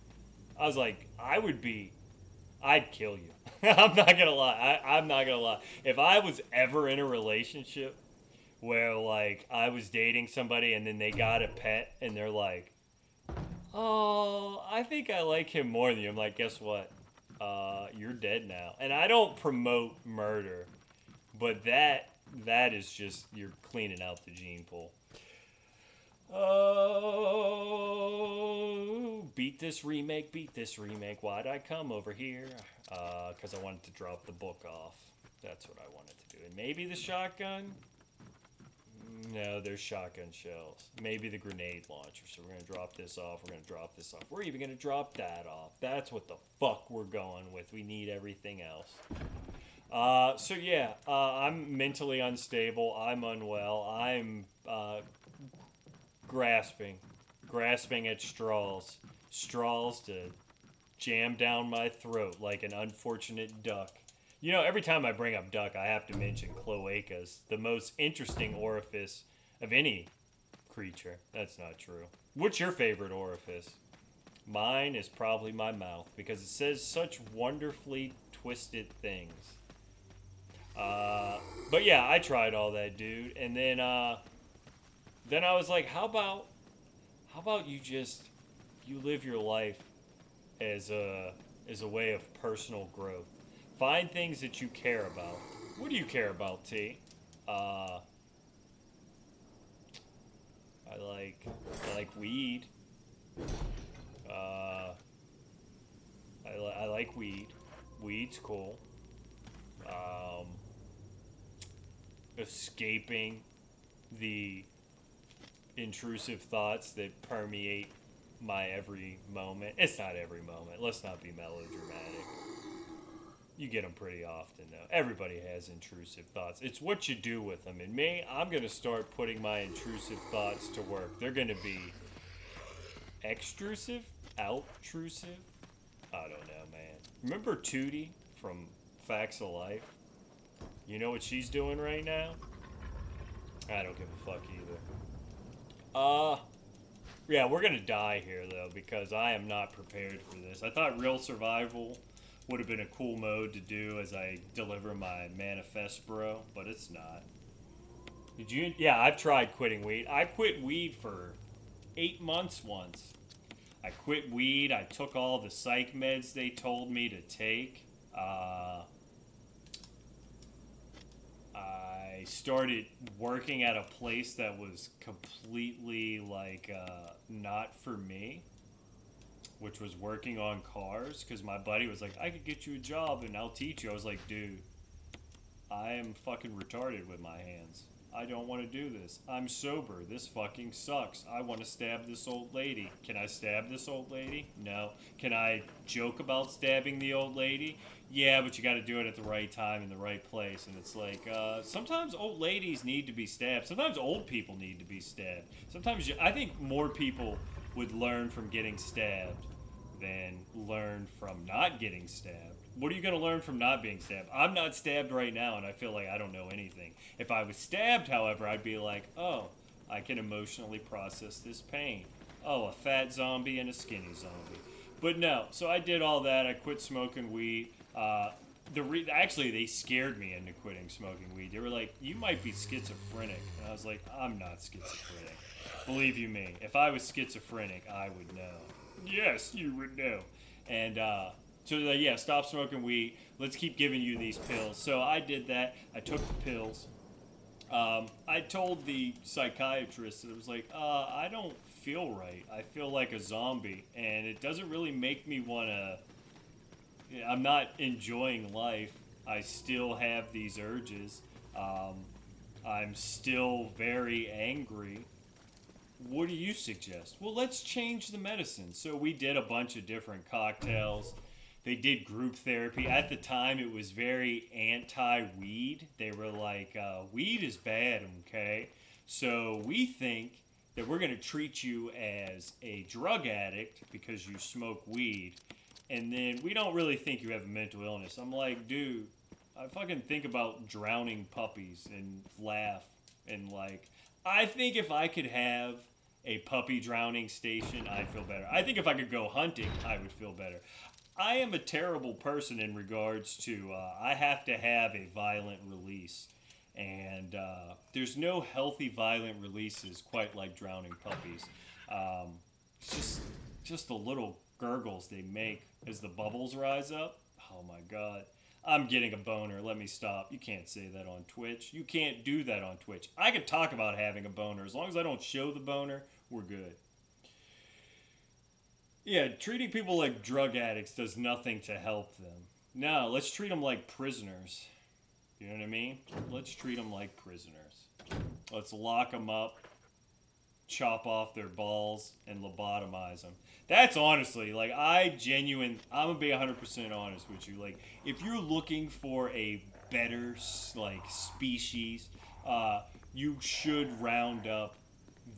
Speaker 1: I was like, I'd kill you. I'm not gonna lie. I'm not gonna lie. If I was ever in a relationship where like I was dating somebody and then they got a pet and they're like, "Oh, I think I like him more than you." I'm like, "Guess what? You're dead now." And I don't promote murder, but that is just you're cleaning out the gene pool. Oh, beat this remake, beat this remake. Why'd I come over here? Because I wanted to drop the book off. That's what I wanted to do. And maybe the shotgun? No, there's shotgun shells. Maybe the grenade launcher. So we're going to drop this off. We're going to drop this off. We're even going to drop that off. That's what the fuck we're going with. We need everything else. So yeah, I'm mentally unstable. I'm unwell. I'm grasping at straws to jam down my throat like an unfortunate duck. You know, every time I bring up duck, I have to mention cloacas, the most interesting orifice of any creature. That's not true. What's your favorite orifice? Mine is probably my mouth because it says such wonderfully twisted things. But yeah, I tried all that, dude, and then I was like, how about you live your life as a way of personal growth. Find things that you care about. What do you care about, T? Uh, I like weed. Uh, I like weed. Weed's cool. Um, Escaping the intrusive thoughts that permeate my every moment. It's not every moment. Let's not be melodramatic. You get them pretty often, though. Everybody has intrusive thoughts. It's what you do with them. And me, I'm going to start putting my intrusive thoughts to work. They're going to be extrusive? Outtrusive? I don't know, man. Remember Tootie from Facts of Life? You know what she's doing right now? I don't give a fuck either. Yeah, we're gonna die here though because I am not prepared for this. I thought real survival would have been a cool mode to do as I deliver my manifest, bro, but it's not. Did you? Yeah, I've tried quitting weed. I quit weed for 8 months once. I quit weed. I took all the psych meds they told me to take. I started working at a place that was completely like not for me, which was working on cars. Because my buddy was like, "I could get you a job and I'll teach you." I was like, "Dude, I am fucking retarded with my hands. I don't want to do this. I'm sober. This fucking sucks. I want to stab this old lady. Can I stab this old lady? No. Can I joke about stabbing the old lady? Yeah, but you got to do it at the right time in the right place." And it's like, sometimes old ladies need to be stabbed. Sometimes old people need to be stabbed. I think more people would learn from getting stabbed than learn from not getting stabbed. What are you going to learn from not being stabbed? I'm not stabbed right now, and I feel like I don't know anything. If I was stabbed, however, I'd be like, oh, I can emotionally process this pain. Oh, a fat zombie and a skinny zombie. But no, so I did all that. I quit smoking weed. Actually, they scared me into quitting smoking weed. They were like, "You might be schizophrenic," and I was like, "I'm not schizophrenic. Believe you me, if I was schizophrenic, I would know." Yes, you would know. And so they're like, "Yeah, stop smoking weed. Let's keep giving you these pills." So I did that. I took the pills. I told the psychiatrist that it was like, I don't feel right. I feel like a zombie, and it doesn't really make me want to. I'm not enjoying life. I still have these urges. I'm still very angry. What do you suggest? Well, let's change the medicine. So we did a bunch of different cocktails. They did group therapy. At the time, it was very anti-weed. They were like, weed is bad, okay? So we think that we're going to treat you as a drug addict because you smoke weed. And then we don't really think you have a mental illness. I'm like, dude, I fucking think about drowning puppies and laugh. And like, I think if I could have a puppy drowning station, I'd feel better. I think if I could go hunting, I would feel better. I am a terrible person in regards to I have to have a violent release. And there's no healthy violent releases quite like drowning puppies. It's just the little gurgles they make as the bubbles rise up. Oh my god. I'm getting a boner. Let me stop. You can't say that on Twitch. You can't do that on Twitch. I could talk about having a boner. As long as I don't show the boner, we're good. Yeah, treating people like drug addicts does nothing to help them. No, let's treat them like prisoners. You know what I mean? Let's treat them like prisoners. Let's lock them up, chop off their balls, and lobotomize them. That's honestly, like, I'm gonna be 100% honest with you. Like, if you're looking for a better, like, species, you should round up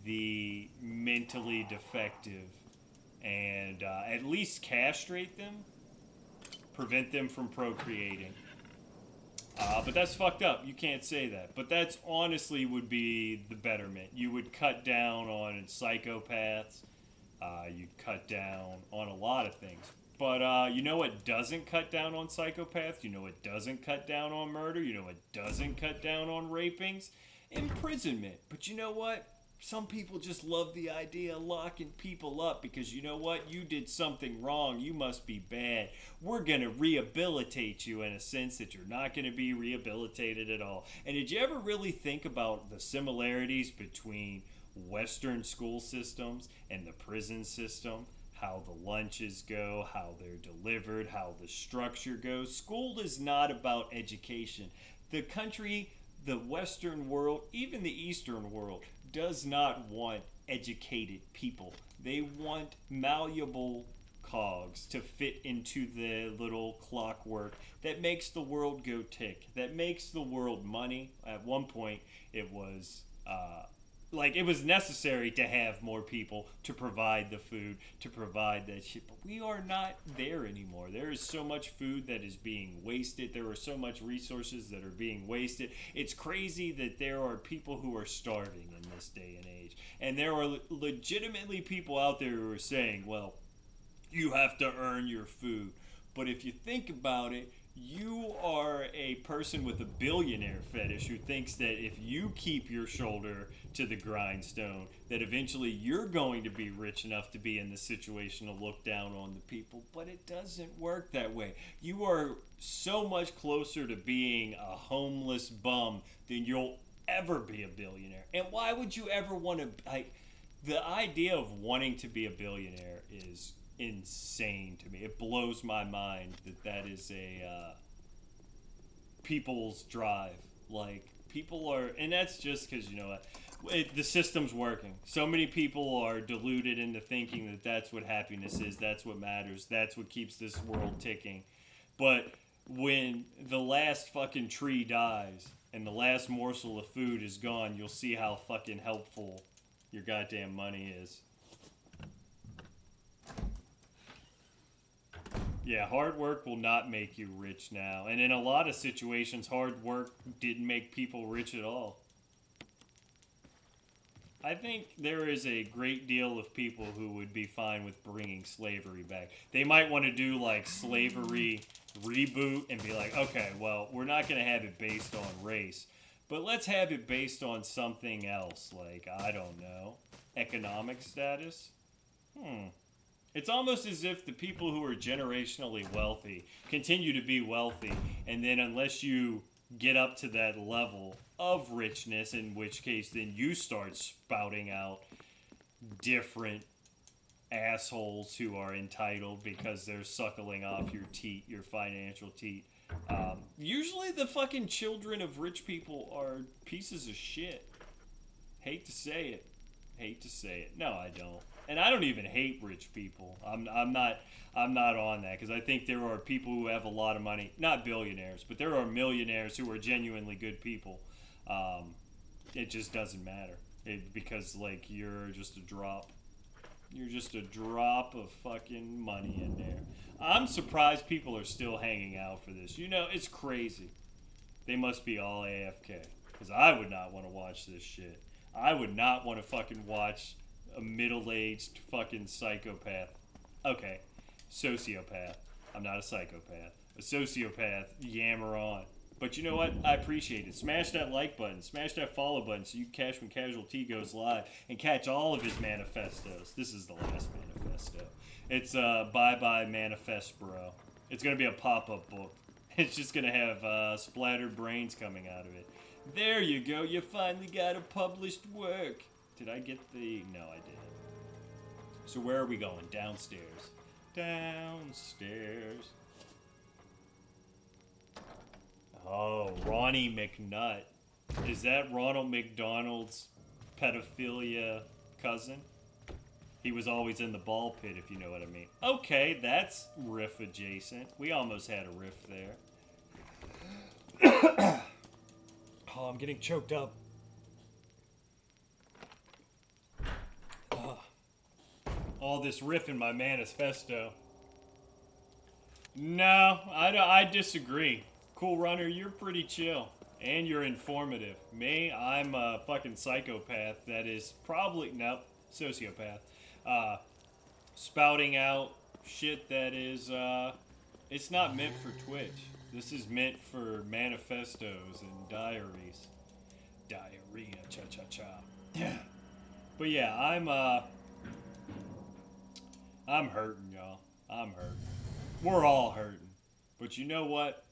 Speaker 1: the mentally defective and at least castrate them, prevent them from procreating. But that's fucked up. You can't say that. But that's honestly would be the betterment. You would cut down on psychopaths. You'd cut down on a lot of things. But you know what doesn't cut down on psychopaths? You know what doesn't cut down on murder? You know what doesn't cut down on rapings? Imprisonment. But you know what? Some people just love the idea of locking people up because you know what? You did something wrong. You must be bad. We're going to rehabilitate you in a sense that you're not going to be rehabilitated at all. And did you ever really think about the similarities between Western school systems and the prison system? How the lunches go, how they're delivered, how the structure goes. School is not about education. The country, the Western world, even the Eastern world, does not want educated people. They want malleable cogs to fit into the little clockwork that makes the world go tick, that makes the world money. At one point, it was like it was necessary to have more people to provide the food, to provide that shit. But we are not there anymore. There is so much food that is being wasted. There are so much resources that are being wasted. It's crazy that there are people who are starving in this day and age. And there are legitimately people out there who are saying, well, you have to earn your food. But if you think about it, you are a person with a billionaire fetish who thinks that if you keep your shoulder to the grindstone, that eventually you're going to be rich enough to be in the situation to look down on the people. But it doesn't work that way. You are so much closer to being a homeless bum than you'll ever be a billionaire. And why would you ever want to, like, the idea of wanting to be a billionaire is insane to me. It blows my mind that that is a people's drive. Like, people are, and that's just because, you know what, the system's working. So many people are deluded into thinking that that's what happiness is, that's what matters, that's what keeps this world ticking. But when the last fucking tree dies and the last morsel of food is gone, you'll see how fucking helpful your goddamn money is. Yeah, hard work will not make you rich now. And in a lot of situations, hard work didn't make people rich at all. I think there is a great deal of people who would be fine with bringing slavery back. They might want to do like slavery reboot and be like, okay, well, we're not going to have it based on race, but let's have it based on something else. Like, I don't know, economic status? It's almost as if the people who are generationally wealthy continue to be wealthy, and then unless you get up to that level of richness, in which case then you start spouting out different assholes who are entitled because they're suckling off your teat, your financial teat. Usually the fucking children of rich people are pieces of shit. Hate to say it. Hate to say it. No, I don't. And I don't even hate rich people. I'm not on that because I think there are people who have a lot of money, not billionaires, but there are millionaires who are genuinely good people. It just doesn't matter because like you're just a drop. You're just a drop of fucking money in there. I'm surprised people are still hanging out for this. You know, it's crazy. They must be all AFK because I would not want to watch this shit. I would not want to fucking watch a middle-aged fucking psychopath. Okay, sociopath. I'm not a psychopath. A sociopath yammer on. But you know what? I appreciate it. Smash that like button. Smash that follow button so you can catch when Casual T goes live and catch all of his manifestos. This is the last manifesto. It's Bye Bye Manifest Bro. It's going to be a pop-up book. It's just going to have splattered brains coming out of it. There you go. You finally got a published work. Did I get the... No, I didn't. So where are we going? Downstairs. Downstairs. Oh, Ronnie McNutt. Is that Ronald McDonald's pedophilia cousin? He was always in the ball pit, if you know what I mean. Okay, that's riff adjacent. We almost had a riff there. Oh, I'm getting choked up. All this riff in my manifesto. No, I disagree. Cool Runner, you're pretty chill. And you're informative. Me, I'm a fucking psychopath that is probably, no, sociopath. Spouting out shit that is, it's not meant for Twitch. This is meant for manifestos and diaries. Diarrhea, cha-cha-cha. But yeah, I'm hurting, y'all. I'm hurting. We're all hurting. But you know what?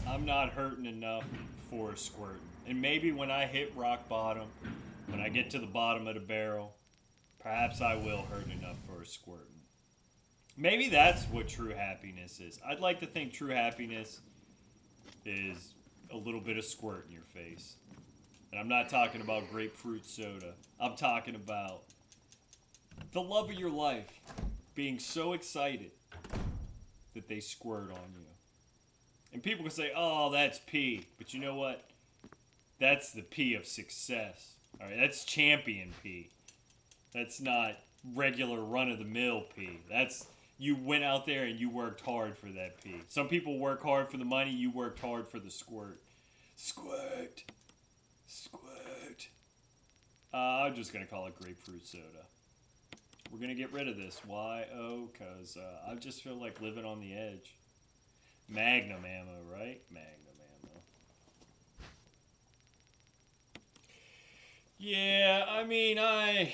Speaker 1: I'm not hurting enough for a squirting. And maybe when I hit rock bottom, when I get to the bottom of the barrel, perhaps I will hurt enough for a squirting. Maybe that's what true happiness is. I'd like to think true happiness is a little bit of squirt in your face. And I'm not talking about grapefruit soda. I'm talking about the love of your life being so excited that they squirt on you. And people can say, oh, that's P. But you know what? That's the P of success. All right, that's champion P. That's not regular run-of-the-mill P. That's, you went out there and you worked hard for that P. Some people work hard for the money. You worked hard for the squirt. Squirt. Squirt. I'm just going to call it grapefruit soda. We're going to get rid of this. Why? Oh, because I just feel like living on the edge. Magnum ammo, right? Magnum ammo. Yeah, I mean, I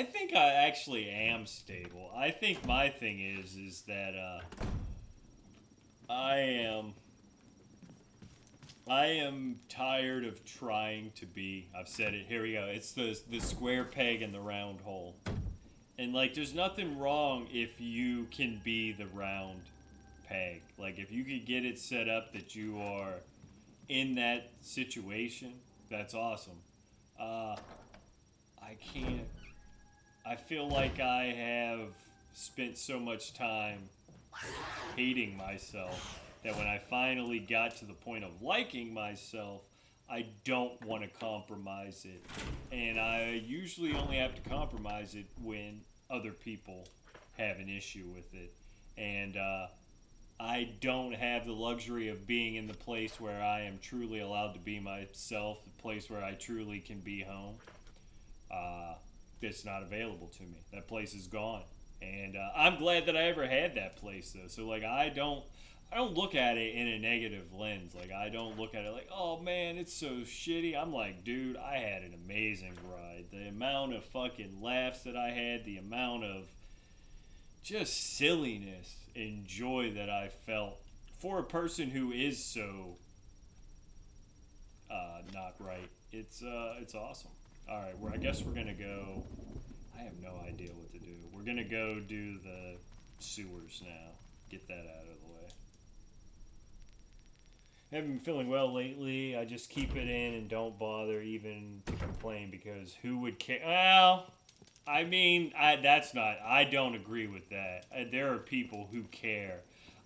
Speaker 1: think I actually am stable. I think my thing is that I am tired of trying to be. I've said it. Here we go. It's the square peg in the round hole. And like, there's nothing wrong if you can be the round peg. Like, if you could get it set up that you are in that situation, that's awesome. I can't. I feel like I have spent so much time hating myself that when I finally got to the point of liking myself, I don't want to compromise it. And I usually only have to compromise it when other people have an issue with it. And I don't have the luxury of being in the place where I am truly allowed to be myself, the place where I truly can be home. It's not available to me. That place is gone. And I'm glad that I ever had that place, though. So, like, I don't look at it in a negative lens. Like, I don't look at it like, oh, man, it's so shitty. I'm like, dude, I had an amazing ride. The amount of fucking laughs that I had, the amount of just silliness and joy that I felt for a person who is so not right. It's awesome. All right, I guess we're gonna go. I have no idea what to do. We're gonna go do the sewers now. Get that out of the way. I haven't been feeling well lately. I just keep it in and don't bother even to complain because who would care? Well, I mean, I don't agree with that. There are people who care.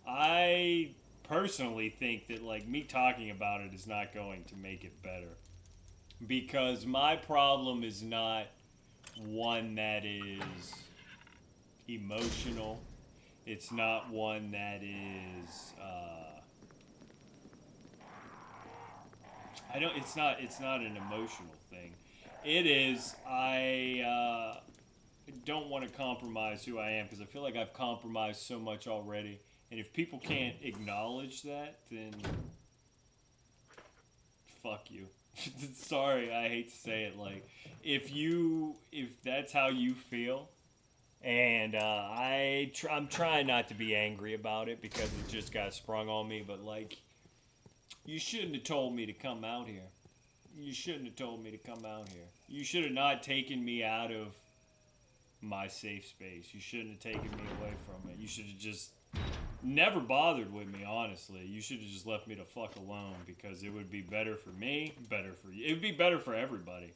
Speaker 1: I personally think that, like, me talking about it is not going to make it better. Because my problem is not one that is emotional. It's not one that is, it's not an emotional thing. It is, I don't want to compromise who I am because I feel like I've compromised so much already. And if people can't acknowledge that, then fuck you. Sorry, I hate to say it. Like, if that's how you feel, and I'm trying not to be angry about it because it just got sprung on me. But like, you shouldn't have told me to come out here. You shouldn't have told me to come out here. You should have not taken me out of my safe space. You shouldn't have taken me away from it. You should have just never bothered with me, honestly. You should have just left me to fuck alone because it would be better for me, better for you. It would be better for everybody.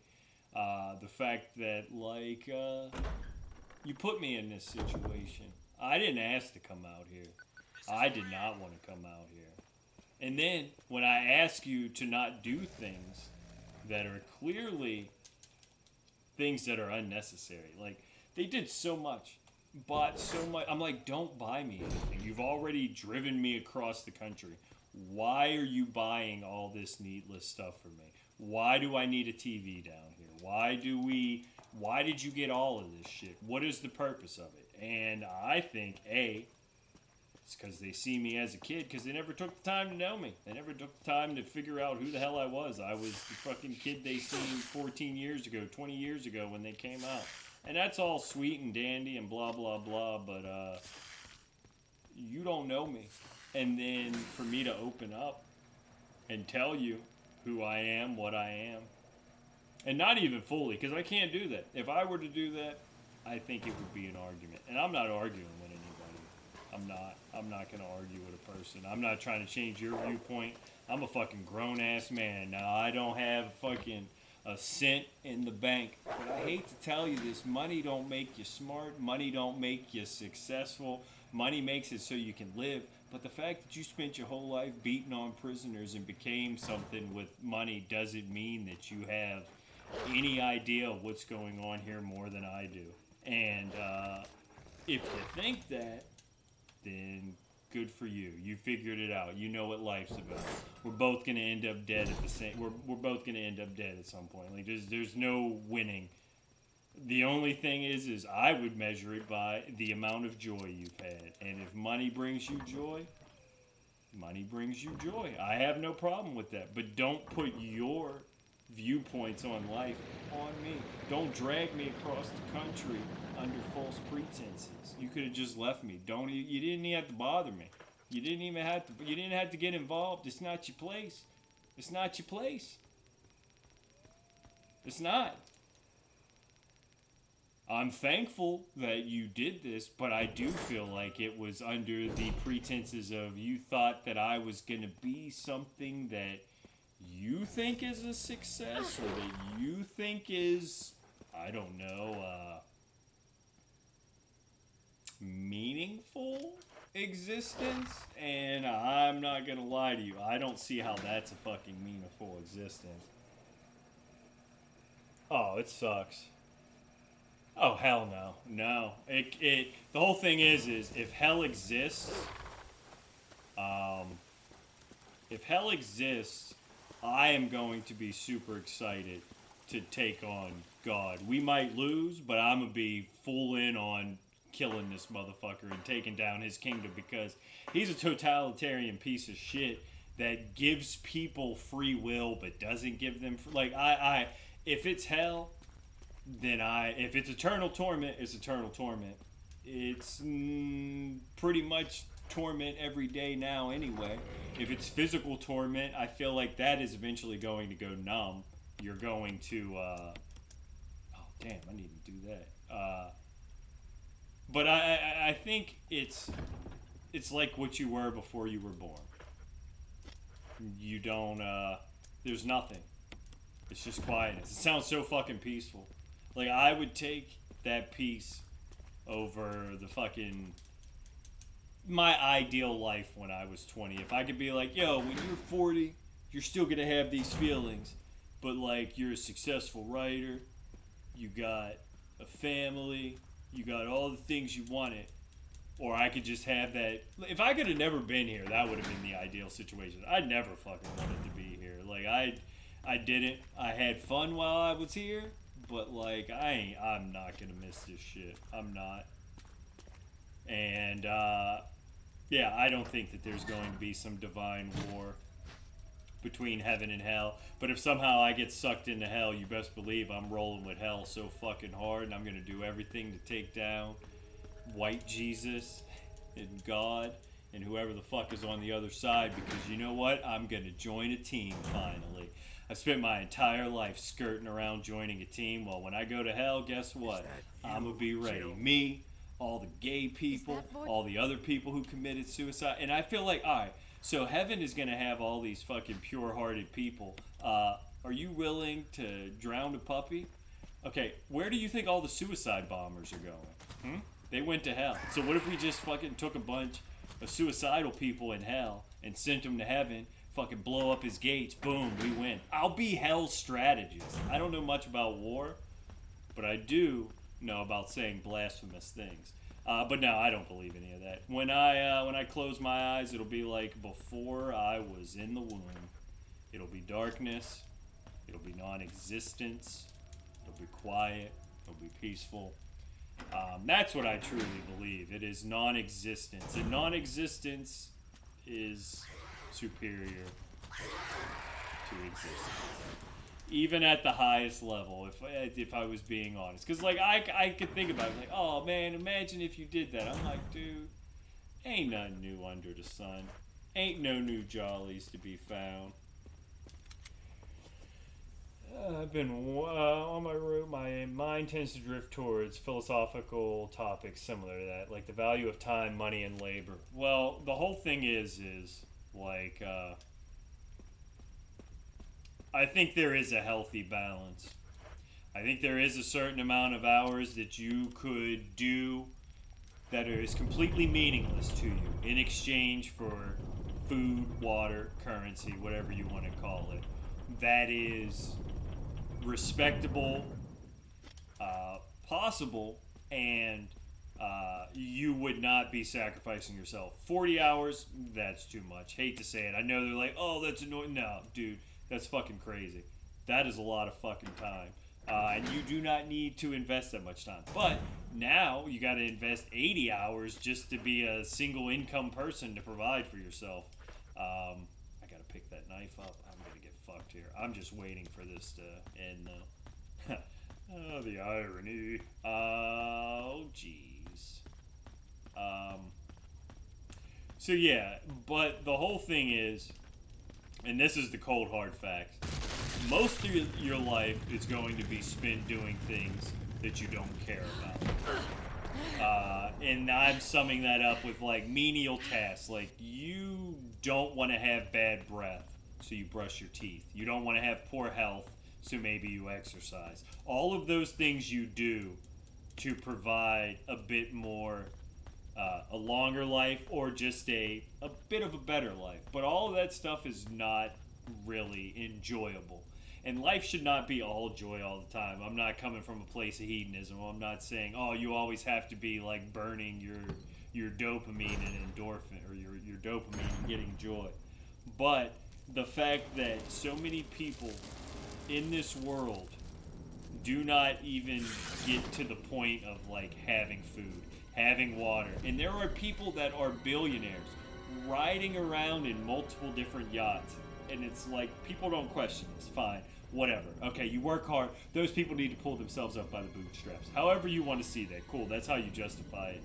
Speaker 1: The fact that, like, you put me in this situation. I didn't ask to come out here. I did not want to come out here. And then, when I ask you to not do things that are clearly things that are unnecessary, like, they did so much, bought so much. I'm like, don't buy me anything. You've already driven me across the country. Why are you buying all this needless stuff for me? Why do I need a TV down here? Why did you get all of this shit? What is the purpose of it? And I think, it's because they see me as a kid because they never took the time to know me. They never took the time to figure out who the hell I was. I was the fucking kid they seen 14 years ago, 20 years ago when they came out. And that's all sweet and dandy and blah, blah, blah, but you don't know me. And then for me to open up and tell you who I am, what I am, and not even fully, because I can't do that. If I were to do that, I think it would be an argument. And I'm not arguing with anybody. I'm not going to argue with a person. I'm not trying to change your viewpoint. I'm a fucking grown-ass man. Now, I don't have fucking a cent in the bank. But I hate to tell you this, money don't make you smart. Money don't make you successful. Money makes it so you can live. But the fact that you spent your whole life beating on prisoners and became something with money doesn't mean that you have any idea of what's going on here more than I do. And if you think that, then good for you. You figured it out. You know what life's about. We're both gonna end up dead at the same. We're both gonna end up dead at some point. Like there's no winning. The only thing is I would measure it by the amount of joy you've had. And if money brings you joy, money brings you joy. I have no problem with that. But don't put your viewpoints on life on me. Don't drag me across the country under false pretenses. You could have just left me. You didn't even have to bother me. You didn't have to get involved. It's not your place. It's not your place. It's not. I'm thankful that you did this, but I do feel like it was under the pretenses of you thought that I was going to be something that you think is a success or that you think is, I don't know, meaningful existence. And I'm not going to lie to you. I don't see how that's a fucking meaningful existence. Oh, it sucks. Oh, hell no. No. The whole thing is if hell exists, I am going to be super excited to take on God. We might lose, but I'm going to be full in on killing this motherfucker and taking down his kingdom because he's a totalitarian piece of shit that gives people free will but doesn't give them... if it's hell... then if it's eternal torment, it's eternal torment. It's pretty much torment every day now anyway. If it's physical torment, I feel like that is eventually going to go numb. You're going to, oh damn, I need to do that. But I think it's like what you were before you were born. You don't, there's nothing. It's just quietness. It sounds so fucking peaceful. Like, I would take that peace over the fucking... my ideal life when I was 20. If I could be like, yo, when you're 40, you're still gonna have these feelings. But, like, you're a successful writer. You got a family. You got all the things you wanted. Or I could just have that... if I could have never been here, that would have been the ideal situation. I never fucking wanted to be here. Like, I didn't. I had fun while I was here. But, like, I'm not gonna miss this shit. I'm not. And, yeah, I don't think that there's going to be some divine war between heaven and hell. But if somehow I get sucked into hell, you best believe I'm rolling with hell so fucking hard, and I'm gonna do everything to take down white Jesus and God and whoever the fuck is on the other side, because you know what? I'm gonna join a team finally. I spent my entire life skirting around joining a team. Well, when I go to hell, guess what? I'm gonna be ready.
Speaker 3: Jill?
Speaker 1: Me, all the gay people, all the other people who committed suicide. And I feel like, alright, so heaven is gonna have all these fucking pure hearted people. Are you willing to drown a puppy? Okay, where do you think all the suicide bombers are going? They went to hell. So what if we just fucking took a bunch of suicidal people in hell and sent them to heaven, fucking blow up his gates, boom, we win. I'll be hell's strategist. I don't know much about war, but I do know about saying blasphemous things. But no, I don't believe any of that. When I close my eyes, it'll be like before I was in the womb. It'll be darkness. It'll be non-existence. It'll be quiet. It'll be peaceful. That's what I truly believe. It is non-existence, and non-existence is superior to existence, even at the highest level. If I was being honest, because like I could think about it, like, oh man, imagine if you did that. I'm like, dude, ain't nothing new under the sun. Ain't no new jollies to be found. I've been on my route. My mind tends to drift towards philosophical topics similar to that, like the value of time, money, and labor. Well, the whole thing is like, I think there is a healthy balance. I think there is a certain amount of hours that you could do that is completely meaningless to you in exchange for food, water, currency, whatever you want to call it. That is respectable, possible, and you would not be sacrificing yourself. 40 hours, that's too much. Hate to say it. I know they're like, oh, that's annoying. No, dude, that's fucking crazy. That is a lot of fucking time. And you do not need to invest that much time. But now you got to invest 80 hours just to be a single income person to provide for yourself. I got to pick that knife up. I'm going to get fucked here. I'm just waiting for this to end, though. Oh, the irony. Oh, jeez. So, yeah, but the whole thing is, and this is the cold hard fact, most of your life is going to be spent doing things that you don't care about. And I'm summing that up with like menial tasks. Like, you don't want to have bad breath, so you brush your teeth. You don't want to have poor health, so maybe you exercise. All of those things you do to provide a bit more, a longer life, or just a bit of a better life. But all of that stuff is not really enjoyable. And life should not be all joy all the time. I'm not coming from a place of hedonism. I'm not saying, oh, you always have to be like burning your dopamine and endorphin, or your dopamine and getting joy. But the fact that so many people in this world do not even get to the point of like having food, having water. And there are people that are billionaires riding around in multiple different yachts. And it's like, people don't question this. Fine, whatever. Okay, you work hard. Those people need to pull themselves up by the bootstraps. However you want to see that. Cool, that's how you justify it.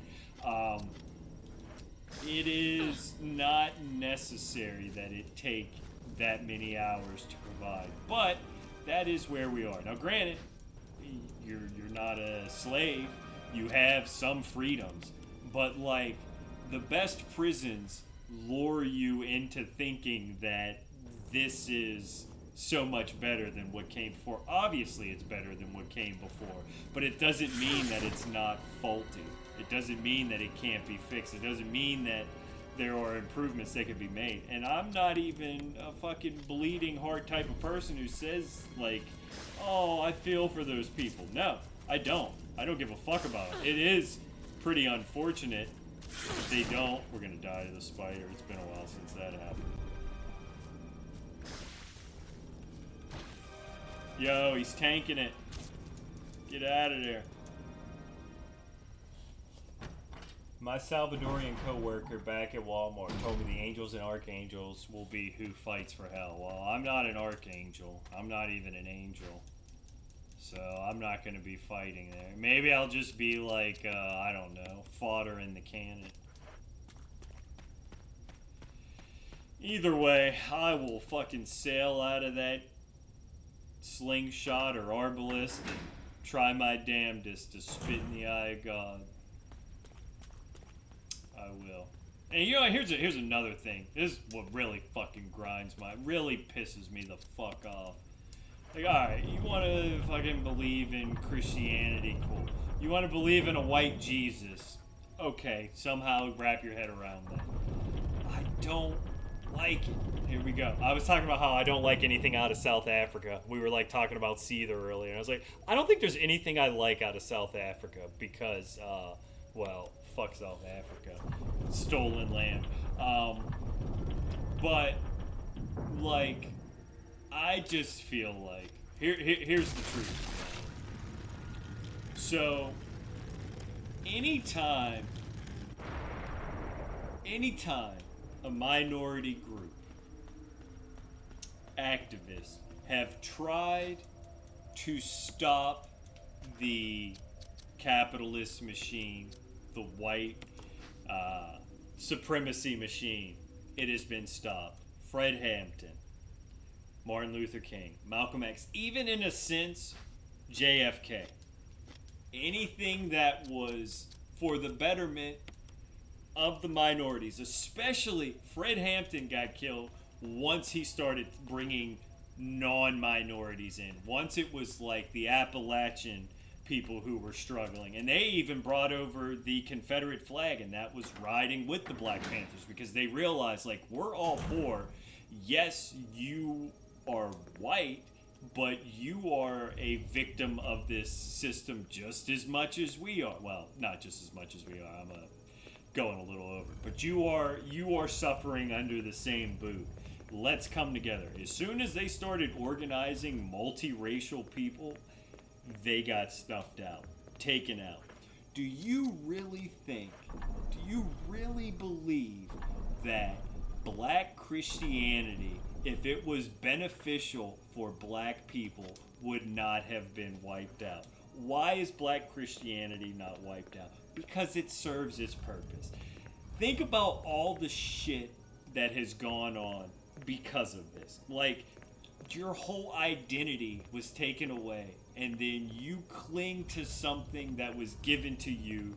Speaker 1: It is not necessary that it take that many hours to provide. But that is where we are. Now, granted, you're not a slave. You have some freedoms. But, like, the best prisons lure you into thinking that this is so much better than what came before. Obviously, it's better than what came before, but it doesn't mean that it's not faulty. It doesn't mean that it can't be fixed. It doesn't mean that there are improvements that can be made. And I'm not even a fucking bleeding heart type of person who says, like, oh, I feel for those people. No, I don't. I don't give a fuck about it. It is pretty unfortunate if they don't. We're gonna die to the spider. It's been a while since that happened. Yo, he's tanking it. Get out of there. My Salvadorian coworker back at Walmart told me the angels and archangels will be who fights for hell. Well, I'm not an archangel. I'm not even an angel. So I'm not going to be fighting there. Maybe I'll just be like, I don't know, fodder in the cannon. Either way, I will fucking sail out of that slingshot or arbalist and try my damnedest to spit in the eye of God. I will. And you know, here's another thing. This is what really fucking grinds really pisses me the fuck off. Like, alright, you want to fucking believe in Christianity, cool. You want to believe in a white Jesus, okay, somehow wrap your head around that. I don't like it. Here we go. I was talking about how I don't like anything out of South Africa. We were like talking about Seether earlier. And I was like, I don't think there's anything I like out of South Africa because, well, fuck South Africa. Stolen land. But, like, I just feel like here's the truth. So anytime a minority group activists have tried to stop the capitalist machine, the white supremacy machine, it has been stopped. Fred Hampton, Martin Luther King, Malcolm X, even in a sense, JFK. Anything that was for the betterment of the minorities, especially Fred Hampton got killed once he started bringing non-minorities in. Once it was like the Appalachian people who were struggling. And they even brought over the Confederate flag, and that was riding with the Black Panthers because they realized, like, we're all poor. Yes, you are white, but you are a victim of this system just as much as we are. Well, not just as much as we are. I'm going a little over. But you are suffering under the same boot. Let's come together. As soon as they started organizing multiracial people, they got stuffed out, taken out. Do you really believe that black Christianity, if it was beneficial for black people, would not have been wiped out? Why is black Christianity not wiped out? Because it serves its purpose. Think about all the shit that has gone on because of this. Like, your whole identity was taken away, and then you cling to something that was given to you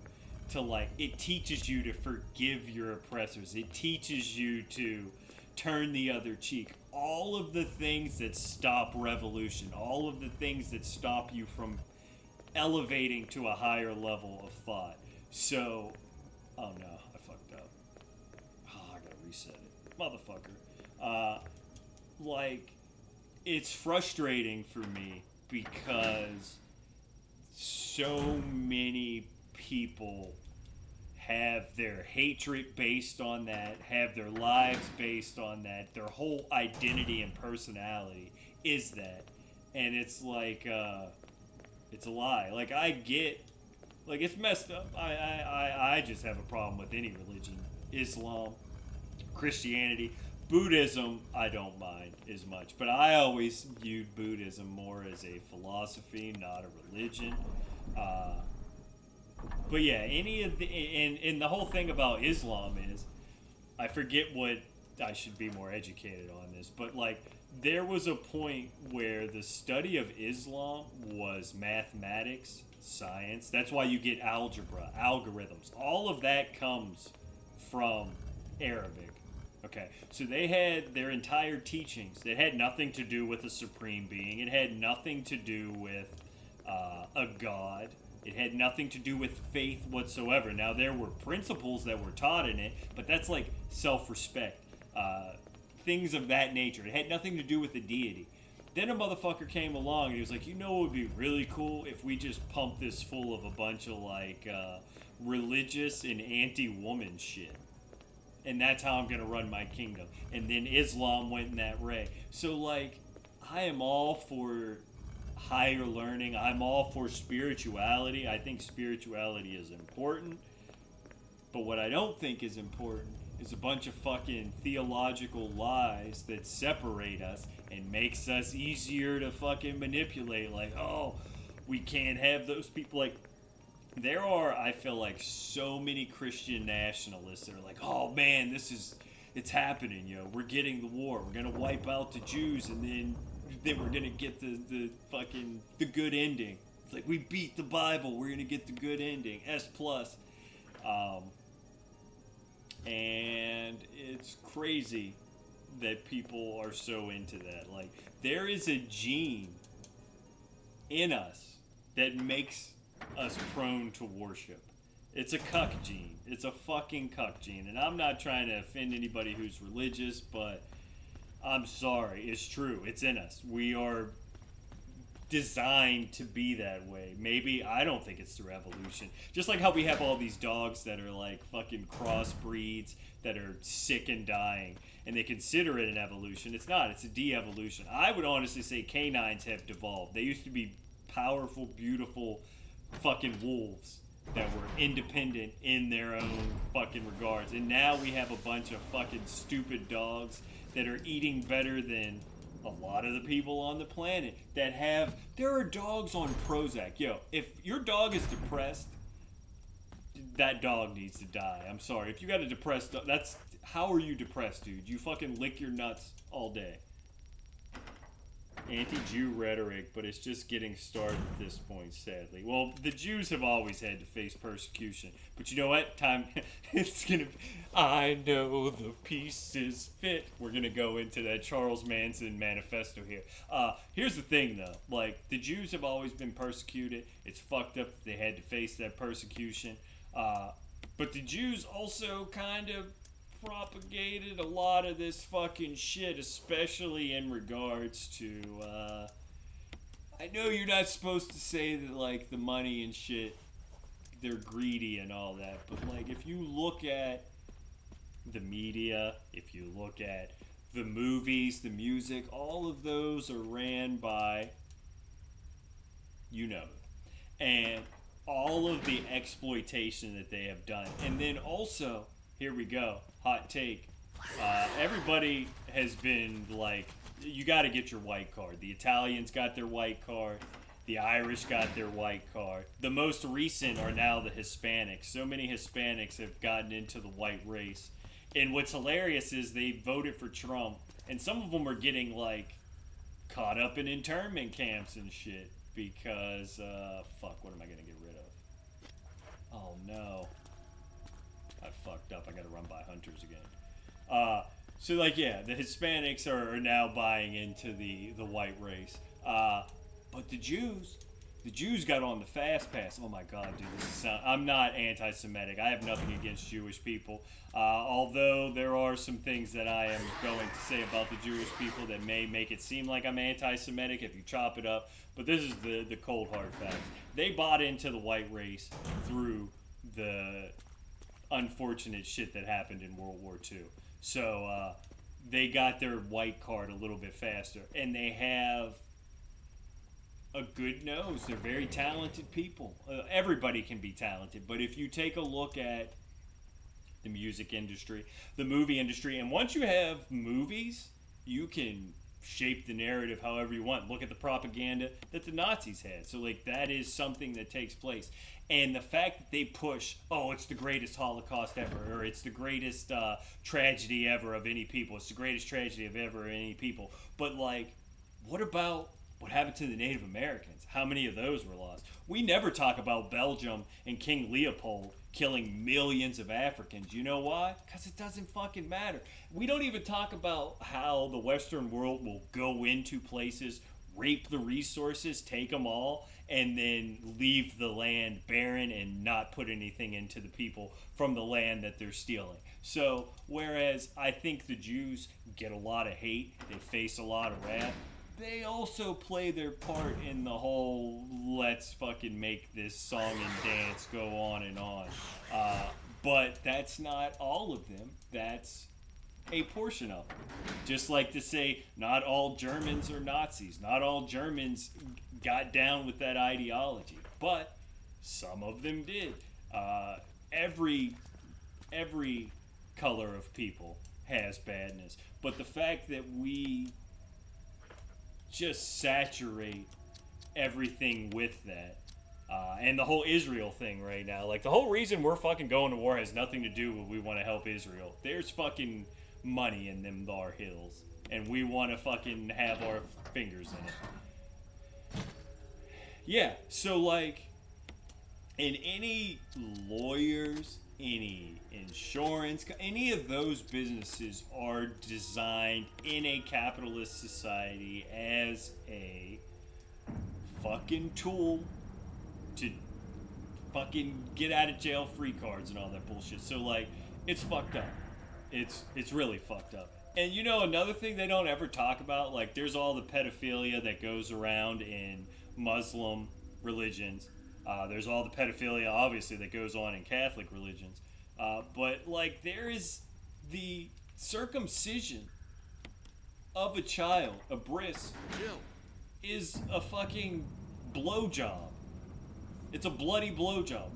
Speaker 1: to, like, it teaches you to forgive your oppressors. It teaches you to turn the other cheek. All of the things that stop revolution, all of the things that stop you from elevating to a higher level of thought. So, oh no, I fucked up. Oh, I gotta reset it. Motherfucker. Like, it's frustrating for me because so many people have their hatred based on that, have their lives based on that, their whole identity and personality is that. And it's like, it's a lie. Like, I get, like, it's messed up. I just have a problem with any religion. Islam, Christianity, Buddhism, I don't mind as much. But I always viewed Buddhism more as a philosophy, not a religion. But yeah, any of the and the whole thing about Islam is, I forget what, I should be more educated on this, but like there was a point where the study of Islam was mathematics, science. That's why you get algebra, algorithms. All of that comes from Arabic. Okay, so they had their entire teachings that had nothing to do with a supreme being. It had nothing to do with a god. It had nothing to do with faith whatsoever. Now, there were principles that were taught in it, but that's like self-respect, things of that nature. It had nothing to do with the deity. Then a motherfucker came along and he was like, you know what would be really cool if we just pump this full of a bunch of like religious and anti-woman shit. And that's how I'm going to run my kingdom. And then Islam went in that way. So, like, I am all for higher learning. I'm all for spirituality. I think spirituality is important. But what I don't think is important is a bunch of fucking theological lies that separate us and makes us easier to fucking manipulate. Like, oh, we can't have those people. Like, there are, I feel like, so many Christian nationalists that are like, oh man, it's happening, we're getting the war, we're gonna wipe out the Jews, and then we're gonna get the fucking, the good ending. It's like, we beat the Bible, we're gonna get the good ending, S plus. Um, and it's crazy that people are so into that. Like, there is a gene in us that makes us prone to worship. It's a cuck gene. It's a fucking cuck gene. And I'm not trying to offend anybody who's religious, but I'm sorry. It's true. It's in us. We are designed to be that way. Maybe, I don't think it's through evolution. Just like how we have all these dogs that are like fucking crossbreeds that are sick and dying, and they consider it an evolution. It's not. It's a de-evolution. I would honestly say canines have devolved. They used to be powerful, beautiful fucking wolves that were independent in their own fucking regards. And now we have a bunch of fucking stupid dogs that are eating better than a lot of the people on the planet that have. There are dogs on Prozac. If your dog is depressed, that dog needs to die. I'm sorry. If you got a depressed dog, how are you depressed, dude? You fucking lick your nuts all day. Anti-Jew rhetoric, but it's just getting started at this point, sadly. Well, the Jews have always had to face persecution, but you know what? It's gonna. I know the pieces fit. We're gonna go into that Charles Manson manifesto here. Here's the thing, though. Like, the Jews have always been persecuted. It's fucked up that they had to face that persecution. But the Jews also kind of propagated a lot of this fucking shit, especially in regards to, I know you're not supposed to say that, like, the money and shit, they're greedy and all that, but, like, if you look at the media, if you look at the movies, the music, all of those are ran by, and all of the exploitation that they have done. And then also, here we go, hot take. Everybody has been like, you got to get your white card. The Italians got their white card. The Irish got their white card. The most recent are now the Hispanics. So many Hispanics have gotten into the white race. And what's hilarious is they voted for Trump. And some of them are getting, like, caught up in internment camps and shit. Because, fuck, what am I going to get rid of? Oh, no. I fucked up. I gotta run by hunters again. So, like, yeah, the Hispanics are now buying into the white race. But the Jews got on the fast pass. Oh my god, dude, I'm not anti-Semitic. I have nothing against Jewish people. Although there are some things that I am going to say about the Jewish people that may make it seem like I'm anti-Semitic if you chop it up. But this is the cold hard fact. They bought into the white race through the unfortunate shit that happened in World War II. So they got their white card a little bit faster. And they have a good nose. They're very talented people. Everybody can be talented. But if you take a look at the music industry, the movie industry, and once you have movies, you can shape the narrative however you want. Look at the propaganda that the Nazis had. So, like, that is something that takes place. And the fact that they push, oh, it's the greatest Holocaust ever, or it's the greatest tragedy ever of any people, it's the greatest tragedy of ever of any people. But, like, what about what happened to the Native Americans? How many of those were lost? We never talk about Belgium and King Leopold killing millions of Africans. You know why? Because it doesn't fucking matter. We don't even talk about how the Western world will go into places, rape the resources, take them all, and then leave the land barren and not put anything into the people from the land that they're stealing. So, whereas I think the Jews get a lot of hate, they face a lot of wrath, they also play their part in the whole let's fucking make this song and dance go on and on. But that's not all of them. That's a portion of them. Just like to say, not all Germans are Nazis. Not all Germans got down with that ideology. But some of them did. Every every color of people has badness. But the fact that we just saturate everything with that. And the whole Israel thing right now. Like, the whole reason we're fucking going to war has nothing to do with we want to help Israel. There's fucking money in them thar hills. And we want to fucking have our fingers in it. Yeah, so, like, in any lawyers, any insurance, any of those businesses are designed in a capitalist society as a fucking tool to fucking get out of jail free cards and all that bullshit. So, like, it's fucked up. It's really fucked up. And you know, another thing they don't ever talk about, like, there's all the pedophilia that goes around in Muslim religions. There's all the pedophilia, obviously, that goes on in Catholic religions. But, like, there is the circumcision of a child, a bris, is a fucking blowjob. It's a bloody blowjob.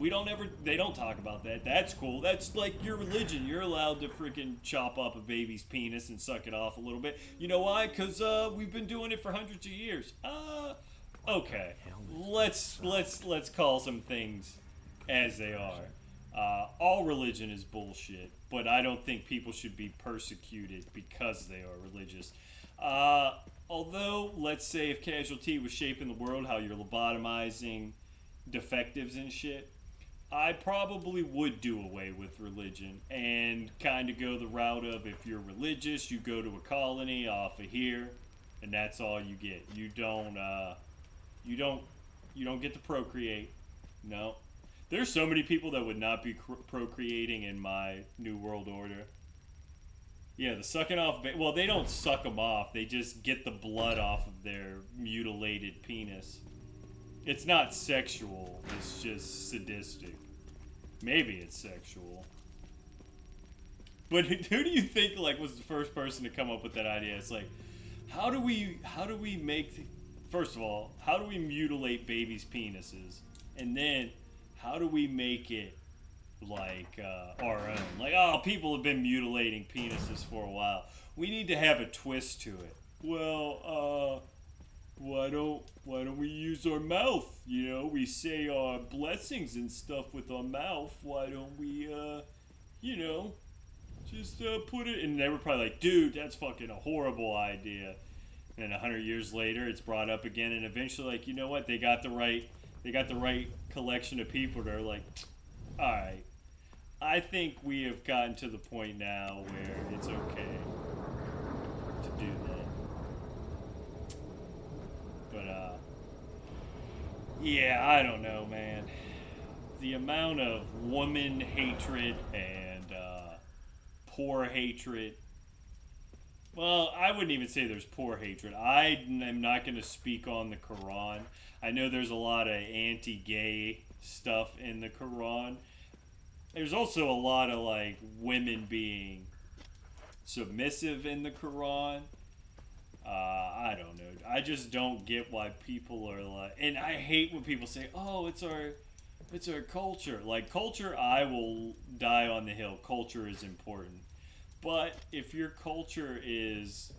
Speaker 1: They don't talk about that. That's cool. That's like your religion. You're allowed to freaking chop up a baby's penis and suck it off a little bit. You know why? Because we've been doing it for hundreds of years. Okay. Let's call some things as they are. All religion is bullshit, but I don't think people should be persecuted because they are religious. Although, let's say if casualty was shaping the world, how you're lobotomizing defectives and shit, I probably would do away with religion and kind of go the route of, if you're religious, you go to a colony off of here, and that's all you get. You don't get to procreate. No. There's so many people that would not be procreating in my New World Order. Yeah, the sucking off... well, they don't suck them off. They just get the blood off of their mutilated penis. It's not sexual. It's just sadistic. Maybe it's sexual. But who do you think, like, was the first person to come up with that idea? It's like, how do we make... First of all, how do we mutilate babies' penises? And then, how do we make it like our own? Like, oh, people have been mutilating penises for a while. We need to have a twist to it. Well, why don't we use our mouth? You know, we say our blessings and stuff with our mouth. Why don't we, just put it? And they were probably like, dude, that's fucking a horrible idea. And 100 years later, it's brought up again, and eventually, like, you know what? They got the right collection of people that are like, all right, I think we have gotten to the point now where it's okay to do that. But yeah, I don't know, man. The amount of woman hatred and poor hatred. Well, I wouldn't even say there's poor hatred. I am not going to speak on the Quran. I know there's a lot of anti-gay stuff in the Quran. There's also a lot of, like, women being submissive in the Quran. I don't know. I just don't get why people are like... And I hate when people say, oh, it's our culture. Like, culture, I will die on the hill. Culture is important. But if your culture is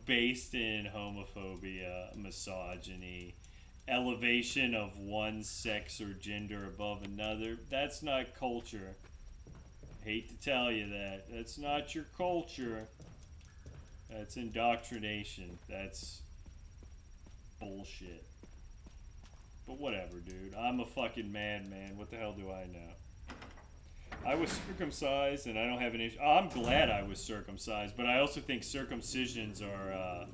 Speaker 1: based in homophobia, misogyny, elevation of one sex or gender above another, that's not culture. Hate to tell you that. That's not your culture. That's indoctrination. That's bullshit. But whatever, dude. I'm a fucking madman. What the hell do I know? I was circumcised, and I don't have an issue. I'm glad I was circumcised, but I also think circumcisions are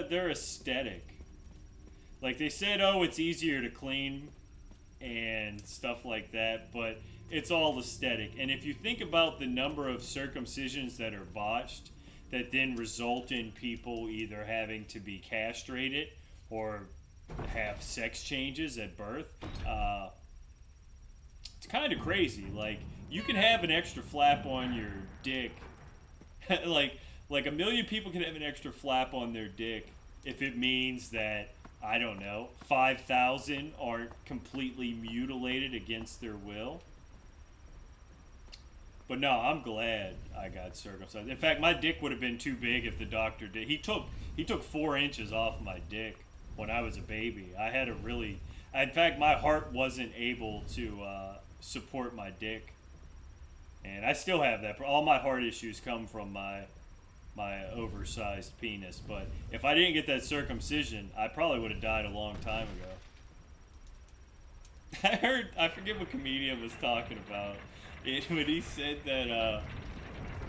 Speaker 1: they're aesthetic. Like, they said, oh, it's easier to clean and stuff like that, but it's all aesthetic. And if you think about the number of circumcisions that are botched, that then result in people either having to be castrated or have sex changes at birth, it's kind of crazy. Like, you can have an extra flap on your dick. like a million people can have an extra flap on their dick if it means that, I don't know, 5,000 aren't completely mutilated against their will. But no, I'm glad I got circumcised. In fact, my dick would have been too big if the doctor did. He took 4 inches off my dick when I was a baby. I had a really, in fact, my heart wasn't able to support my dick, and I still have that. All my heart issues come from my oversized penis. But if I didn't get that circumcision, I probably would have died a long time ago. I forget what comedian was talking about it, but he said that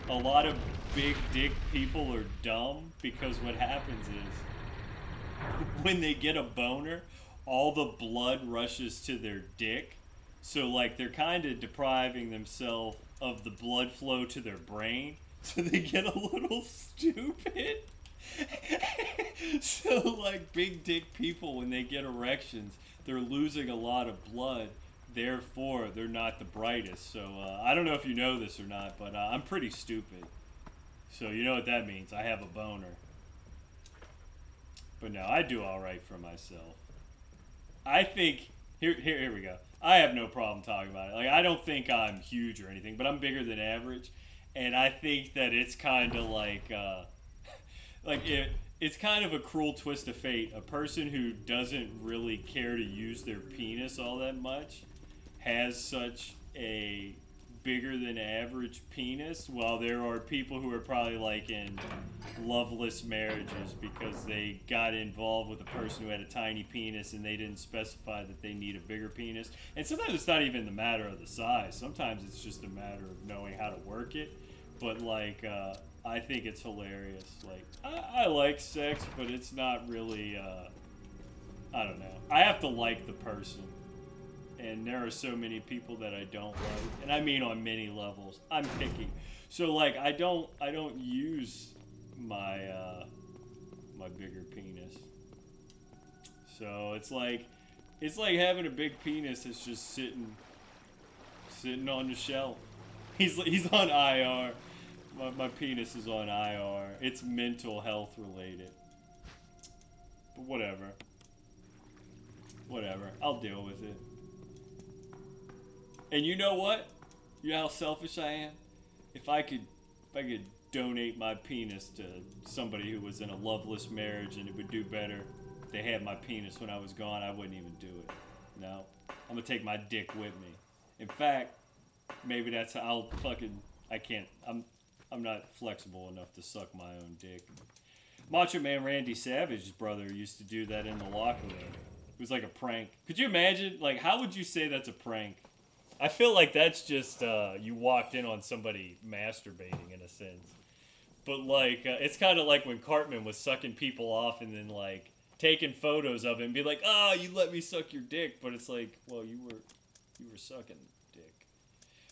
Speaker 1: a lot of big dick people are dumb because what happens is when they get a boner, all the blood rushes to their dick. So, like, they're kind of depriving themselves of the blood flow to their brain. So they get a little stupid. So, like, big dick people, when they get erections, they're losing a lot of blood. Therefore, they're not the brightest. So, I don't know if you know this or not, but I'm pretty stupid. So, you know what that means. I have a boner. But no, I do alright for myself. I think, here we go. I have no problem talking about it. Like, I don't think I'm huge or anything, but I'm bigger than average. And I think that it's kind of like, it's kind of a cruel twist of fate. A person who doesn't really care to use their penis all that much has such a bigger than average penis, while there are people who are probably like in loveless marriages because they got involved with a person who had a tiny penis and they didn't specify that they need a bigger penis. And sometimes it's not even the matter of the size. Sometimes it's just a matter of knowing how to work it. But like, I think it's hilarious. Like, I like sex, but it's not really, I don't know. I have to like the person. And there are so many people that I don't like, and I mean on many levels. I'm picky, so like I don't use my my bigger penis. So it's like having a big penis that's just sitting on the shelf. He's on IR. My penis is on IR. It's mental health related. But whatever. I'll deal with it. And you know what? You know how selfish I am? If I could donate my penis to somebody who was in a loveless marriage and it would do better if they had my penis when I was gone, I wouldn't even do it. No. I'm gonna take my dick with me. In fact, maybe that's how I can't. I'm not flexible enough to suck my own dick. Macho Man Randy Savage's brother used to do that in the locker room. It was like a prank. Could you imagine? Like, how would you say that's a prank? I feel like that's just, you walked in on somebody masturbating in a sense. But, like, it's kind of like when Cartman was sucking people off and then, like, taking photos of it and be like, you let me suck your dick. But it's like, well, you were sucking dick.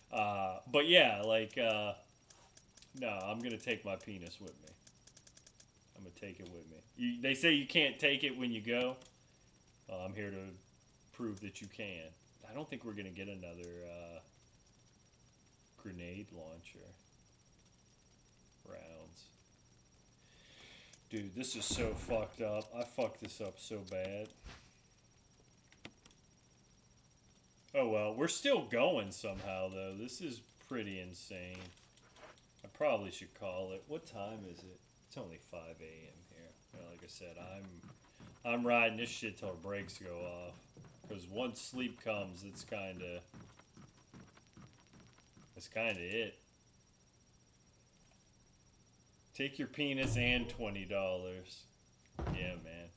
Speaker 1: But yeah, like, no, I'm going to take my penis with me. I'm going to take it with me. They say you can't take it when you go. I'm here to prove that you can. I don't think we're going to get another grenade launcher rounds. Dude, this is so fucked up. I fucked this up so bad. Oh well, we're still going somehow though. This is pretty insane. I probably should call it. What time is it? It's only 5 a.m. here. Well, like I said, I'm riding this shit till the brakes go off. Because once sleep comes, it's kind of it. Take your penis and $20. Yeah, man.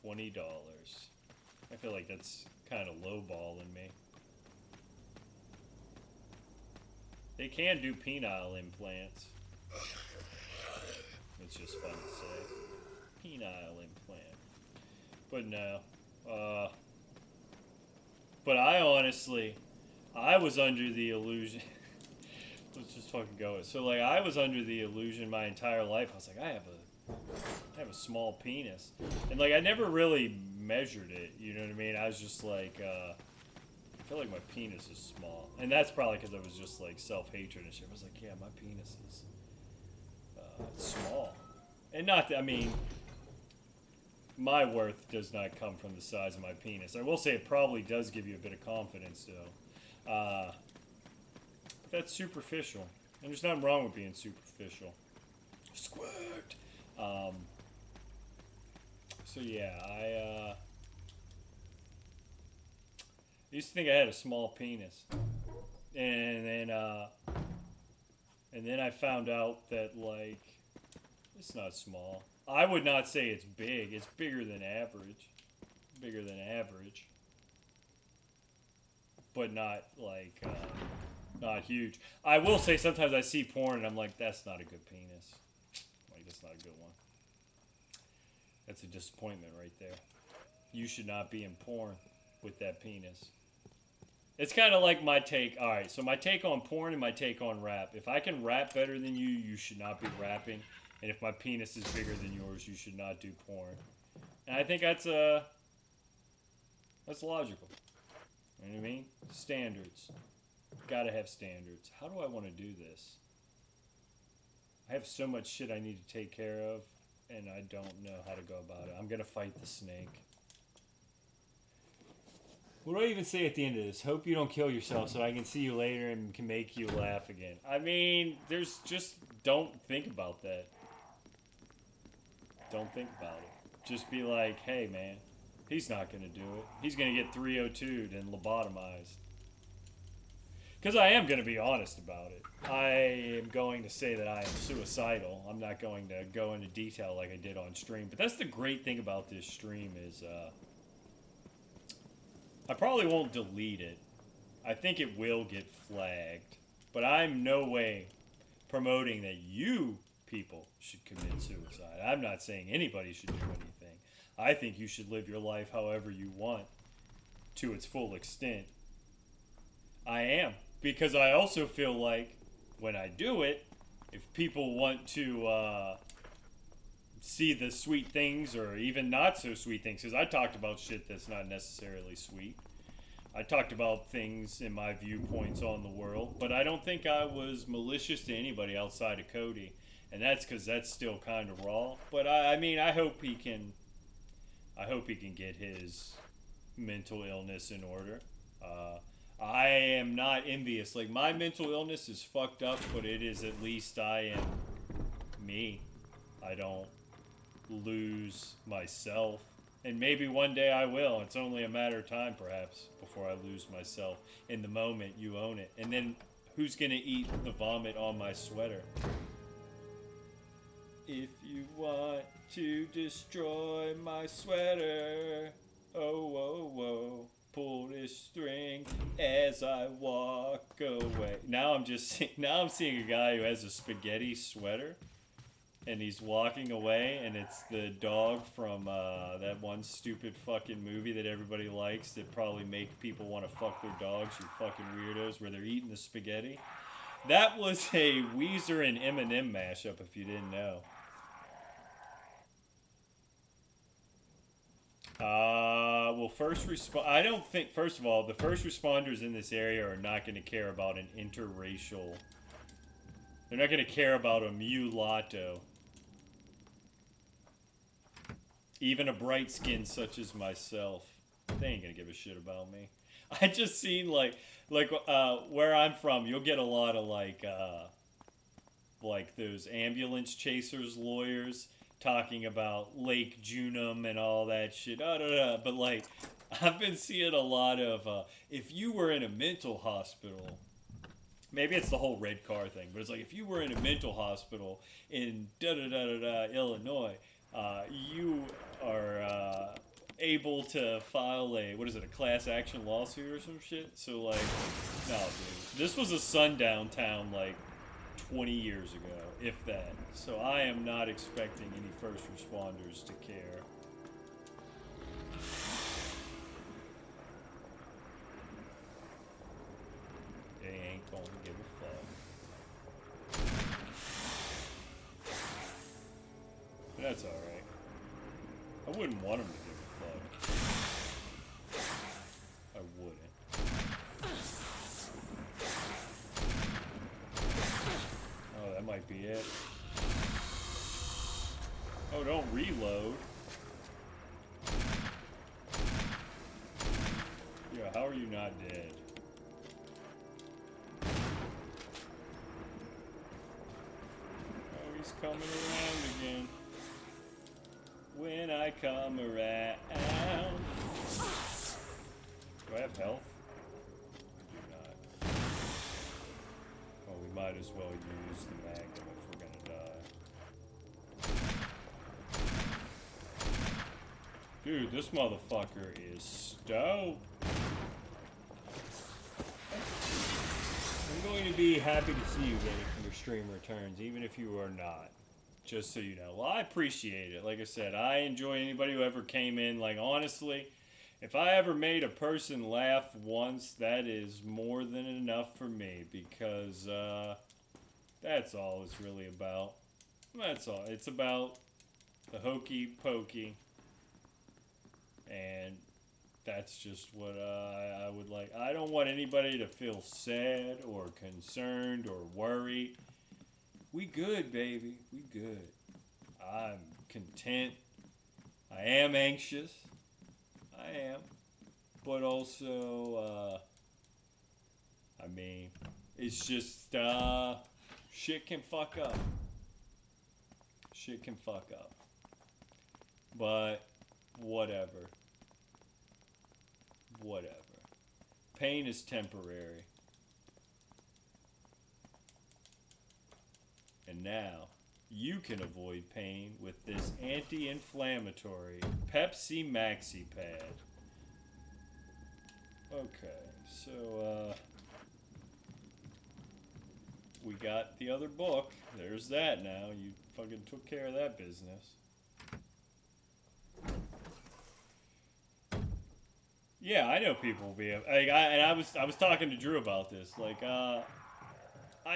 Speaker 1: $20. I feel like that's kind of lowballing me. They can do penile implants. It's just fun to say. Penile implant. But no. But I honestly, I was under the illusion. Let's just fucking go. So like, I was under the illusion my entire life. I was like, I have a small penis, and like I never really measured it. You know what I mean? I was just like, I feel like my penis is small, and that's probably because I was just like self-hatred and shit. I was like, yeah, my penis is small, and not that, I mean. My worth does not come from the size of my penis. I will say it probably does give you a bit of confidence, though. But that's superficial. And there's nothing wrong with being superficial. Squirt! So yeah, I used to think I had a small penis. And then I found out that, like, it's not small. I would not say it's big. It's bigger than average. Bigger than average. But not, like, not huge. I will say sometimes I see porn and I'm like, that's not a good penis. Like, that's not a good one. That's a disappointment right there. You should not be in porn with that penis. It's kind of like my take. All right, so my take on porn and my take on rap. If I can rap better than you, you should not be rapping. And if my penis is bigger than yours, you should not do porn. And I think that's logical. You know what I mean? Standards. Gotta have standards. How do I want to do this? I have so much shit I need to take care of, and I don't know how to go about it. I'm gonna fight the snake. What do I even say at the end of this? Hope you don't kill yourself so I can see you later and can make you laugh again. I mean, there's just, don't think about that. Don't think about it. Just be like, hey man, he's not going to do it. He's going to get 302'd and lobotomized. Because I am going to be honest about it. I am going to say that I am suicidal. I'm not going to go into detail like I did on stream. But that's the great thing about this stream is I probably won't delete it. I think it will get flagged. But I'm no way promoting that you people should commit suicide. I'm not saying anybody should do anything. I think you should live your life however you want to its full extent. I am. Because I also feel like when I do it, if people want to see the sweet things or even not so sweet things, because I talked about shit that's not necessarily sweet. I talked about things in my viewpoints on the world, but I don't think I was malicious to anybody outside of Cody. And that's because that's still kind of raw. But I mean, I hope he can get his mental illness in order. I am not envious. Like, my mental illness is fucked up, but it is at least I am me. I don't lose myself. And maybe one day I will. It's only a matter of time, perhaps, before I lose myself. In the moment, you own it. And then who's going to eat the vomit on my sweater? If you want to destroy my sweater, oh, oh, oh, pull this string as I walk away. Now I'm seeing a guy who has a spaghetti sweater, and he's walking away, and it's the dog from that one stupid fucking movie that everybody likes that probably make people want to fuck their dogs, you fucking weirdos, where they're eating the spaghetti. That was a Weezer and Eminem mashup, if you didn't know. Well, I don't think, first of all, the first responders in this area are not going to care about an interracial, they're not going to care about a mulatto. Even a bright skin such as myself, they ain't going to give a shit about me. I just seen, like, where I'm from, you'll get a lot of, like those ambulance chasers lawyers talking about Lake Junum and all that shit. But, like, I've been seeing a lot of, if you were in a mental hospital, maybe it's the whole red car thing, but it's like, if you were in a mental hospital in Illinois, you are able to file a class action lawsuit or some shit. So, like, no, dude, this was a sundown town, like, 20 years ago, if that. So I am not expecting any first responders to care. They ain't gonna give a fuck. But that's alright. I wouldn't want them to give a fuck. I wouldn't. Oh, that might be it. Oh, don't reload. Yeah, how are you not dead? coming around again. When I come around. Do I have health? I do not. Well, we might as well use the magnum if we're gonna die. Dude, this motherfucker is stoked. I'm going to be happy to see you getting your stream returns, even if you are not. Just so you know. Well, I appreciate it. Like I said, I enjoy anybody who ever came in. Like, honestly, if I ever made a person laugh once, that is more than enough for me. Because, that's all it's really about. That's all. It's about the hokey pokey. And that's just what I would like. I don't want anybody to feel sad or concerned or worried. We good, baby. We good. I'm content. I am anxious. I am. But also, I mean, it's just, shit can fuck up. Shit can fuck up. But, whatever. Whatever. Pain is temporary. And now, you can avoid pain with this anti-inflammatory Pepsi Maxi Pad. Okay, so, we got the other book. There's that now. You fucking took care of that business. Yeah, I know people will be. Like, I was talking to Drew about this. Like, I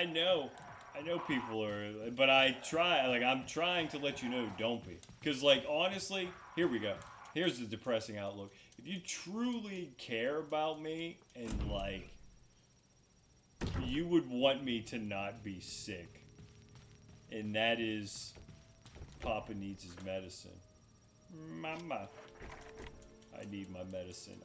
Speaker 1: know people are, but I'm trying to let you know, don't be. Because, like, honestly, here we go. Here's the depressing outlook. If you truly care about me and, like, you would want me to not be sick. And that is, Papa needs his medicine. Mama. I need my medicine.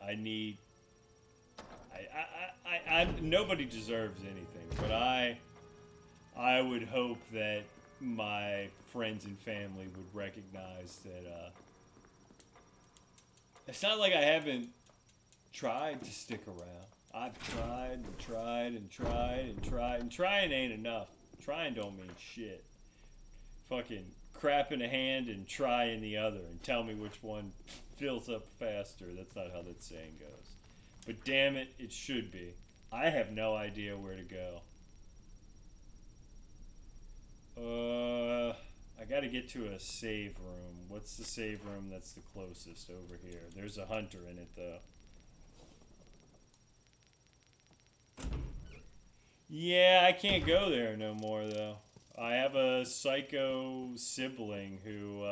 Speaker 1: Nobody deserves anything, but I would hope that my friends and family would recognize that, it's not like I haven't tried to stick around. I've tried and tried and tried and tried, and trying ain't enough. Trying don't mean shit. Fucking crap in a hand and try in the other, and tell me which one fills up faster. That's not how that saying goes. But damn it, it should be. I have no idea where to go. I gotta get to a save room. What's the save room that's the closest over here? There's a hunter in it, though. Yeah, I can't go there no more, though. I have a psycho sibling who,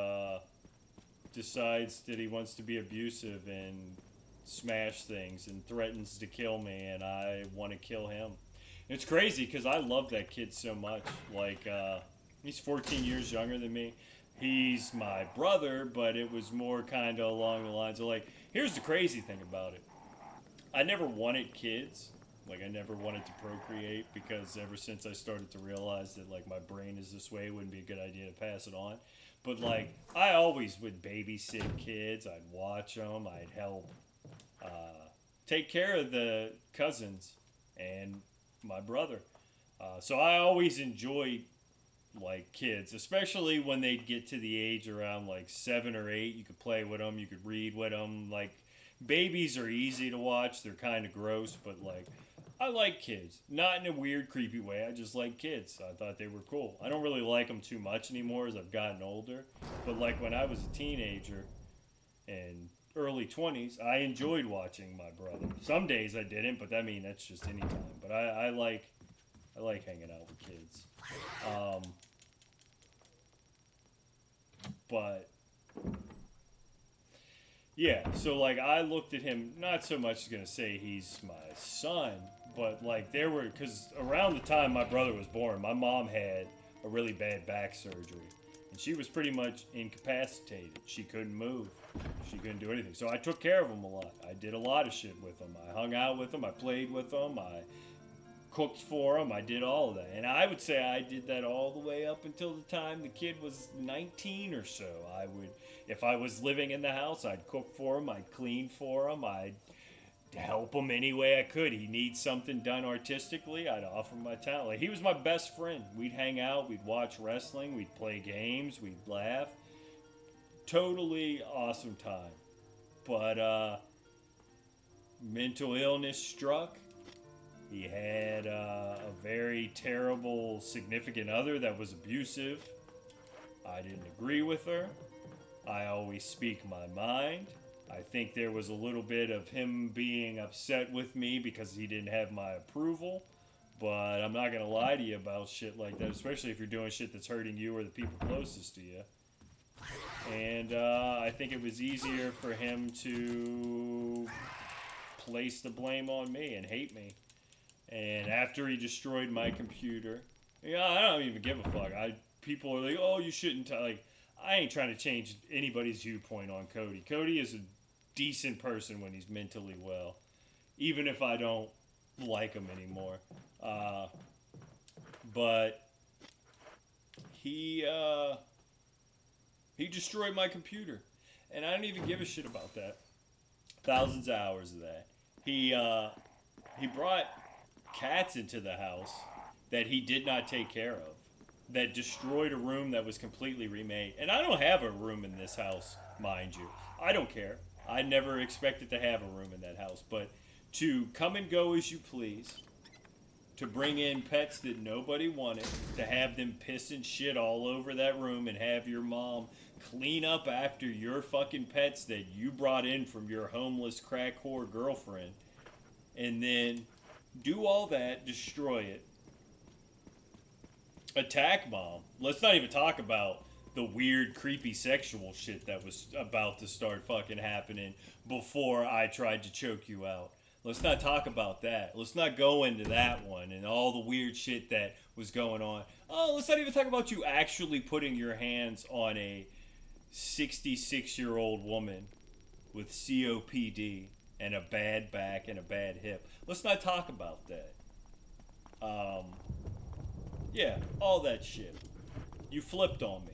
Speaker 1: decides that he wants to be abusive and smash things and threatens to kill me, and I want to kill him. It's crazy because I love that kid so much. Like, he's 14 years younger than me. He's my brother, but it was more kind of along the lines of, like, here's the crazy thing about it. I never wanted kids. Like, I never wanted to procreate because ever since I started to realize that, like, my brain is this way, it wouldn't be a good idea to pass it on. But, like, I always would babysit kids. I'd watch them. I'd help take care of the cousins and my brother. So I always enjoyed, like, kids, especially when they'd get to the age around, like, 7 or 8. You could play with them. You could read with them. Like, babies are easy to watch. They're kind of gross, but, like, I like kids. Not in a weird, creepy way. I just like kids. I thought they were cool. I don't really like them too much anymore as I've gotten older. But, like, when I was a teenager and early 20s, I enjoyed watching my brother. Some days I didn't, but I mean, that's just any time. But I like hanging out with kids. But yeah, so, like, I looked at him, not so much gonna say he's my son, but, like, because around the time my brother was born, my mom had a really bad back surgery, and she was pretty much incapacitated. She couldn't move. She couldn't do anything. So I took care of him a lot. I did a lot of shit with him. I hung out with him. I played with him. I cooked for him. I did all of that. And I would say I did that all the way up until the time the kid was 19 or so. I would, if I was living in the house, I'd cook for him, I'd clean for him, I'd help him any way I could. He needs something done artistically, I'd offer my talent. Like, he was my best friend. We'd hang out, we'd watch wrestling, we'd play games, we'd laugh. Totally awesome time. But mental illness struck. He had a very terrible significant other that was abusive. I didn't agree with her. I always speak my mind. I think there was a little bit of him being upset with me because he didn't have my approval. But I'm not going to lie to you about shit like that, especially if you're doing shit that's hurting you or the people closest to you. And I think it was easier for him to place the blame on me and hate me. And after he destroyed my computer, I don't even give a fuck. People are like, oh, you shouldn't. Like, I ain't trying to change anybody's viewpoint on Cody. Cody is a decent person when he's mentally well, even if I don't like him anymore. But he destroyed my computer, and I don't even give a shit about that. Thousands of hours of that. He brought cats into the house that he did not take care of, that destroyed a room that was completely remade. And I don't have a room in this house, mind you. I don't care. I never expected to have a room in that house. But to come and go as you please, to bring in pets that nobody wanted, to have them piss and shit all over that room and have your mom clean up after your fucking pets that you brought in from your homeless crack whore girlfriend, and then do all that, destroy it, attack mom. Let's not even talk about the weird, creepy sexual shit that was about to start fucking happening before I tried to choke you out. Let's not talk about that. Let's not go into that one and all the weird shit that was going on. Oh, let's not even talk about you actually putting your hands on a 66-year-old woman with COPD and a bad back and a bad hip. Let's not talk about that. Yeah, all that shit. You flipped on me.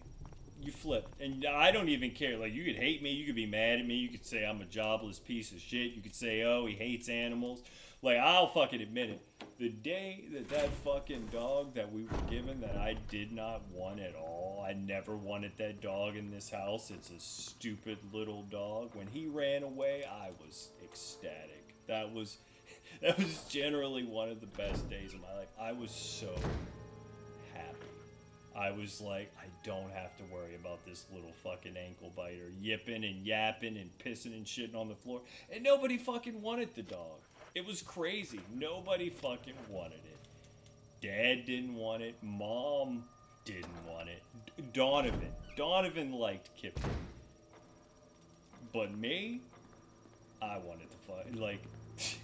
Speaker 1: You flipped. And I don't even care. Like, you could hate me. You could be mad at me. You could say I'm a jobless piece of shit. You could say, oh, he hates animals. Like, I'll fucking admit it. The day that fucking dog that we were given that I did not want at all, I never wanted that dog in this house. It's a stupid little dog. When he ran away, I was ecstatic. That was generally one of the best days of my life. I was so happy. I was like, I don't have to worry about this little fucking ankle biter yipping and yapping and pissing and shitting on the floor. And nobody fucking wanted the dog. It was crazy. Nobody fucking wanted it. Dad didn't want it. Mom didn't want it. Donovan liked Kippy. But me, I wanted to fuck. Like,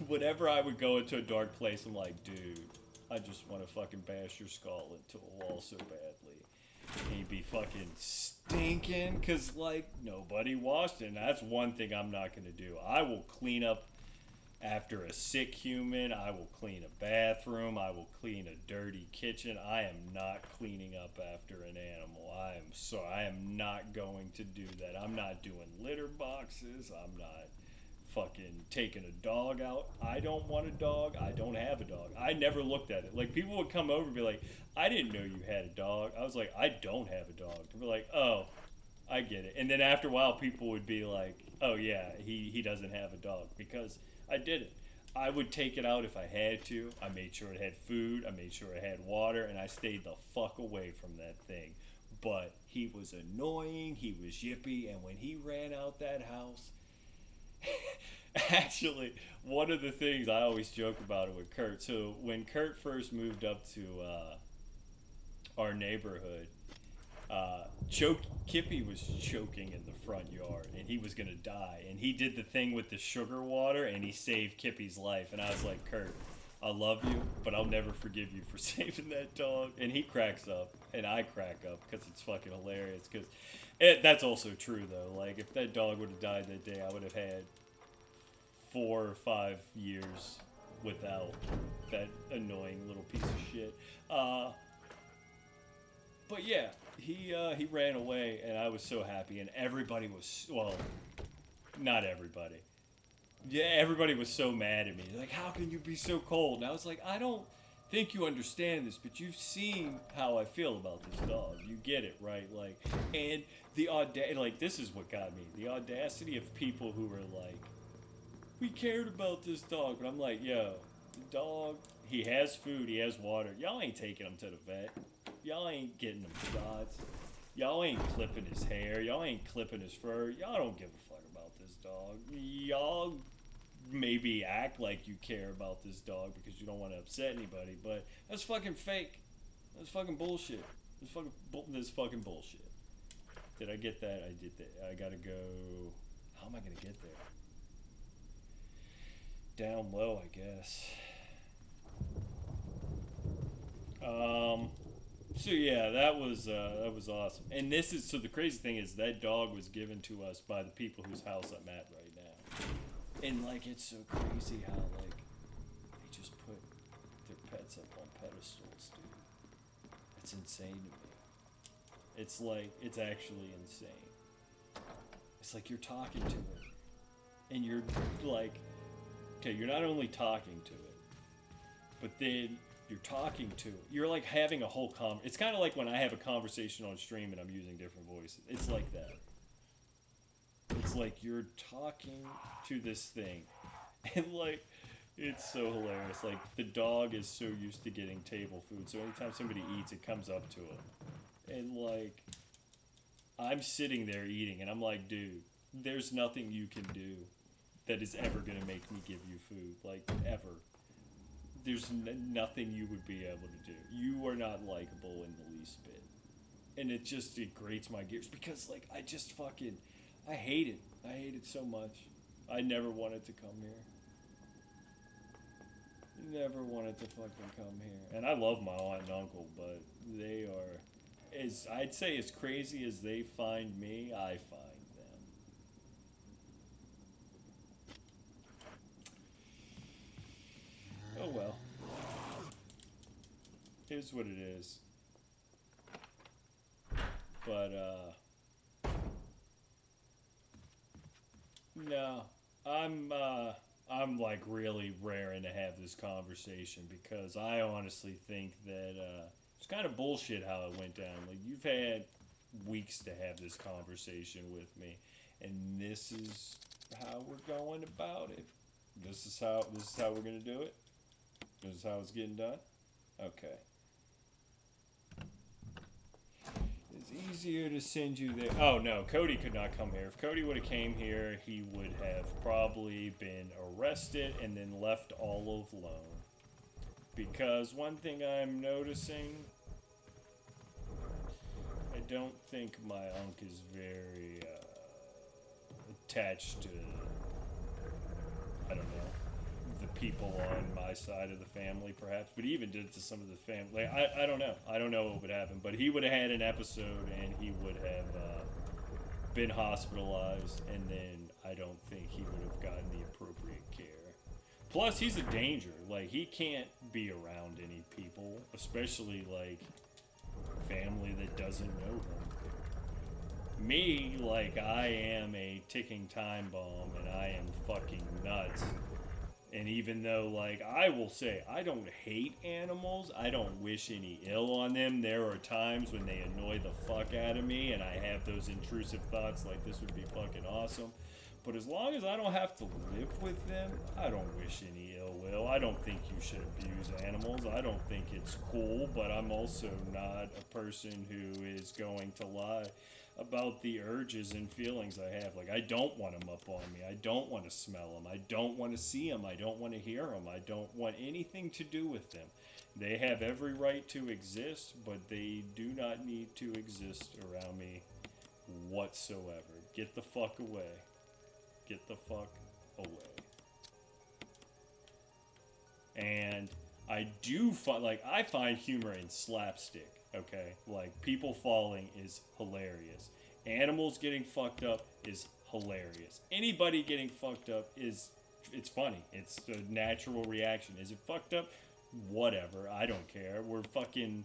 Speaker 1: whenever I would go into a dark place, I'm like, dude, I just want to fucking bash your skull into a wall so badly. And he'd be fucking stinking, because, like, nobody washed it. And that's one thing I'm not going to do. I will clean up after a sick human. I will clean a bathroom. I will clean a dirty kitchen. I am not cleaning up after an animal. I am sorry. I am not going to do that. I'm not doing litter boxes. I'm not fucking taking a dog out. I don't want a dog. I don't have a dog. I never looked at it. Like, people would come over and be like, I didn't know you had a dog. I was like, I don't have a dog. And we're like, oh, I get it. And then after a while, people would be like, oh yeah, he doesn't have a dog, because I did it. I would take it out if I had to. I made sure it had food. I made sure it had water, and I stayed the fuck away from that thing. But he was annoying. He was yippy, and when he ran out that house, actually, one of the things I always joke about it with Kurt. So when Kurt first moved up to our neighborhood, Kippy was choking in the front yard, and he was gonna die. And he did the thing with the sugar water, and he saved Kippy's life. And I was like, Kurt, I love you, but I'll never forgive you for saving that dog. And he cracks up, and I crack up, because it's fucking hilarious. Because that's also true, though. Like, if that dog would have died that day, I would have had 4 or 5 years without that annoying little piece of shit. Uh, but yeah, he ran away, and I was so happy, and everybody was, well, not everybody. Yeah, everybody was so mad at me. Like, how can you be so cold? And I was like, I don't think you understand this, but you've seen how I feel about this dog. You get it, right? Like, and the like, this is what got me. The audacity of people who were like, we cared about this dog. But I'm like, yo, the dog, he has food, he has water. Y'all ain't taking him to the vet. Y'all ain't getting him shots. Y'all ain't clipping his hair. Y'all ain't clipping his fur. Y'all don't give a fuck about this dog. Y'all maybe act like you care about this dog because you don't want to upset anybody, but that's fucking fake. That's fucking bullshit. This fucking bullshit. Did I get that? I did that. I gotta go. How am I gonna get there? Down low, I guess. So yeah, that was awesome. And this is, so the crazy thing is that dog was given to us by the people whose house I'm at right now. And like, it's so crazy how like they just put their pets up on pedestals, dude. It's insane to me. It's like, it's actually insane. It's like you're talking to it, and you're like, okay, you're not only talking to it, but then you're talking to it. You're like having a whole it's kind of like when I have a conversation on stream and I'm using different voices. It's like that. It's like you're talking to this thing, and like, it's so hilarious. Like, the dog is so used to getting table food, so anytime somebody eats, it comes up to him. And like, I'm sitting there eating, and I'm like, dude, there's nothing you can do that is ever gonna make me give you food. Like, ever. There's nothing you would be able to do. You are not likable in the least bit. And it grates my gears because, like, I hate it. I hate it so much. I never wanted to come here. Never wanted to fucking come here. And I love my aunt and uncle, but they are, I'd say, as crazy as they find me, I find them. Oh well. Here's what it is. But, no. I'm like really raring to have this conversation because I honestly think that, it's kind of bullshit how it went down. Like, you've had weeks to have this conversation with me, and this is how we're going about it. This is how we're gonna do it. This is how it's getting done. Okay. It's easier to send you there. Oh no, Cody could not come here. If Cody would have came here, he would have probably been arrested and then left all alone. Because one thing I'm noticing, I don't think my unc is very attached to, I don't know, the people on my side of the family, perhaps, but even did to some of the family. Like, I don't know. I don't know what would happen, but he would have had an episode, and he would have been hospitalized, and then I don't think he would have gotten the appropriate care. Plus, he's a danger. Like, he can't be around any people, especially like family that doesn't know him. Me, like, I am a ticking time bomb, and I am fucking nuts. And even though, like, I will say, I don't hate animals, I don't wish any ill on them. There are times when they annoy the fuck out of me, and I have those intrusive thoughts like, this would be fucking awesome. But as long as I don't have to live with them, I don't wish any ill will. I don't think you should abuse animals. I don't think it's cool, but I'm also not a person who is going to lie about the urges and feelings I have. Like, I don't want them up on me. I don't want to smell them. I don't want to see them. I don't want to hear them. I don't want anything to do with them. They have every right to exist, but they do not need to exist around me whatsoever. Get the fuck away. Get the fuck away. And I do find, like, I find humor in slapstick, okay? Like, people falling is hilarious. Animals getting fucked up is hilarious. Anybody getting fucked up is it's funny. It's a natural reaction. Is it fucked up? Whatever. I don't care. We're fucking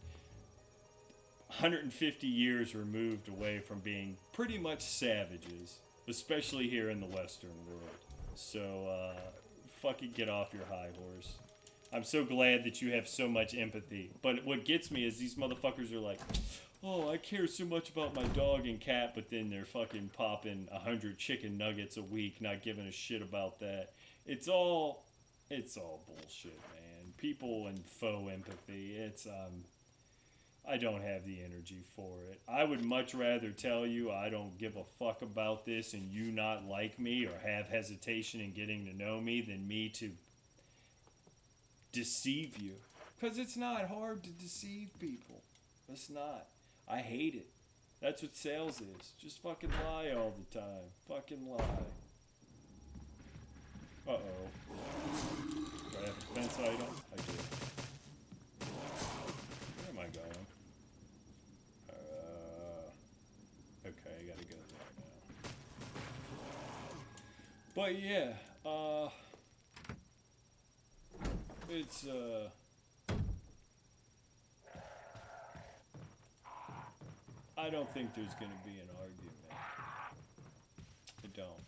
Speaker 1: 150 years removed away from being pretty much savages, especially here in the Western world. So, fucking get off your high horse. I'm so glad that you have so much empathy. But what gets me is these motherfuckers are like, oh, I care so much about my dog and cat, but then they're fucking popping 100 chicken nuggets a week, not giving a shit about that. It's all bullshit, man. People and faux empathy. I don't have the energy for it. I would much rather tell you I don't give a fuck about this and you not like me or have hesitation in getting to know me than me to deceive you. Because it's not hard to deceive people. It's not. I hate it. That's what sales is. Just fucking lie all the time. Fucking lie. Uh-oh. Do I have a defense item? I do. Where am I going? Okay, I gotta go there now. But yeah, it's, I don't think there's gonna be an argument. I don't.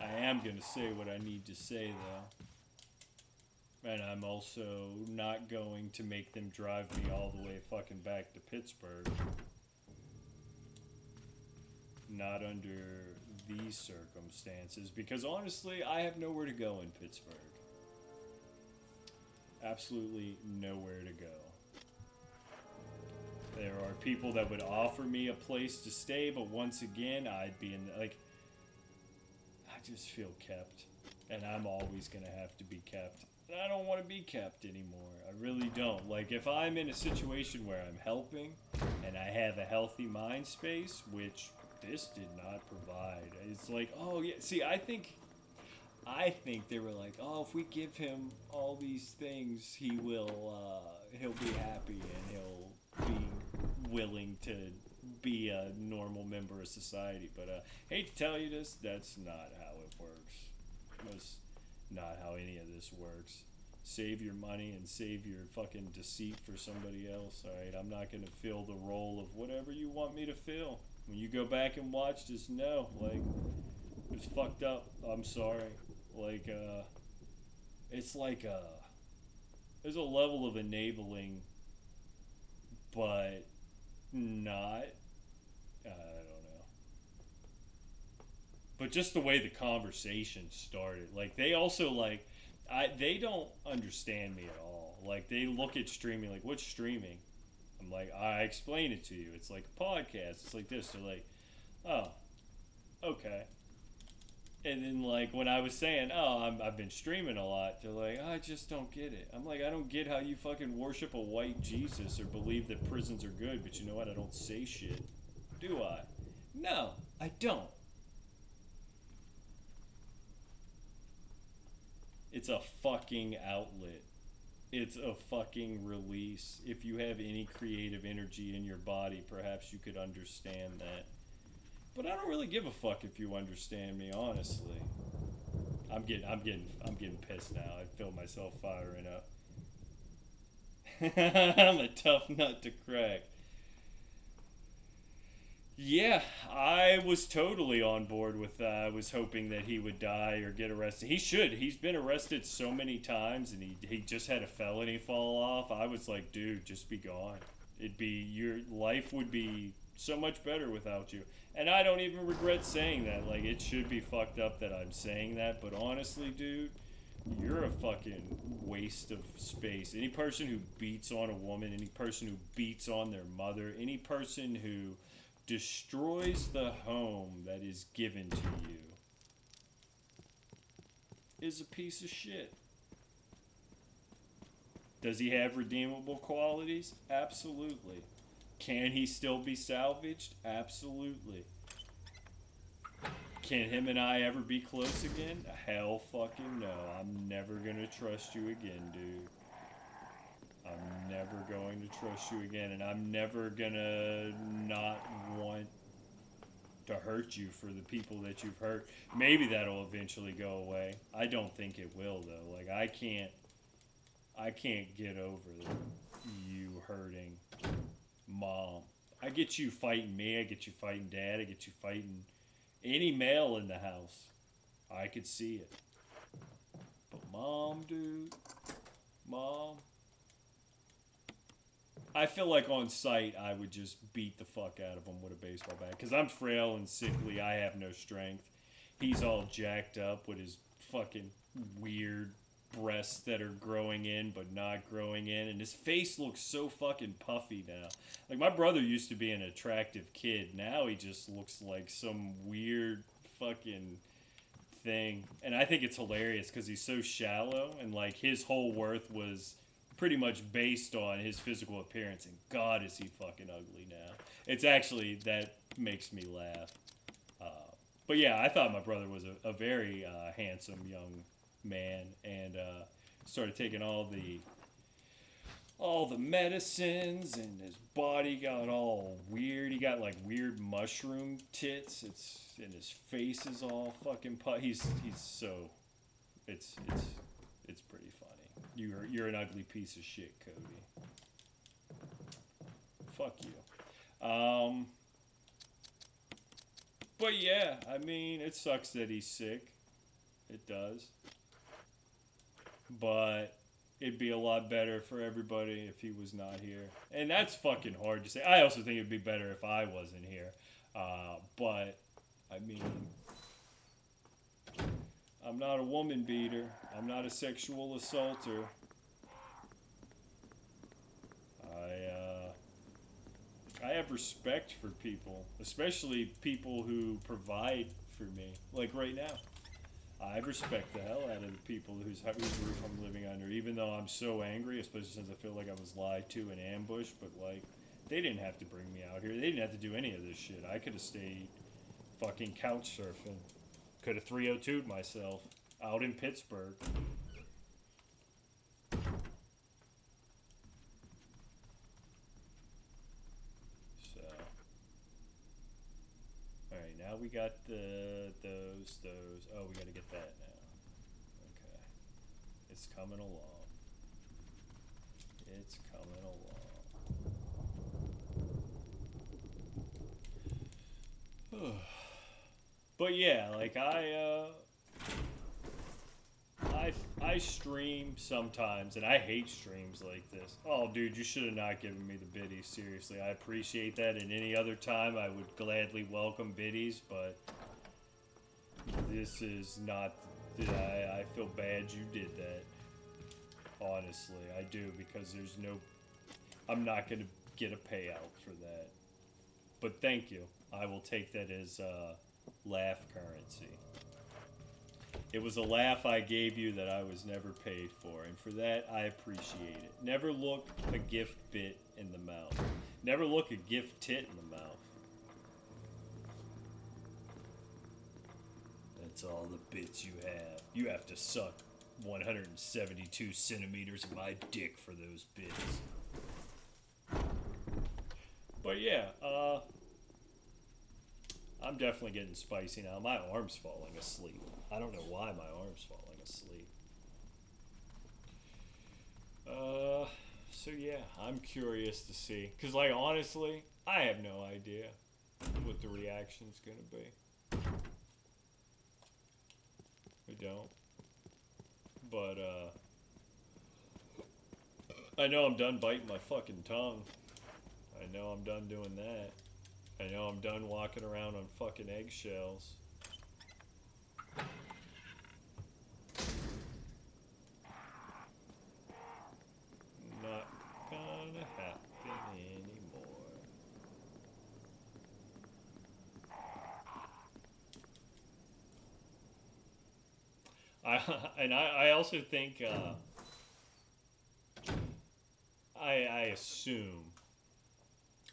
Speaker 1: I am gonna say what I need to say, though. And I'm also not going to make them drive me all the way fucking back to Pittsburgh. Not under these circumstances, because honestly, I have nowhere to go in Pittsburgh. Absolutely nowhere to go. There are people that would offer me a place to stay, but once again, I'd be in, like, I just feel kept. And I'm always gonna have to be kept. And I don't want to be kept anymore. I really don't. Like, if I'm in a situation where I'm helping, and I have a healthy mind space, which this did not provide. It's like, oh yeah, see, I think they were like, oh, if we give him all these things, he'll be happy and he'll be willing to be a normal member of society. But hate to tell you this, that's not how it works. That's not how any of this works. Save your money and save your fucking deceit for somebody else, alright? I'm not gonna fill the role of whatever you want me to fill. When you go back and watch, just know, like, it's fucked up. I'm sorry. Like, it's like, there's a level of enabling, but not, I don't know. But just the way the conversation started, like, they also, like, they don't understand me at all. Like, they look at streaming, like, what's streaming? I'm like, I explain it to you. It's like a podcast. It's like this. They're like, oh, okay. And then, like, when I was saying, oh, I've been streaming a lot, they're like, I just don't get it. I'm like, I don't get how you fucking worship a white Jesus or believe that prisons are good, but you know what? I don't say shit. Do I? No, I don't. It's a fucking outlet. It's a fucking release. If you have any creative energy in your body, perhaps you could understand that. But I don't really give a fuck if you understand me, honestly. I'm getting pissed now. I feel myself firing up. I'm a tough nut to crack. Yeah, I was totally on board with that. I was hoping that he would die or get arrested. He should. He's been arrested so many times, and he just had a felony fall off. I was like, dude, just be gone. Your life would be so much better without you. And I don't even regret saying that. Like, it should be fucked up that I'm saying that, but honestly, dude, you're a fucking waste of space. Any person who beats on a woman, any person who beats on their mother, any person who destroys the home that is given to you is a piece of shit. Does he have redeemable qualities? Absolutely. Can he still be salvaged? Absolutely. Can him and I ever be close again? Hell fucking no. I'm never gonna trust you again, dude. I'm never going to trust you again, and I'm never gonna not want to hurt you for the people that you've hurt. Maybe that'll eventually go away. I don't think it will though. Like I can't get over you hurting mom. I get you fighting me, I get you fighting dad, I get you fighting any male in the house. I could see it. But mom, dude, mom, I feel like on sight I would just beat the fuck out of him with a baseball bat because I'm frail and sickly. I have no strength. He's all jacked up with his fucking weird breasts that are growing in but not growing in, and his face looks so fucking puffy now. Like my brother used to be an attractive kid. Now he just looks like some weird fucking thing, and I think it's hilarious because he's so shallow and like his whole worth was pretty much based on his physical appearance, and God is he fucking ugly now. It's actually that makes me laugh. Uh, but yeah, I thought my brother was a very handsome young man, and started taking all the medicines, and his body got all weird. He got like weird mushroom tits. And his face is all fucking he's so it's pretty funny. You're an ugly piece of shit, Cody. Fuck you. But yeah, I mean, it sucks that he's sick. It does. But it'd be a lot better for everybody if he was not here. And that's fucking hard to say. I also think it'd be better if I wasn't here. But, I mean, I'm not a woman beater. I'm not a sexual assaulter. I have respect for people, especially people who provide for me. Like right now. I respect the hell out of the people whose roof I'm living under, even though I'm so angry, especially since I feel like I was lied to and ambushed. But like, they didn't have to bring me out here. They didn't have to do any of this shit. I could have stayed fucking couch surfing. Could have 302'd myself out in Pittsburgh. So, all right, now we got those. Oh, we got to get that now. Okay, it's coming along. It's coming along. But yeah, like I stream sometimes, and I hate streams like this. Oh, dude, you should have not given me the biddies. Seriously, I appreciate that. And any other time, I would gladly welcome biddies, but this is not. I feel bad you did that. Honestly, I do, because there's no. I'm not gonna get a payout for that. But thank you. I will take that as laugh currency. It was a laugh I gave you that I was never paid for, and for that I appreciate it. Never look a gift bit in the mouth. Never look a gift tit in the mouth. That's all the bits you have. You have to suck 172 centimeters of my dick for those bits. But yeah, I'm definitely getting spicy now. My arm's falling asleep. I don't know why my arm's falling asleep. So yeah, I'm curious to see. Because, like, honestly, I have no idea what the reaction's gonna be. I don't. But, I know I'm done biting my fucking tongue. I know I'm done doing that. I know I'm done walking around on fucking eggshells. Not gonna happen anymore. I also think, I assume,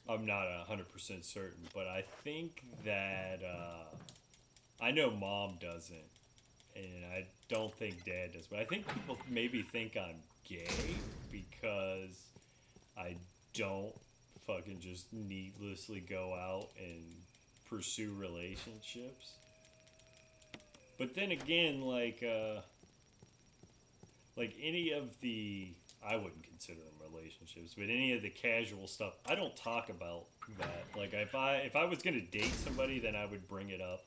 Speaker 1: I'm not 100% certain, but I think that, I know Mom doesn't, and I don't think Dad does, but I think people maybe think I'm gay because I don't fucking just needlessly go out and pursue relationships. But then again, like any of the, I wouldn't consider them relationships, but any of the casual stuff, I don't talk about that. Like if I was gonna date somebody, then I would bring it up.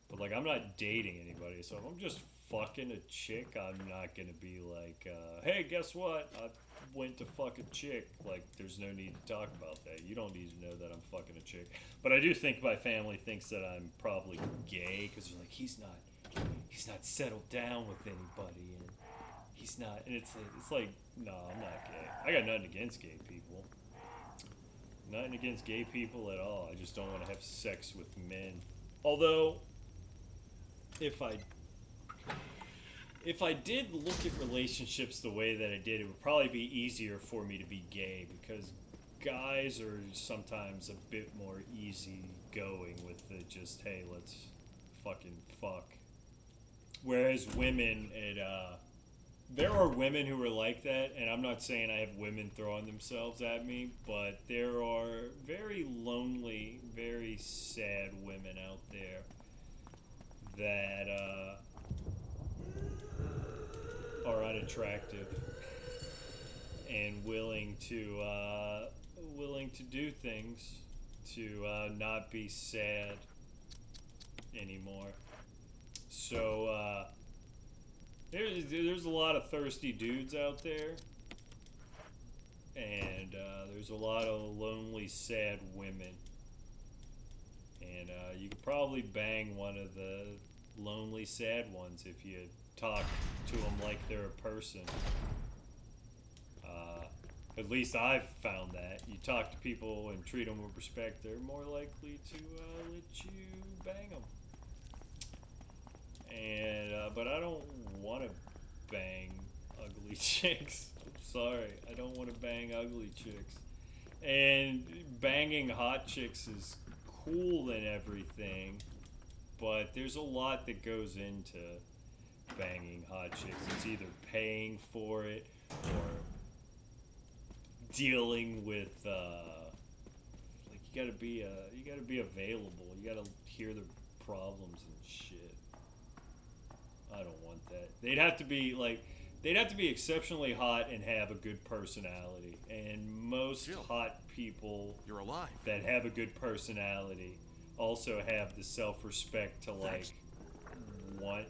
Speaker 1: But like I'm not dating anybody, so if I'm just fucking a chick, I'm not gonna be like, hey, guess what? I went to fuck a chick. Like there's no need to talk about that. You don't need to know that I'm fucking a chick. But I do think my family thinks that I'm probably gay because they're like, he's not settled down with anybody, and he's not. And it's like, no, I'm not gay. I got nothing against gay people. Nothing against gay people at all. I just don't want to have sex with men. Although, if I did look at relationships the way that I did, it would probably be easier for me to be gay because guys are sometimes a bit more easygoing with the just, hey, let's fucking fuck. Whereas women, there are women who are like that, and I'm not saying I have women throwing themselves at me, but there are very lonely, very sad women out there that are unattractive and willing to do things to not be sad anymore. So there's a lot of thirsty dudes out there, and there's a lot of lonely, sad women. And you could probably bang one of the lonely, sad ones if you talk to them like they're a person. At least I've found that. You talk to people and treat them with respect, they're more likely to let you bang them. And but I don't want to bang ugly chicks. I'm sorry, I don't want to bang ugly chicks. And banging hot chicks is cool and everything, but there's a lot that goes into banging hot chicks. It's either paying for it or dealing with like you gotta be available. You gotta hear their problems and shit. I don't want that. They'd have to be exceptionally hot and have a good personality. And most
Speaker 3: Jill,
Speaker 1: hot people
Speaker 3: you're alive.
Speaker 1: that have a good personality also have the self-respect to like want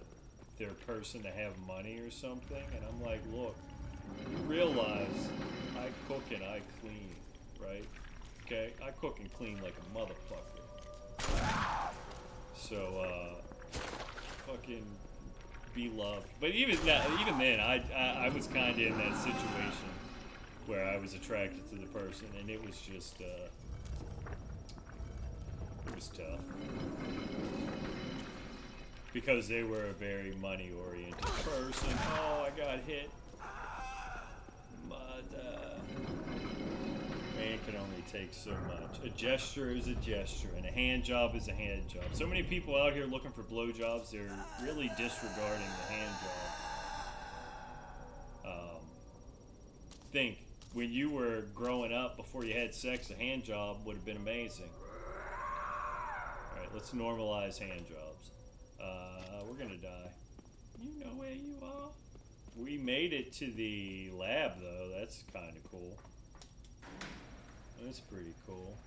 Speaker 1: their person to have money or something. And I'm like, look, you realize I cook and I clean, right? Okay, I cook and clean like a motherfucker. So fucking be loved. But even then, I was kind of in that situation where I was attracted to the person, and it was just it was tough because they were a very money-oriented person. Oh, I got hit. But man can only take so much. A gesture is a gesture, and a hand job is a hand job. So many people out here looking for blowjobs, they're really disregarding the hand job. Think, when you were growing up, before you had sex, a hand job would have been amazing. Alright, let's normalize hand jobs. We're gonna die. You know where you are? We made it to the lab, though. That's kind of cool. That's pretty cool.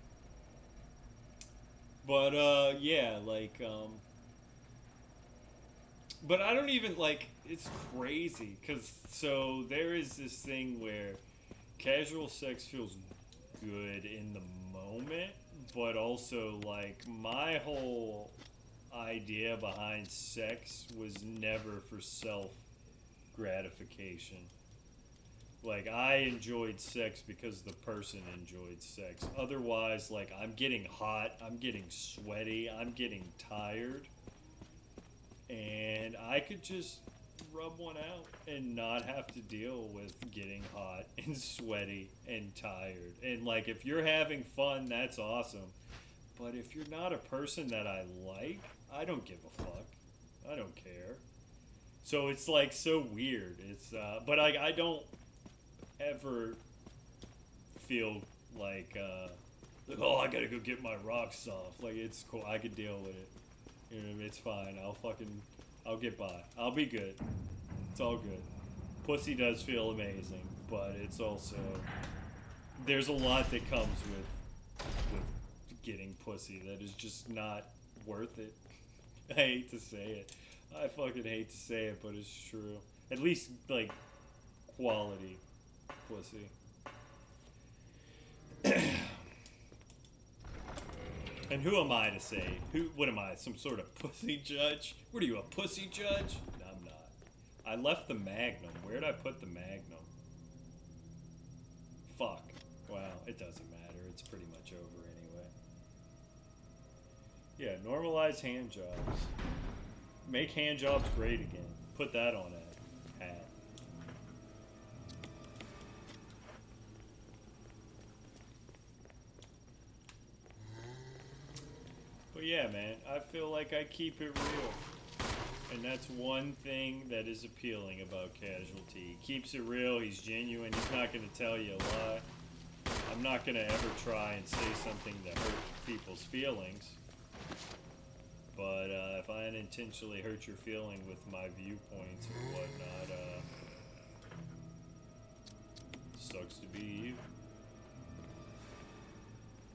Speaker 1: But, yeah, like, but I don't even, like, it's crazy, because, so, there is this thing where casual sex feels good in the moment, but also, like, my whole idea behind sex was never for self-gratification. Like, I enjoyed sex because the person enjoyed sex. Otherwise, like, I'm getting hot, I'm getting sweaty, I'm getting tired, and I could just rub one out and not have to deal with getting hot and sweaty and tired. And, like, if you're having fun, that's awesome. But if you're not a person that I like, I don't give a fuck. I don't care. So it's, like, so weird. It's, but I don't ever feel like, Like, oh, I gotta go get my rocks off. Like, it's cool. I can deal with it. You know what I mean? It's fine. I'll get by. I'll be good. It's all good. Pussy does feel amazing, but it's also, there's a lot that comes with getting pussy that is just not worth it. I hate to say it. I fucking hate to say it, but it's true. At least, like, quality pussy. And who am I to say? What am I, some sort of pussy judge? What are you, a pussy judge? No, I'm not. I left the Magnum. Where'd I put the Magnum? Fuck. Well, it doesn't matter. It's pretty much over anyway. Yeah, normalize hand jobs. Make hand jobs great again. Put that on a hat. But yeah, man, I feel like I keep it real. And that's one thing that is appealing about Casualty. He keeps it real, he's genuine, he's not going to tell you a lie. I'm not going to ever try and say something that hurts people's feelings. But if I unintentionally hurt your feeling with my viewpoints or whatnot, sucks to be you.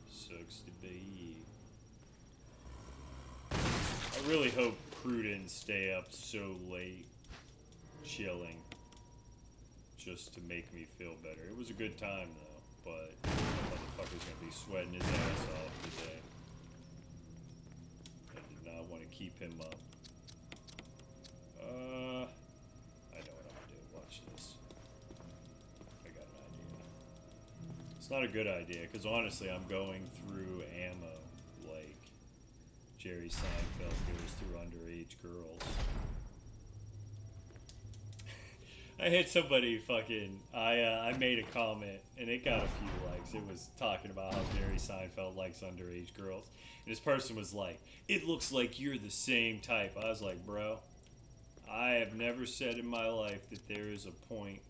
Speaker 1: Sucks to be you. I really hope crew didn't stay up so late chilling just to make me feel better. It was a good time though, but that motherfucker's gonna be sweating his ass off today. I did not want to keep him up. I know what I'm gonna do. Watch this. I got an idea. It's not a good idea, because honestly I'm going through ammo like Jerry Seinfeld goes through underage girls. I had somebody fucking, I made a comment and it got a few likes. It was talking about how Jerry Seinfeld likes underage girls. And this person was like, it looks like you're the same type. I was like, bro, I have never said in my life that there is a point,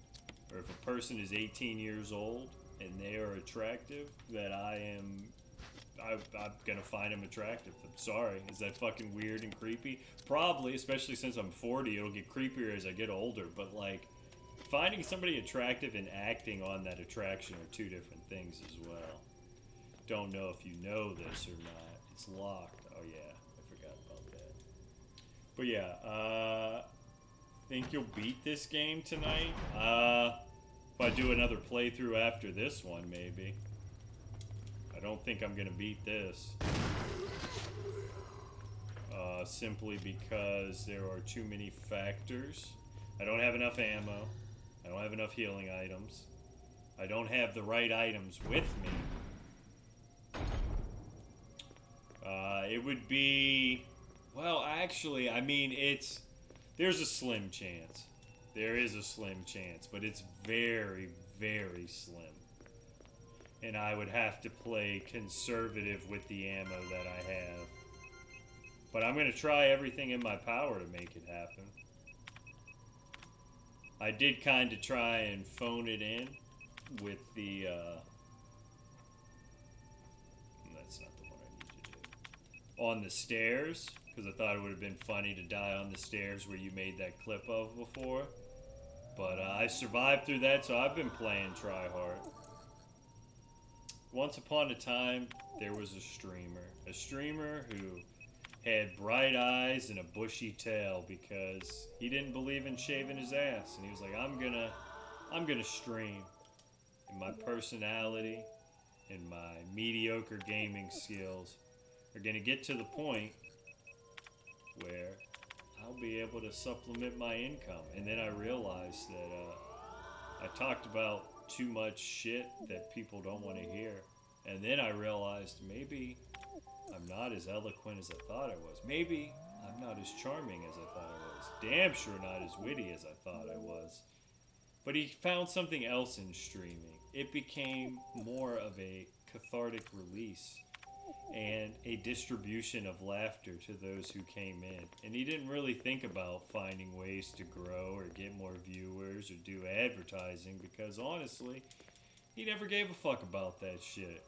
Speaker 1: or if a person is 18 years old and they are attractive, that I'm gonna find him attractive. I'm sorry. Is that fucking weird and creepy? Probably, especially since I'm 40. It'll get creepier as I get older. But like, finding somebody attractive and acting on that attraction are two different things as well. Don't know if you know this or not. It's locked. Oh yeah, I forgot about that. But yeah, think you'll beat this game tonight? If I do another playthrough after this one, maybe. I don't think I'm gonna beat this. Simply because there are too many factors. I don't have enough ammo. I don't have enough healing items. I don't have the right items with me. It would be... Well, actually, I mean, there's a slim chance. There is a slim chance, but it's very, very slim. And I would have to play conservative with the ammo that I have. But I'm going to try everything in my power to make it happen. I did kind of try and phone it in with the... that's not the one I need to do. On the stairs, because I thought it would have been funny to die on the stairs where you made that clip of before. But I survived through that, so I've been playing try hard. Once upon a time, there was a streamer who had bright eyes and a bushy tail because he didn't believe in shaving his ass, and he was like, I'm gonna stream, and my personality and my mediocre gaming skills are gonna get to the point where I'll be able to supplement my income. And then I realized that I talked about too much shit that people don't want to hear. And then I realized maybe I'm not as eloquent as I thought I was. Maybe I'm not as charming as I thought I was. Damn sure not as witty as I thought I was. But he found something else in streaming. It became more of a cathartic release and a distribution of laughter to those who came in. And he didn't really think about finding ways to grow or get more viewers or do advertising, because honestly, he never gave a fuck about that shit.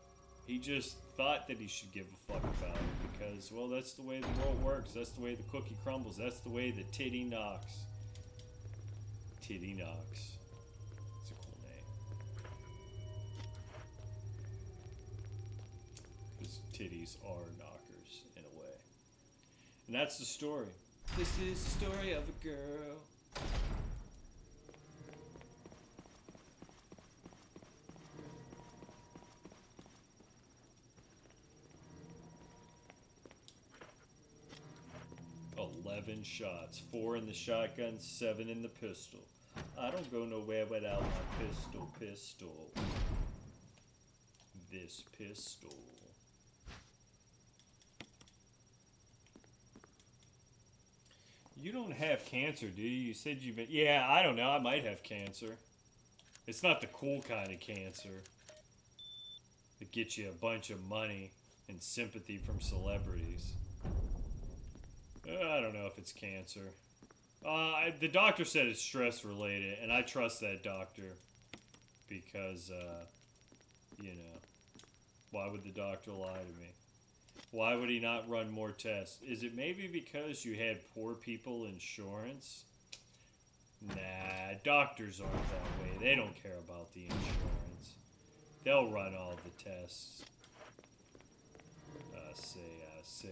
Speaker 1: He just thought that he should give a fuck about it because, well, that's the way the world works. That's the way the cookie crumbles. That's the way the titty knocks. Titty knocks. It's a cool name. Because titties are knockers, in a way. And that's the story. This is the story of a girl. 11 shots, 4 in the shotgun, 7 in the pistol. I don't go nowhere without my pistol. This pistol. You don't have cancer, do you? You said you've been... Yeah, I don't know. I might have cancer. It's not the cool kind of cancer that gets you a bunch of money and sympathy from celebrities. I don't know if it's cancer. The doctor said it's stress related, and I trust that doctor because, you know, why would the doctor lie to me? Why would he not run more tests? Is it maybe because you had poor people insurance? Nah, doctors aren't that way. They don't care about the insurance. They'll run all the tests. I say.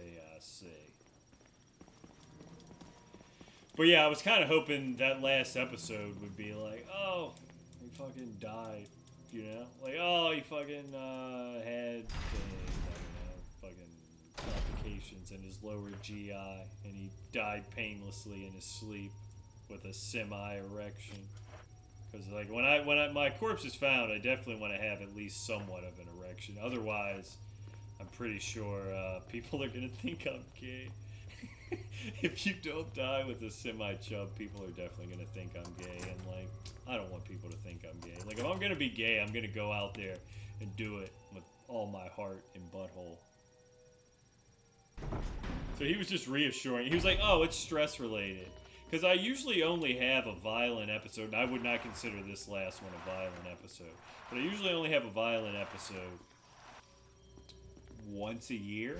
Speaker 1: But yeah, I was kind of hoping that last episode would be like, oh, he fucking died, you know? Like, oh, he fucking had, fucking complications in his lower GI, and he died painlessly in his sleep with a semi-erection. Because, like, when my corpse is found, I definitely want to have at least somewhat of an erection. Otherwise, I'm pretty sure people are going to think I'm gay. If you don't die with a semi-chub, people are definitely going to think I'm gay. And, like, I don't want people to think I'm gay. Like, if I'm going to be gay, I'm going to go out there and do it with all my heart and butthole. So he was just reassuring. He was like, oh, it's stress-related. Because I usually only have a violent episode, and I would not consider this last one a violent episode. But I usually only have a violent episode once a year.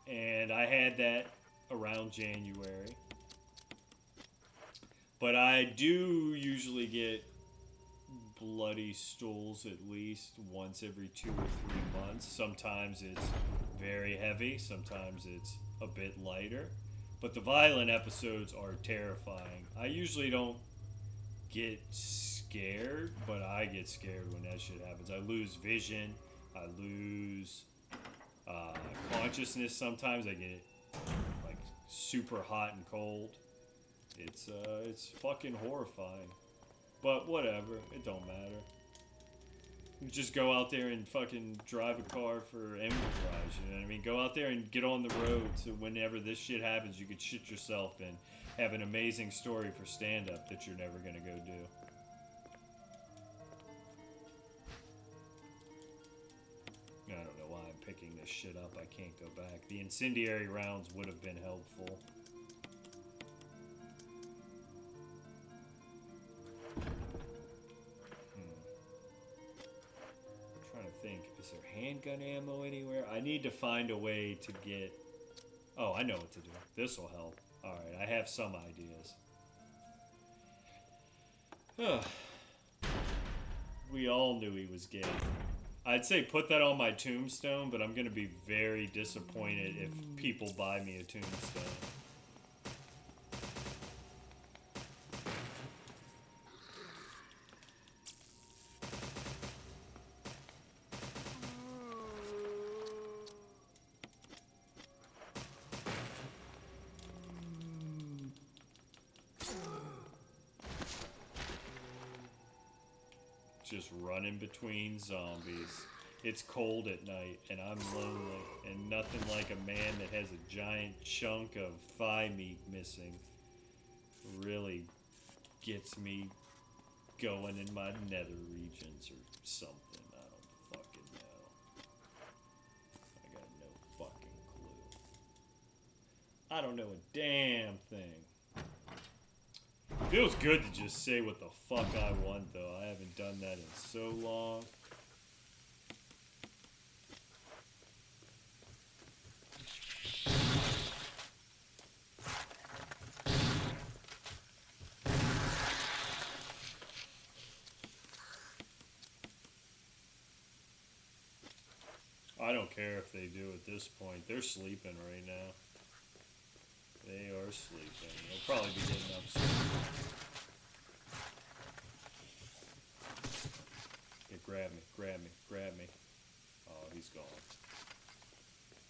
Speaker 1: And I had that around January. But I do usually get bloody stools at least once every 2 or 3 months. Sometimes it's very heavy, sometimes it's a bit lighter. But the violent episodes are terrifying. I usually don't get scared, but I get scared when that shit happens. I lose vision, I lose consciousness sometimes. I get like super hot and cold. It's fucking horrifying. But whatever, it don't matter. You just go out there and fucking drive a car for enterprise, you know what I mean? Go out there and get on the road so whenever this shit happens, you could shit yourself and have an amazing story for stand-up that you're never gonna go do. I don't know why I'm picking this shit up. I can't go back. The incendiary rounds would have been helpful. I'm trying to think. Is there handgun ammo anywhere? I need to find a way to get... Oh, I know what to do. This will help. Alright, I have some ideas. We all knew he was gay. I'd say put that on my tombstone, but I'm going to be very disappointed if people buy me a tombstone. Just running between zombies. It's cold at night, and I'm lonely, and nothing like a man that has a giant chunk of thigh meat missing really gets me going in my nether regions or something. I don't fucking know. I got no fucking clue. I don't know a damn thing. Feels good to just say what the fuck I want, though. I haven't done that in so long. I don't care if they do at this point. They're sleeping right now. They are sleeping. They'll probably be getting up soon. Yeah, grab me, grab me, grab me. Oh, he's gone.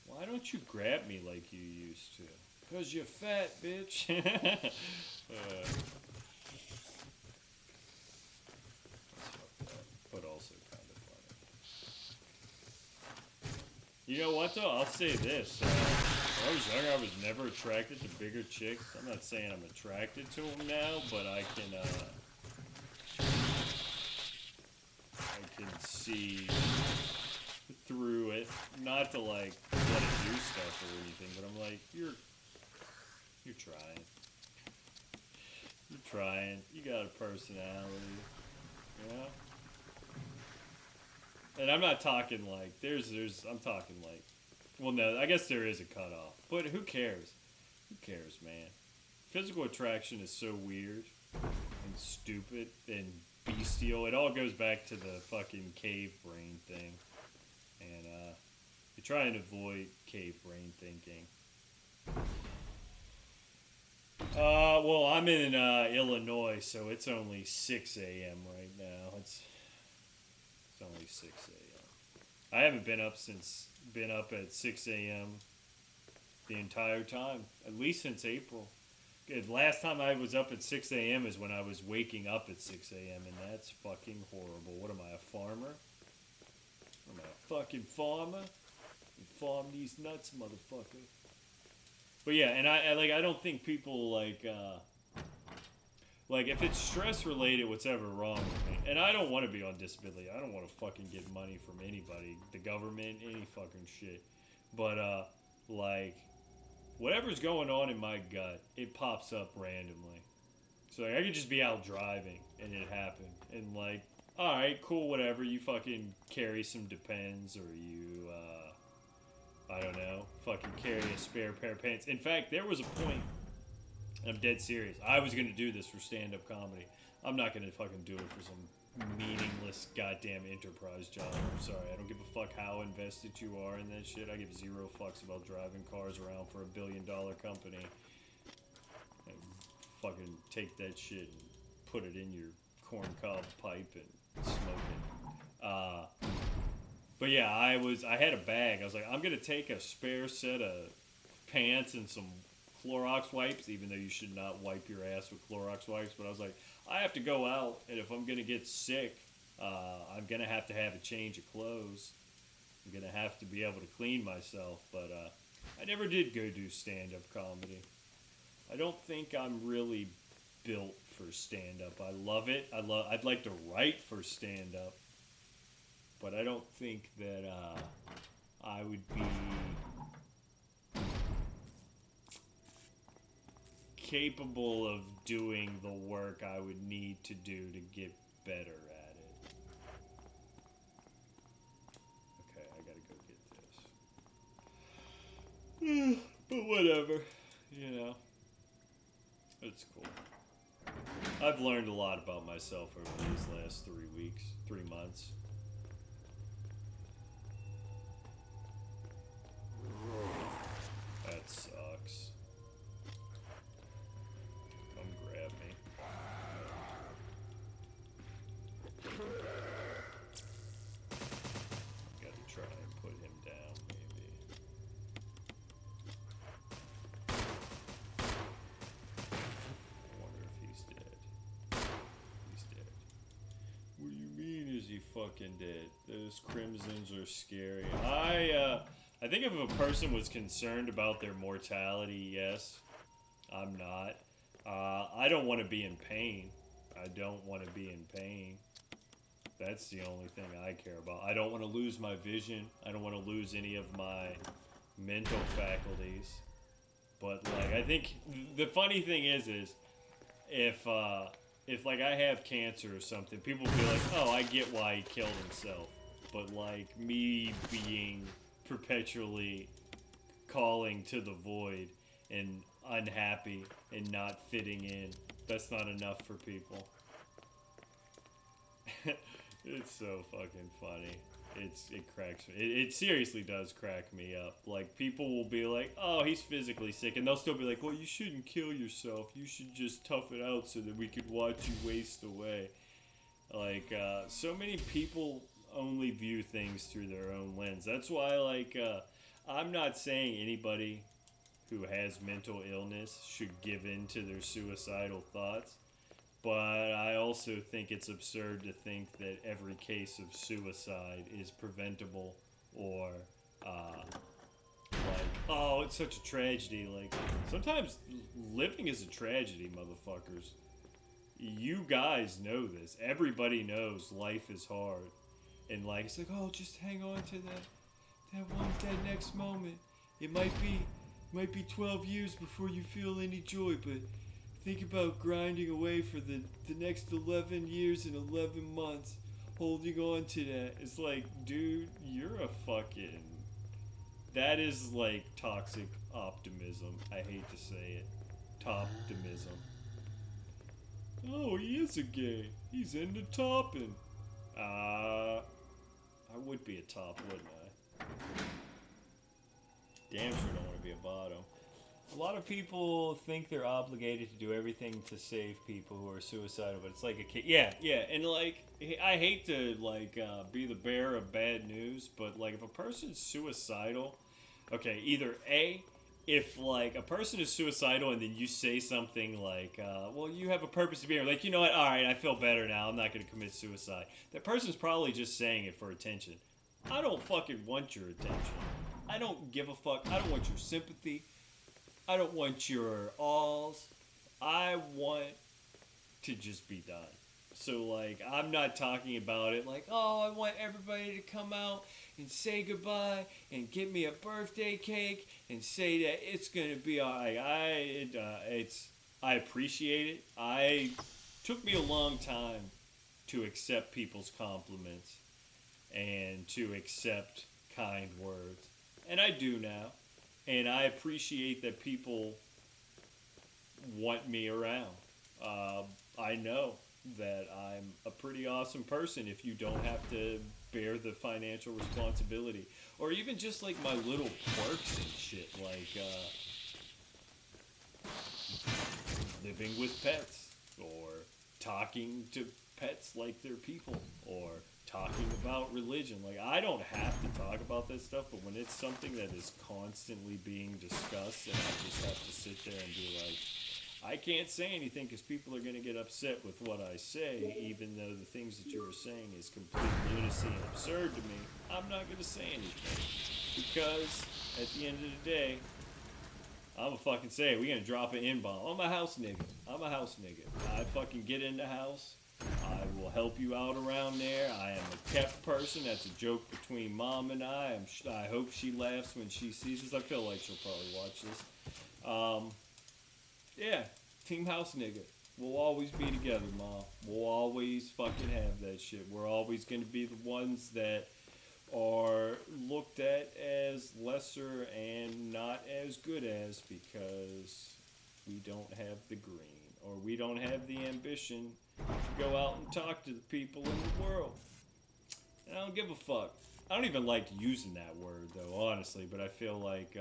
Speaker 1: Why don't you grab me like you used to? 'Cause you're fat, bitch. That's fucked up, but also kind of funny. You know what though? I'll say this. When I was younger, I was never attracted to bigger chicks. I'm not saying I'm attracted to them now, but I can see through it. Not to like want to do stuff or anything, but I'm like, you're trying. You're trying. You got a personality, you know. And I'm not talking like I'm talking like. Well, no, I guess there is a cutoff, but who cares? Who cares, man? Physical attraction is so weird and stupid and bestial. It all goes back to the fucking cave brain thing. And you try and avoid cave brain thinking. Well, I'm in Illinois, so it's only 6 a.m. right now. It's only 6 a.m. I haven't been up at 6 a.m. the entire time, at least since April. The last time I was up at 6 a.m. is when I was waking up at 6 a.m. and that's fucking horrible. What am I, a farmer? Am I a fucking farmer? You farm these nuts, motherfucker. But yeah, and I don't think people like if it's stress related, what's ever wrong with me? And I don't want to be on disability. I don't want to fucking get money from anybody, the government, any fucking shit. But like whatever's going on in my gut, it pops up randomly. So like, I could just be out driving and it happened, and like, all right, cool, whatever. You fucking carry some Depends, or you I don't know, fucking carry a spare pair of pants. In fact, there was a point, I'm dead serious, I was going to do this for stand-up comedy. I'm not going to fucking do it for some meaningless goddamn enterprise job. I'm sorry, I don't give a fuck how invested you are in that shit. I give zero fucks about driving cars around for $1 billion company. And fucking take that shit and put it in your corncob pipe and smoke it. But yeah, I had a bag. I was like, I'm gonna take a spare set of pants and some Clorox wipes, even though you should not wipe your ass with Clorox wipes. But I was like, I have to go out, and if I'm gonna get sick, I'm gonna have to have a change of clothes. I'm gonna have to be able to clean myself. But I never did go do stand-up comedy. I don't think I'm really built for stand-up. I love it. I'd like to write for stand-up. But I don't think that I would be capable of doing the work I would need to do to get better at it. Okay, I gotta go get this. But whatever, you know. It's cool. I've learned a lot about myself over these last 3 months. That sucks. Come grab me. Gotta try and put him down, maybe. I wonder if he's dead. He's dead. What do you mean, is he fucking dead? Those crimsons are scary. I think if a person was concerned about their mortality, yes. I'm not. I don't want to be in pain. I don't want to be in pain. That's the only thing I care about. I don't want to lose my vision. I don't want to lose any of my mental faculties. But like, I think the funny thing is if like I have cancer or something, people will be like, oh, I get why he killed himself. But like me being perpetually calling to the void and unhappy and not fitting in, that's not enough for people. It's so fucking funny. It cracks me. It seriously does crack me up. Like people will be like, "Oh, he's physically sick," and they'll still be like, "Well, you shouldn't kill yourself. You should just tough it out so that we could watch you waste away." Like so many people only view things through their own lens. That's why, like, I'm not saying anybody who has mental illness should give in to their suicidal thoughts. But I also think it's absurd to think that every case of suicide is preventable or like, oh, it's such a tragedy. Like, sometimes living is a tragedy, motherfuckers. You guys know this. Everybody knows life is hard. And like, it's like, oh, just hang on to that next moment. It might be 12 years before you feel any joy, but think about grinding away for the next 11 years and 11 months, holding on to that. It's like, dude, you're a fucking. That is like toxic optimism. I hate to say it. Toptimism. Oh, he is a gay. He's into topping. I would be a top, wouldn't I? Damn sure don't want to be a bottom. A lot of people think they're obligated to do everything to save people who are suicidal, but it's like a kid. Yeah, yeah, and like I hate to like be the bearer of bad news, but like if a person's suicidal, okay, either A, if like a person is suicidal and then you say something like, well, you have a purpose to be here, like, you know what, all right, I feel better now, I'm not going to commit suicide. That person's probably just saying it for attention. I don't fucking want your attention. I don't give a fuck. I don't want your sympathy. I don't want your alls. I want to just be done. So, like, I'm not talking about it like, oh, I want everybody to come out and say goodbye and get me a birthday cake and say that it's gonna be alright. I appreciate it. Took me a long time to accept people's compliments and to accept kind words, and I do now. And I appreciate that people want me around. I know that I'm a pretty awesome person if you don't have to bear the financial responsibility. Or even just like my little quirks and shit, like living with pets, or talking to pets like they're people, or talking about religion. Like, I don't have to talk about that stuff, but when it's something that is constantly being discussed, and I just have to sit there and be like, I can't say anything because people are going to get upset with what I say, even though the things that you are saying is complete lunacy and absurd to me. I'm not going to say anything because at the end of the day, I'm gonna fucking say it. We're gonna drop an N-bomb. I'm a house nigga. I'm a house nigga. I fucking get in the house. I will help you out around there. I am a kept person. That's a joke between Mom and I. I hope she laughs when she sees this. I feel like she'll probably watch this. Yeah, Team House nigga. We'll always be together, Mom. We'll always fucking have that shit. We're always gonna be the ones that are looked at as lesser and not as good as because we don't have the green, or we don't have the ambition to go out and talk to the people in the world. And I don't give a fuck. I don't even like using that word though, honestly, but I feel like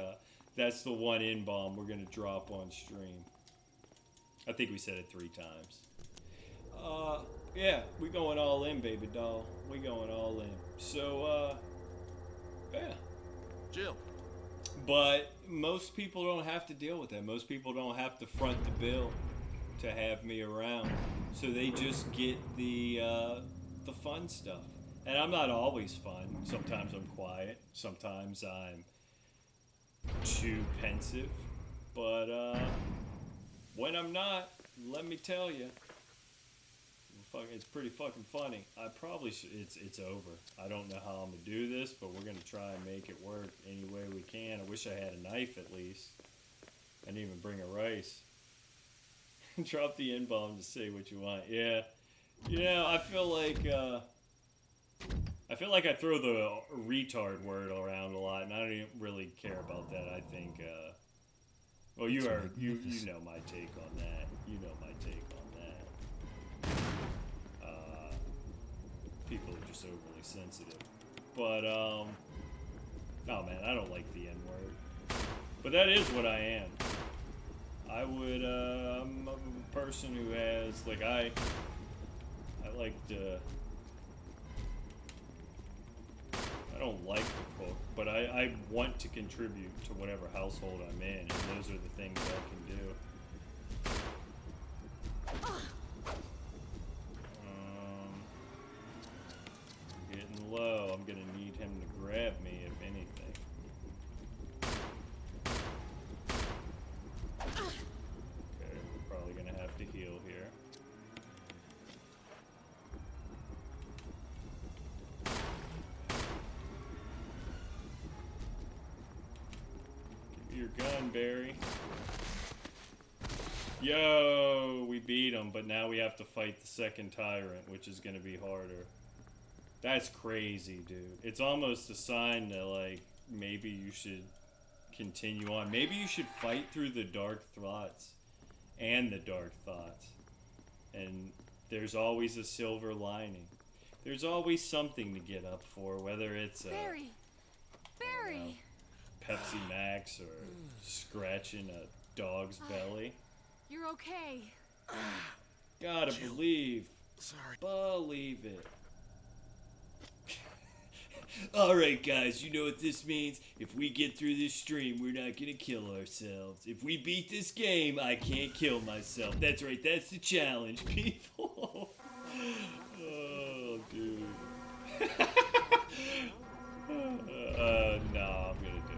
Speaker 1: that's the one N-bomb we're gonna drop on stream. I think we said it 3 times. Yeah, we going all in, baby doll. We going all in. So, yeah.
Speaker 3: Jill.
Speaker 1: But most people don't have to deal with that. Most people don't have to front the bill to have me around. So they just get the fun stuff. And I'm not always fun. Sometimes I'm quiet. Sometimes I'm too pensive. But when I'm not, let me tell you, it's pretty fucking funny. I probably should. It's over. I don't know how I'm gonna do this, but we're gonna try and make it work any way we can. I wish I had a knife at least. I didn't even bring a rice. Drop the N-bomb to say what you want. Yeah, you know, I feel like I throw the retard word around a lot, and I don't even really care about that. I think. Well, you know my take on that. You know my take on that. People just overly sensitive. But, oh man, I don't like the N-word. But that is what I am. I would, I'm a person who has, like, I like to, I don't like to cook, but I want to contribute to whatever household I'm in, and those are the things I can do. Getting low. I'm gonna need him to grab me, if anything. Okay, we're probably gonna have to heal here. Give me your gun, Barry. Yo, we beat him, but now we have to fight the second tyrant, which is gonna be harder. That's crazy, dude. It's almost a sign that, like, maybe you should continue on. Maybe you should fight through the dark thoughts and the dark thoughts. And there's always a silver lining. There's always something to get up for, whether it's
Speaker 2: Barry! Barry!
Speaker 1: Pepsi Max or scratching a dog's belly.
Speaker 2: You're okay.
Speaker 1: Gotta believe.
Speaker 3: Sorry.
Speaker 1: Believe it. Alright guys, you know what this means? If we get through this stream, we're not gonna kill ourselves. If we beat this game, I can't kill myself. That's right, that's the challenge, people. Oh, dude. No, I'm gonna do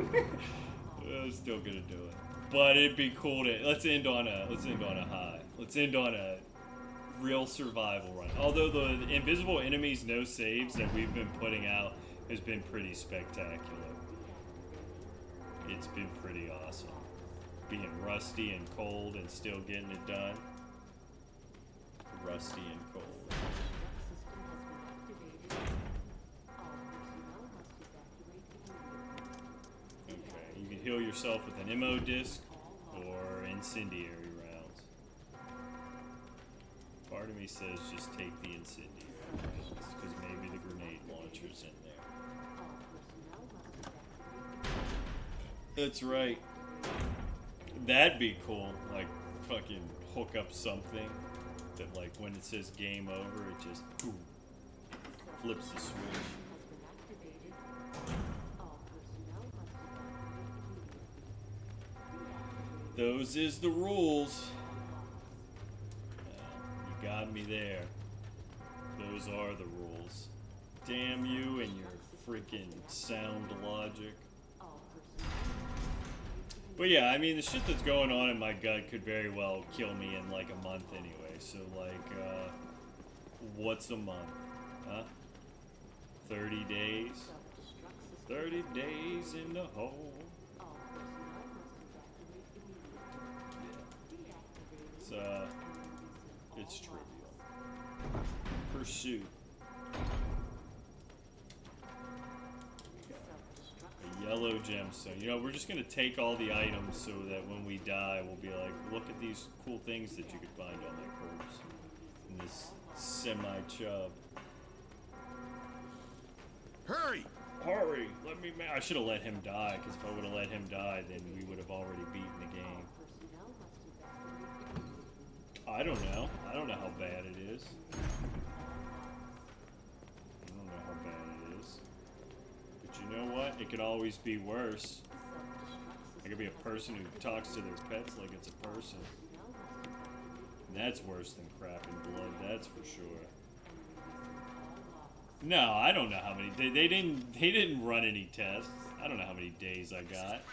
Speaker 1: it. I'm still gonna do it. But it'd be cool to, let's end on a high. Let's end on a real survival run. Although the invisible enemies no saves that we've been putting out has been pretty spectacular. It's been pretty awesome. Being rusty and cold and still getting it done. Rusty and cold. Okay, you can heal yourself with an MO disc or incendiary rounds. Part of me says just take the incendiary rounds, because maybe the grenade launcher's in there. That's right. That'd be cool. Like, fucking hook up something that, like, when it says game over, it just boom, flips the switch. Those is the rules. You got me there. Those are the rules. Damn you and your freaking sound logic. But yeah, I mean, the shit that's going on in my gut could very well kill me in like a month anyway. So like, what's a month? Huh? 30 days? 30 days in the hole. Yeah. It's trivial. Pursuit. A yellow gemstone. You know, we're just gonna take all the items so that when we die, we'll be like, look at these cool things that you could find on my corpse. In this semi-chub.
Speaker 3: Hurry!
Speaker 1: Hurry! Let me I should have let him die, because if I would have let him die, then we would have already beaten the game. I don't know. I don't know how bad it is. I don't know how bad it is. But you know what? It could always be worse. I could be a person who talks to their pets like it's a person. And that's worse than crap and blood, that's for sure. No, I don't know how many. They didn't run any tests. I don't know how many days I got.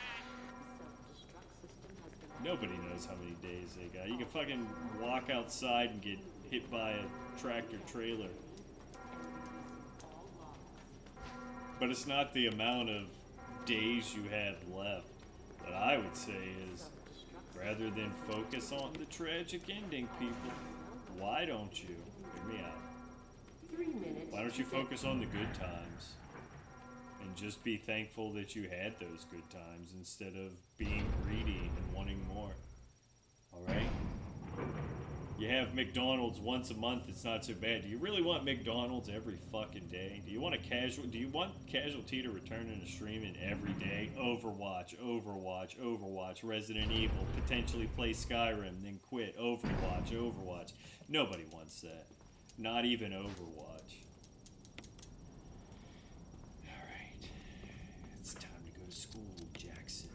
Speaker 1: Nobody knows how many days they got. You can fucking walk outside and get hit by a tractor trailer. But it's not the amount of days you have left. What I would say is, rather than focus on the tragic ending, people, why don't you, hear me out,
Speaker 4: 3 minutes.
Speaker 1: why don't you focus on the good times? And just be thankful that you had those good times instead of being greedy and wanting more. Alright? You have McDonald's once a month, it's not so bad. Do you really want McDonald's every fucking day? Do you want casualty to return in a streaming every day? Overwatch, Overwatch, Overwatch, Resident Evil, potentially play Skyrim, then quit. Overwatch, Overwatch. Nobody wants that. Not even Overwatch. Alright. It's time to go to school, Jackson.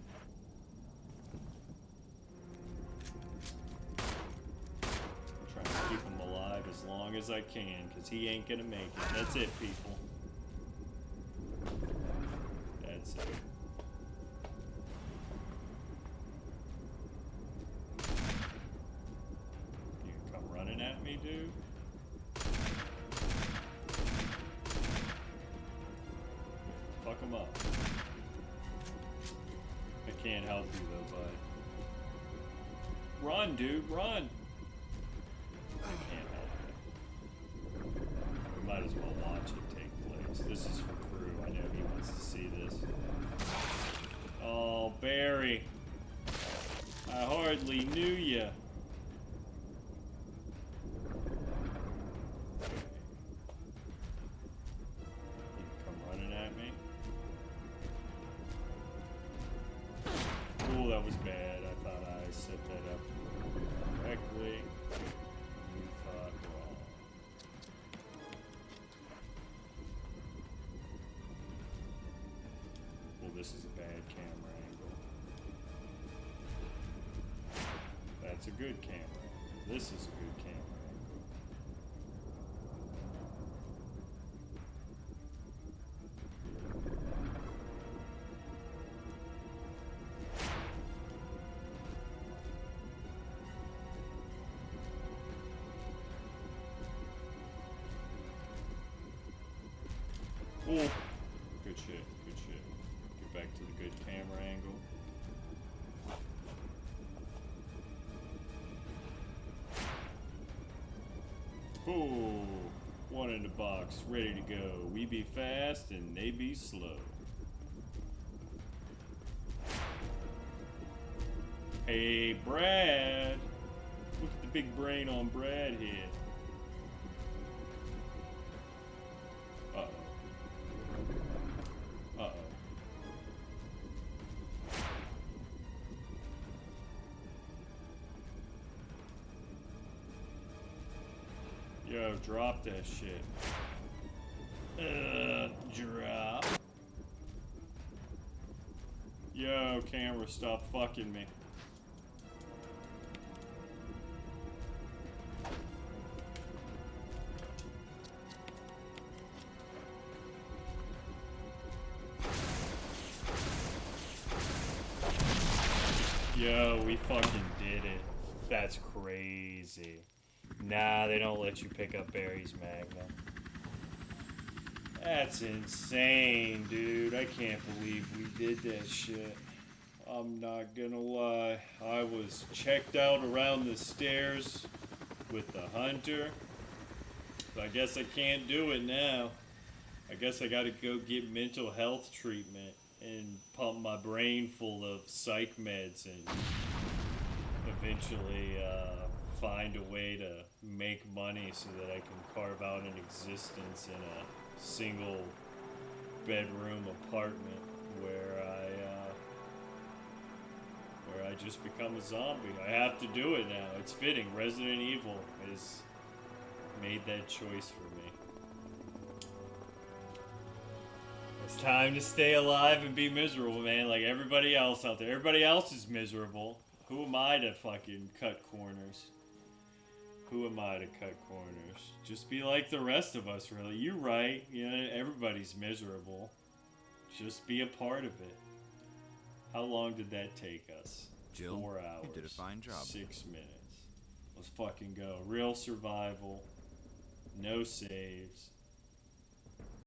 Speaker 1: Trying to keep him alive as long as I can, because he ain't gonna make it. That's it, people. That's it. You can come running at me, dude? Fuck him up. I can't help you though, bud. Run, dude, run! I can't help it. We might as well watch it take place. This is for Crew. I know he wants to see this. Oh, Barry. I hardly knew ya. You come running at me? Oh, that was bad. I thought I set that up correctly. You thought wrong. Well, this is a bad camera angle. That's a good camera angle. This is a good camera angle. Ooh. Good shit, good shit. Get back to the good camera angle. Ooh. One in the box, ready to go. We be fast and they be slow. Hey, Brad. Look at the big brain on Brad here. Uh-oh. Uh-oh. Yo, drop that shit. Drop. Yo, camera, stop fucking me. Yo, we fucking did it. That's crazy. Nah, they don't let you pick up Barry's Magnum. That's insane, dude. I can't believe we did that shit. I'm not gonna lie. I was checked out around the stairs with the hunter. So I guess I can't do it now. I guess I gotta go get mental health treatment and pump my brain full of psych meds and eventually find a way to make money so that I can carve out an existence in a single bedroom apartment where I just become a zombie. I have to do it now. It's fitting. Resident Evil has made that choice for me. It's time to stay alive and be miserable, man, like everybody else out there. Everybody else is miserable. Who am I to fucking cut corners? Who am I to cut corners? Just be like the rest of us, really. You're right. You know, everybody's miserable. Just be a part of it. How long did that take us?
Speaker 3: Jill,
Speaker 1: 4 hours.
Speaker 3: you did a fine job.
Speaker 1: 6 minutes. Let's fucking go. Real survival. No saves.